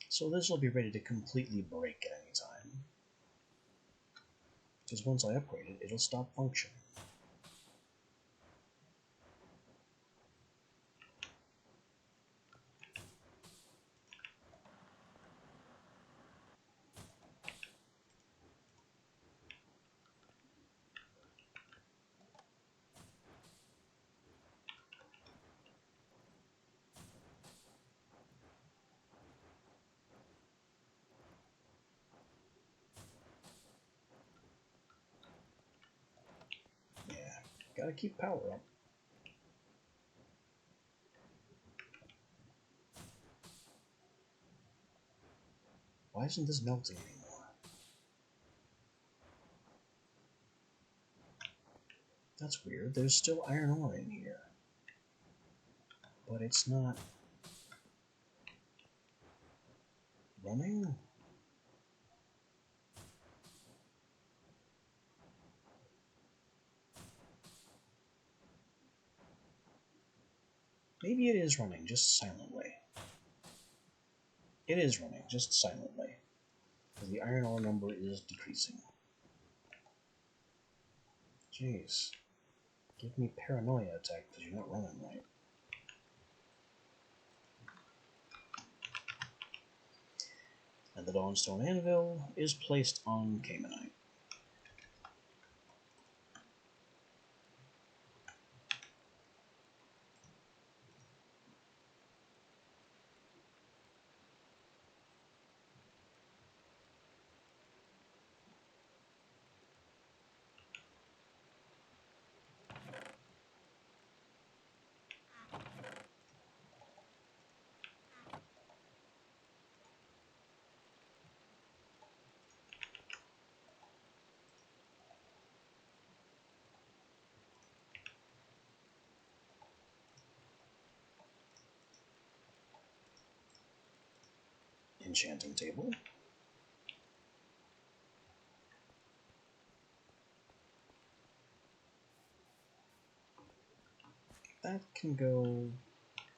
So this will be ready to completely break at any time. Because once I upgrade it, it'll stop functioning. Gotta keep power up. Why isn't this melting anymore? That's weird. There's still iron ore in here. But it's not running? Maybe it is running, just silently. It is running, just silently. Because the iron ore number is decreasing. Jeez. Give me paranoia attack because you're not running right. And the Dawnstone Anvil is placed on Caymanite. Enchanting table. That can go,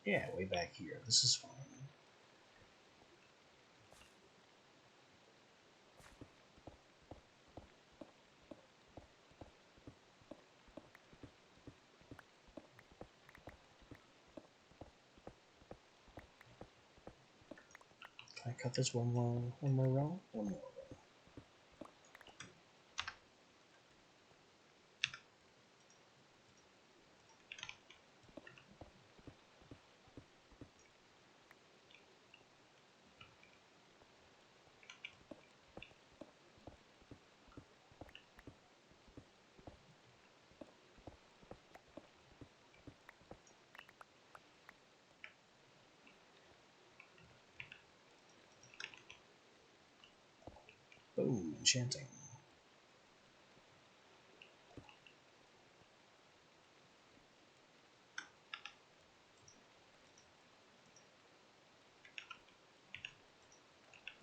yeah, way back here. This is fine. Can I cut this one more row? One more row. Boom, enchanting.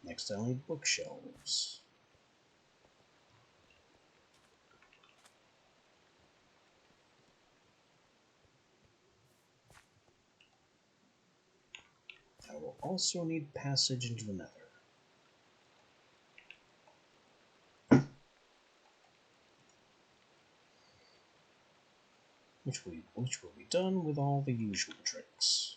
Next I need bookshelves. I will also need passage into the nether. Which will be done with all the usual tricks.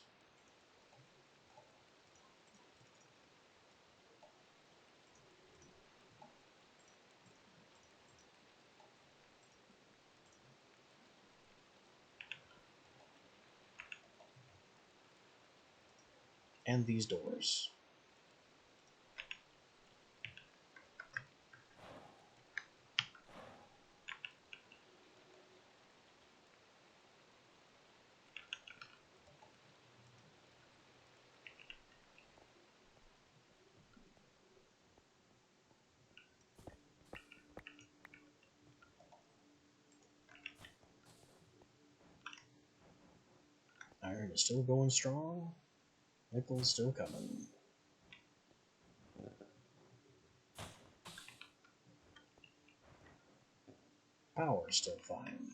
And these doors. Iron is still going strong. Nickel's still coming. Power's still fine.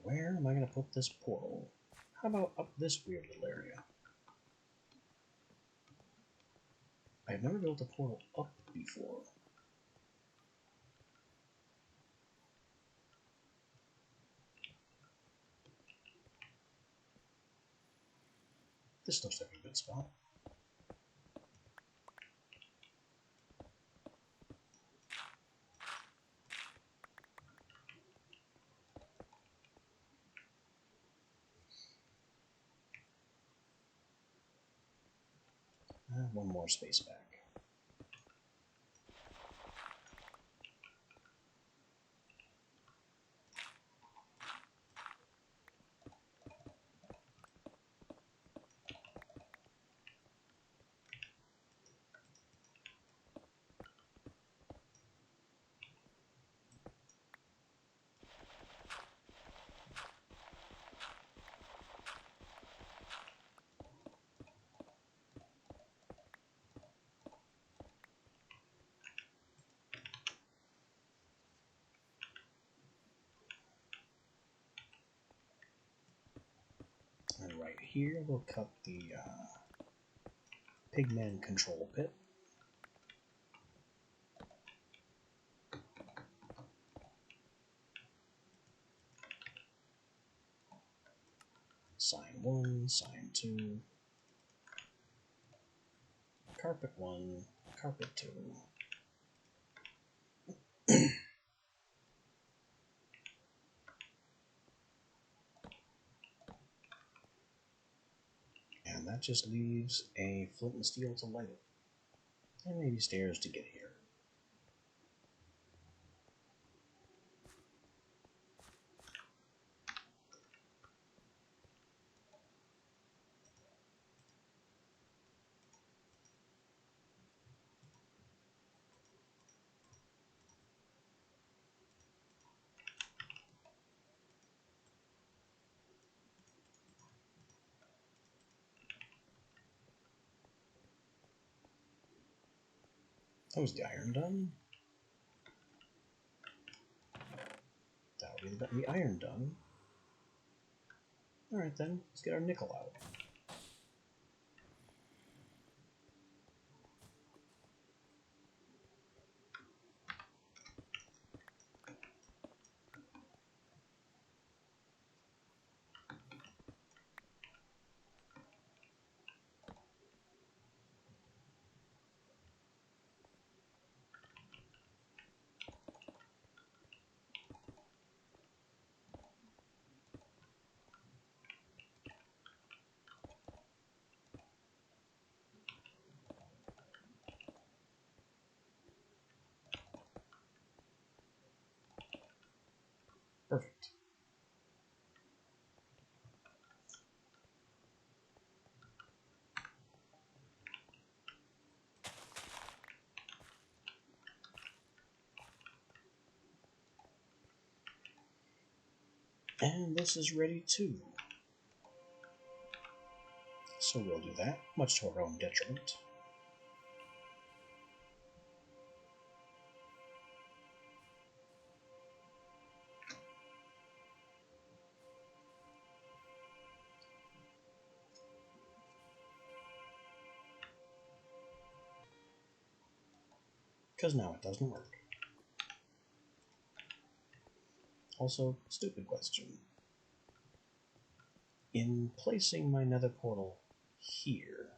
Where am I going to put this portal? How about up this weird little area? I've never built a portal up before. This looks like a good spot. one more space back. And right here, we'll cut the Pigman control pit. Sign 1, sign 2, carpet 1, carpet 2. And that just leaves a flint and steel to light it. And maybe stairs to get here. That was the iron done. That would be the iron done. Alright then, let's get our nickel out. Perfect. And this is ready too. So we'll do that, much to our own detriment. Because now it doesn't work. Also, stupid question. In placing my nether portal here,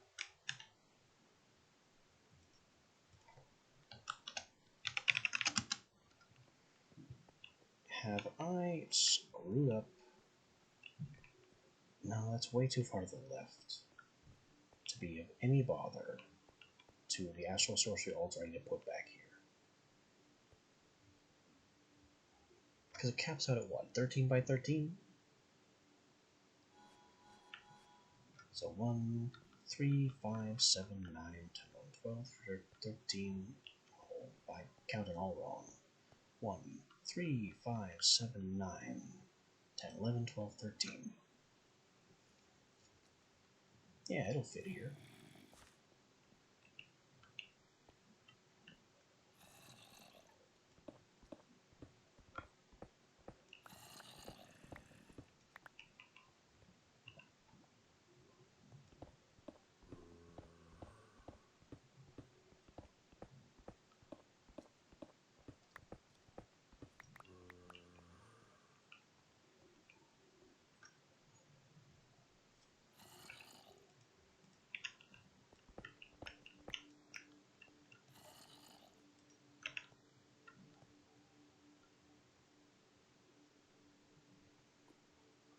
have I screwed up? No, that's way too far to the left to be of any bother to the Astral Sorcery altar I need to put back here. Because it caps out at what, 13 by 13? So 1, 3, 5, 7, 9, 10, 11, 12, 13. Oh, I counted all wrong. 1, 3, 5, 7, 9, 10, 11, 12, 13. Yeah, it'll fit here.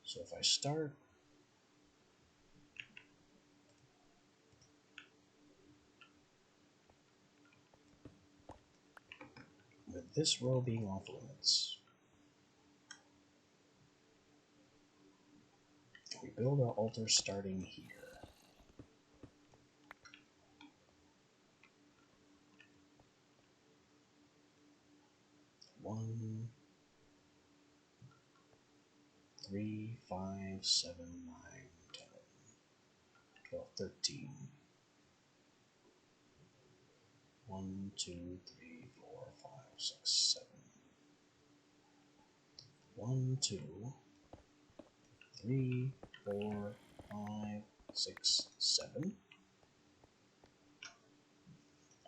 So if I start this row being off limits. We build our altar starting here. One, 3, 5, 7, 9, 10, 12, 13. 1, 2, 3, 4, 5, 6, 7. 1, 2, 3, 4, 5, 6, 7.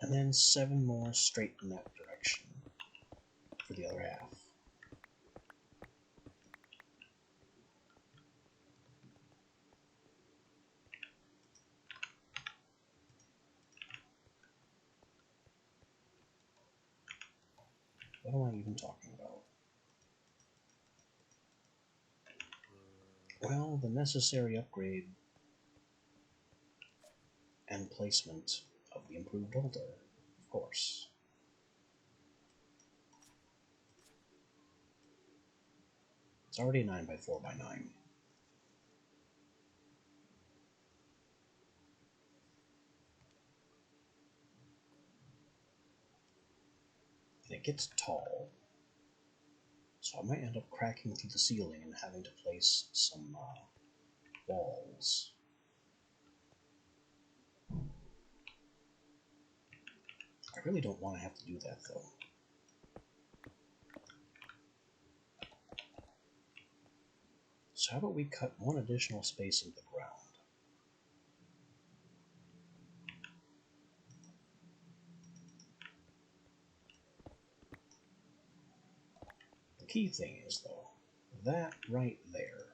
And then 7 more straight in that direction for the other half. What am I even talking about? Well, the necessary upgrade and placement of the improved altar, of course. It's already a 9x4x9. And it gets tall, so I might end up cracking through the ceiling and having to place some walls. I really don't want to have to do that, though. So how about we cut one additional space into the ground? The key thing is, though, that right there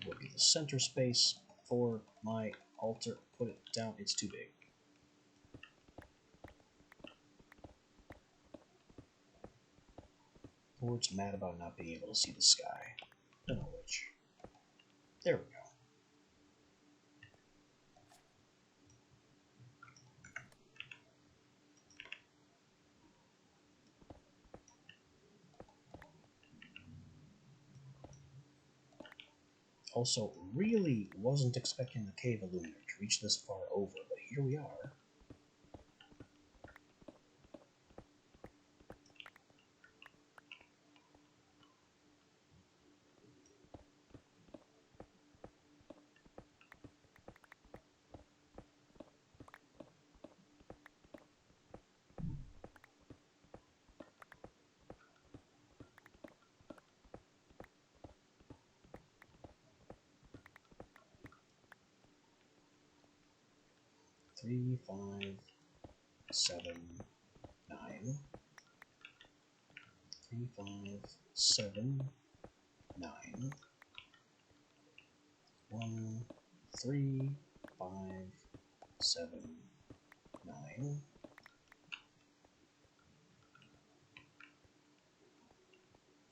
would be the center space for my altar. Put it down, it's too big. Or it's mad about not being able to see the sky. I don't know which. There we go. Also, really wasn't expecting the cave illuminator to reach this far over, but here we are. Three, 5, 7, 9. 3, 5, 7, 9. 1, 3, 5, 7, 9.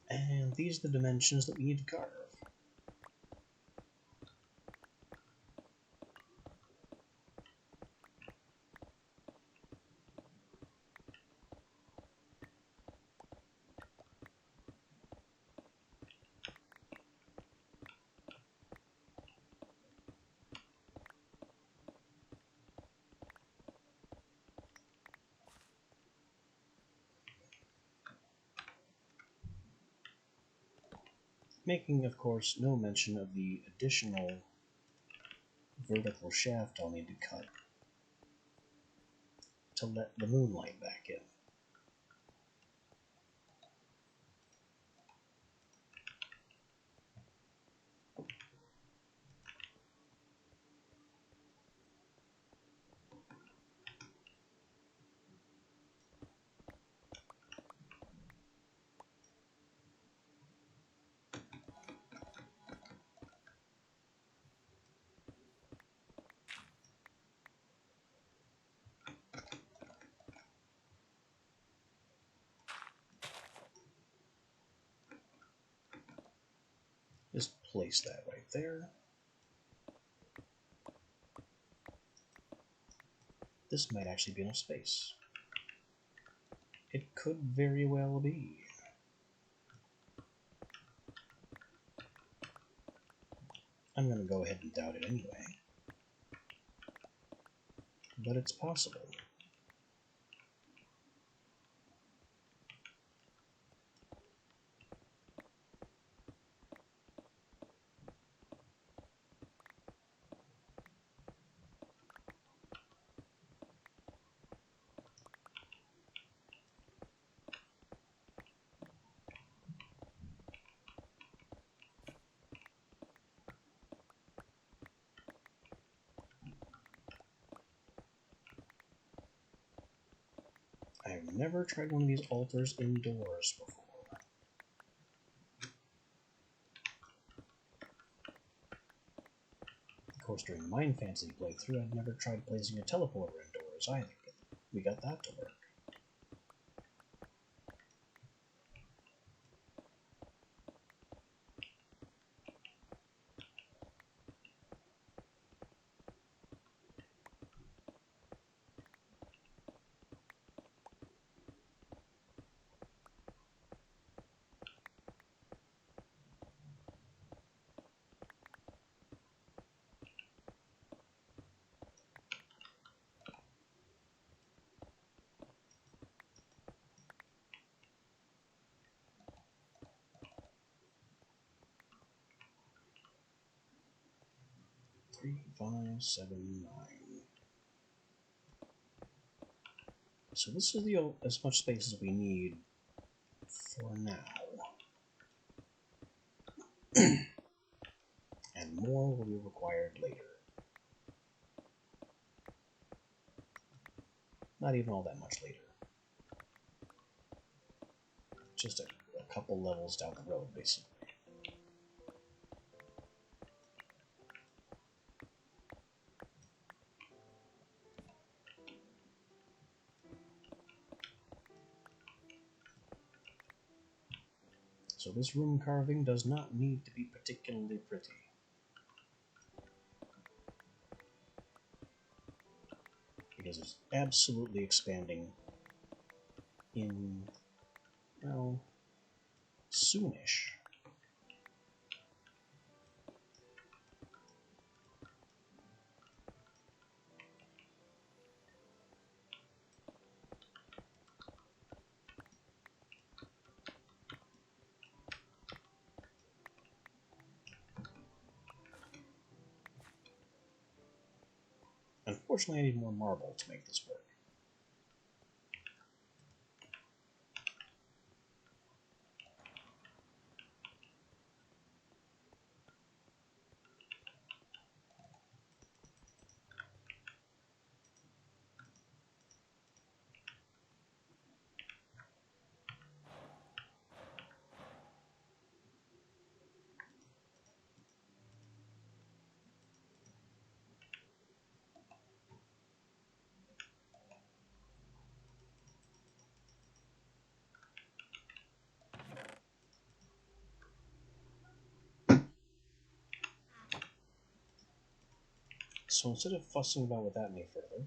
And these are the dimensions that we need to carve. Making, of course, no mention of the additional vertical shaft I'll need to cut to let the moonlight back in. Just place that right there. this might actually be enough space. It could very well be. I'm going to go ahead and doubt it anyway. But it's possible. I've never tried one of these altars indoors before. Of course, during the Mind Fantasy playthrough, I've never tried placing a teleporter indoors either, but we got that to work. Three, 5, 7, 9. So this is as much space as we need for now. And more will be required later. Not even all that much later. Just a couple levels down the road, basically. So this room carving does not need to be particularly pretty. Because it's absolutely expanding in, well, soonish. Unfortunately, I need more marble to make this work. So instead of fussing about with that any further,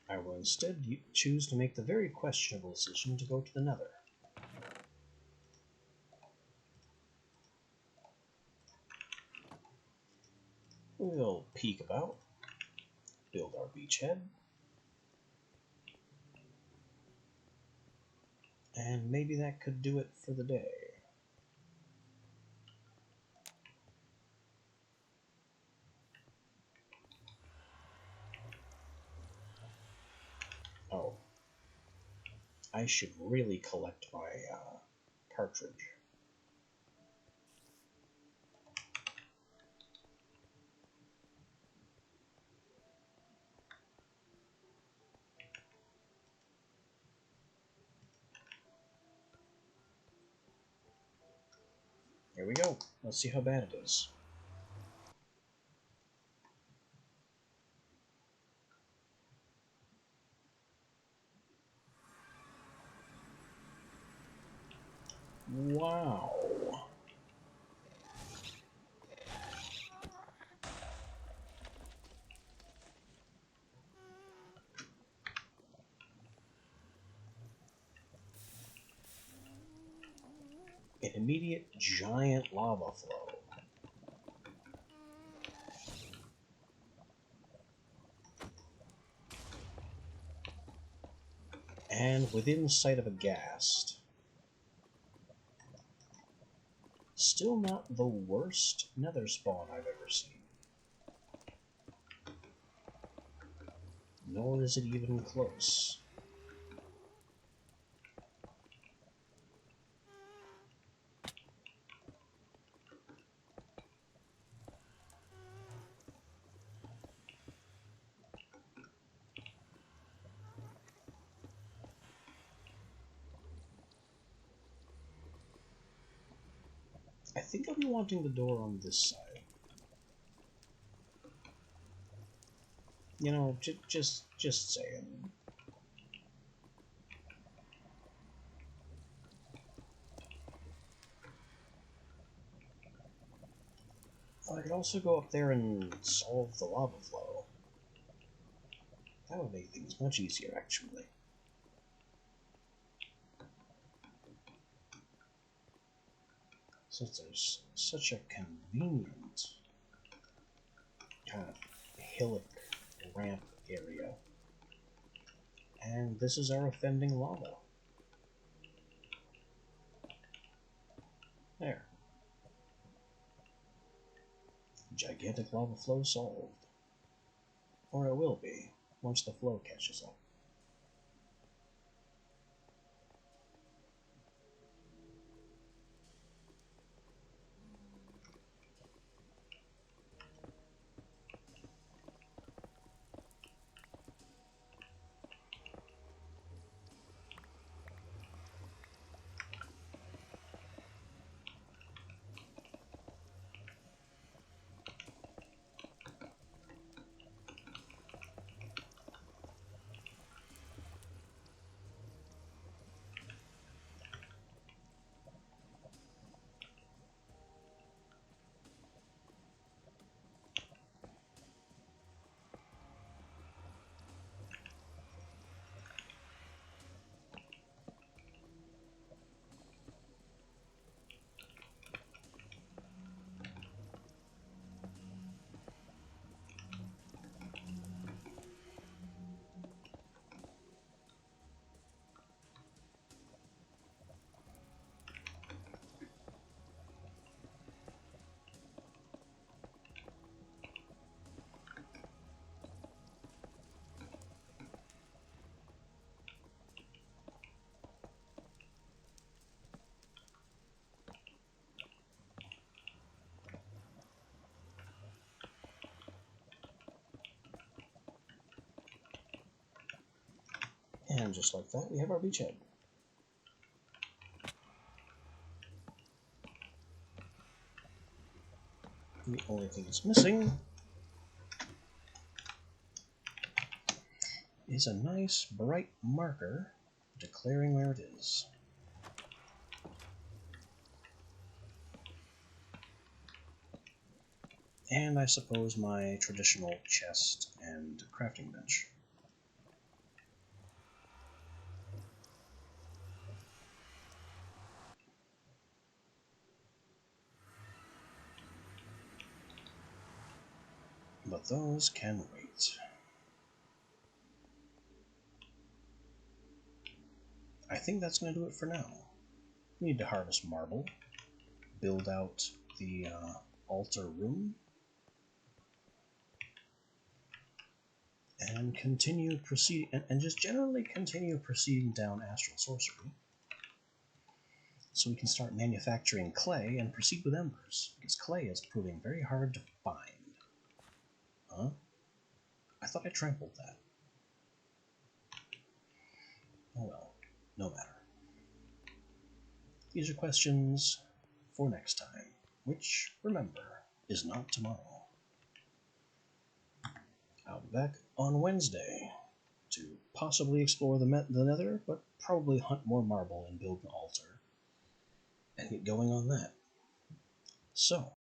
I will instead choose to make the very questionable decision to go to the Nether. We'll peek about, build our beachhead, and maybe that could do it for the day. Oh, I should really collect my cartridge. Here we go. Let's see how bad it is. Wow. An immediate giant lava flow. And within sight of a ghast. Still not the worst nether spawn I've ever seen. Nor is it even close. I think I'll be wanting the door on this side. You know, just saying. I could also go up there and solve the lava flow. That would make things much easier, actually. Since there's such a convenient kind of hillock ramp area. And this is our offending lava. There. Gigantic lava flow solved. Or it will be, once the flow catches up. And just like that, we have our beachhead. The only thing it's missing is a nice bright marker declaring where it is. And I suppose my traditional chest and crafting bench. But those can wait. I think that's going to do it for now. We need to harvest marble, build out the altar room, and continue proceeding, and just generally continue proceeding down astral sorcery, so we can start manufacturing clay and proceed with embers, because clay is proving very hard to find. Huh? I thought I trampled that. Oh well, no matter. These are questions for next time, which, remember, is not tomorrow. I'll be back on Wednesday to possibly explore the nether, but probably hunt more marble and build an altar, and get going on that. So,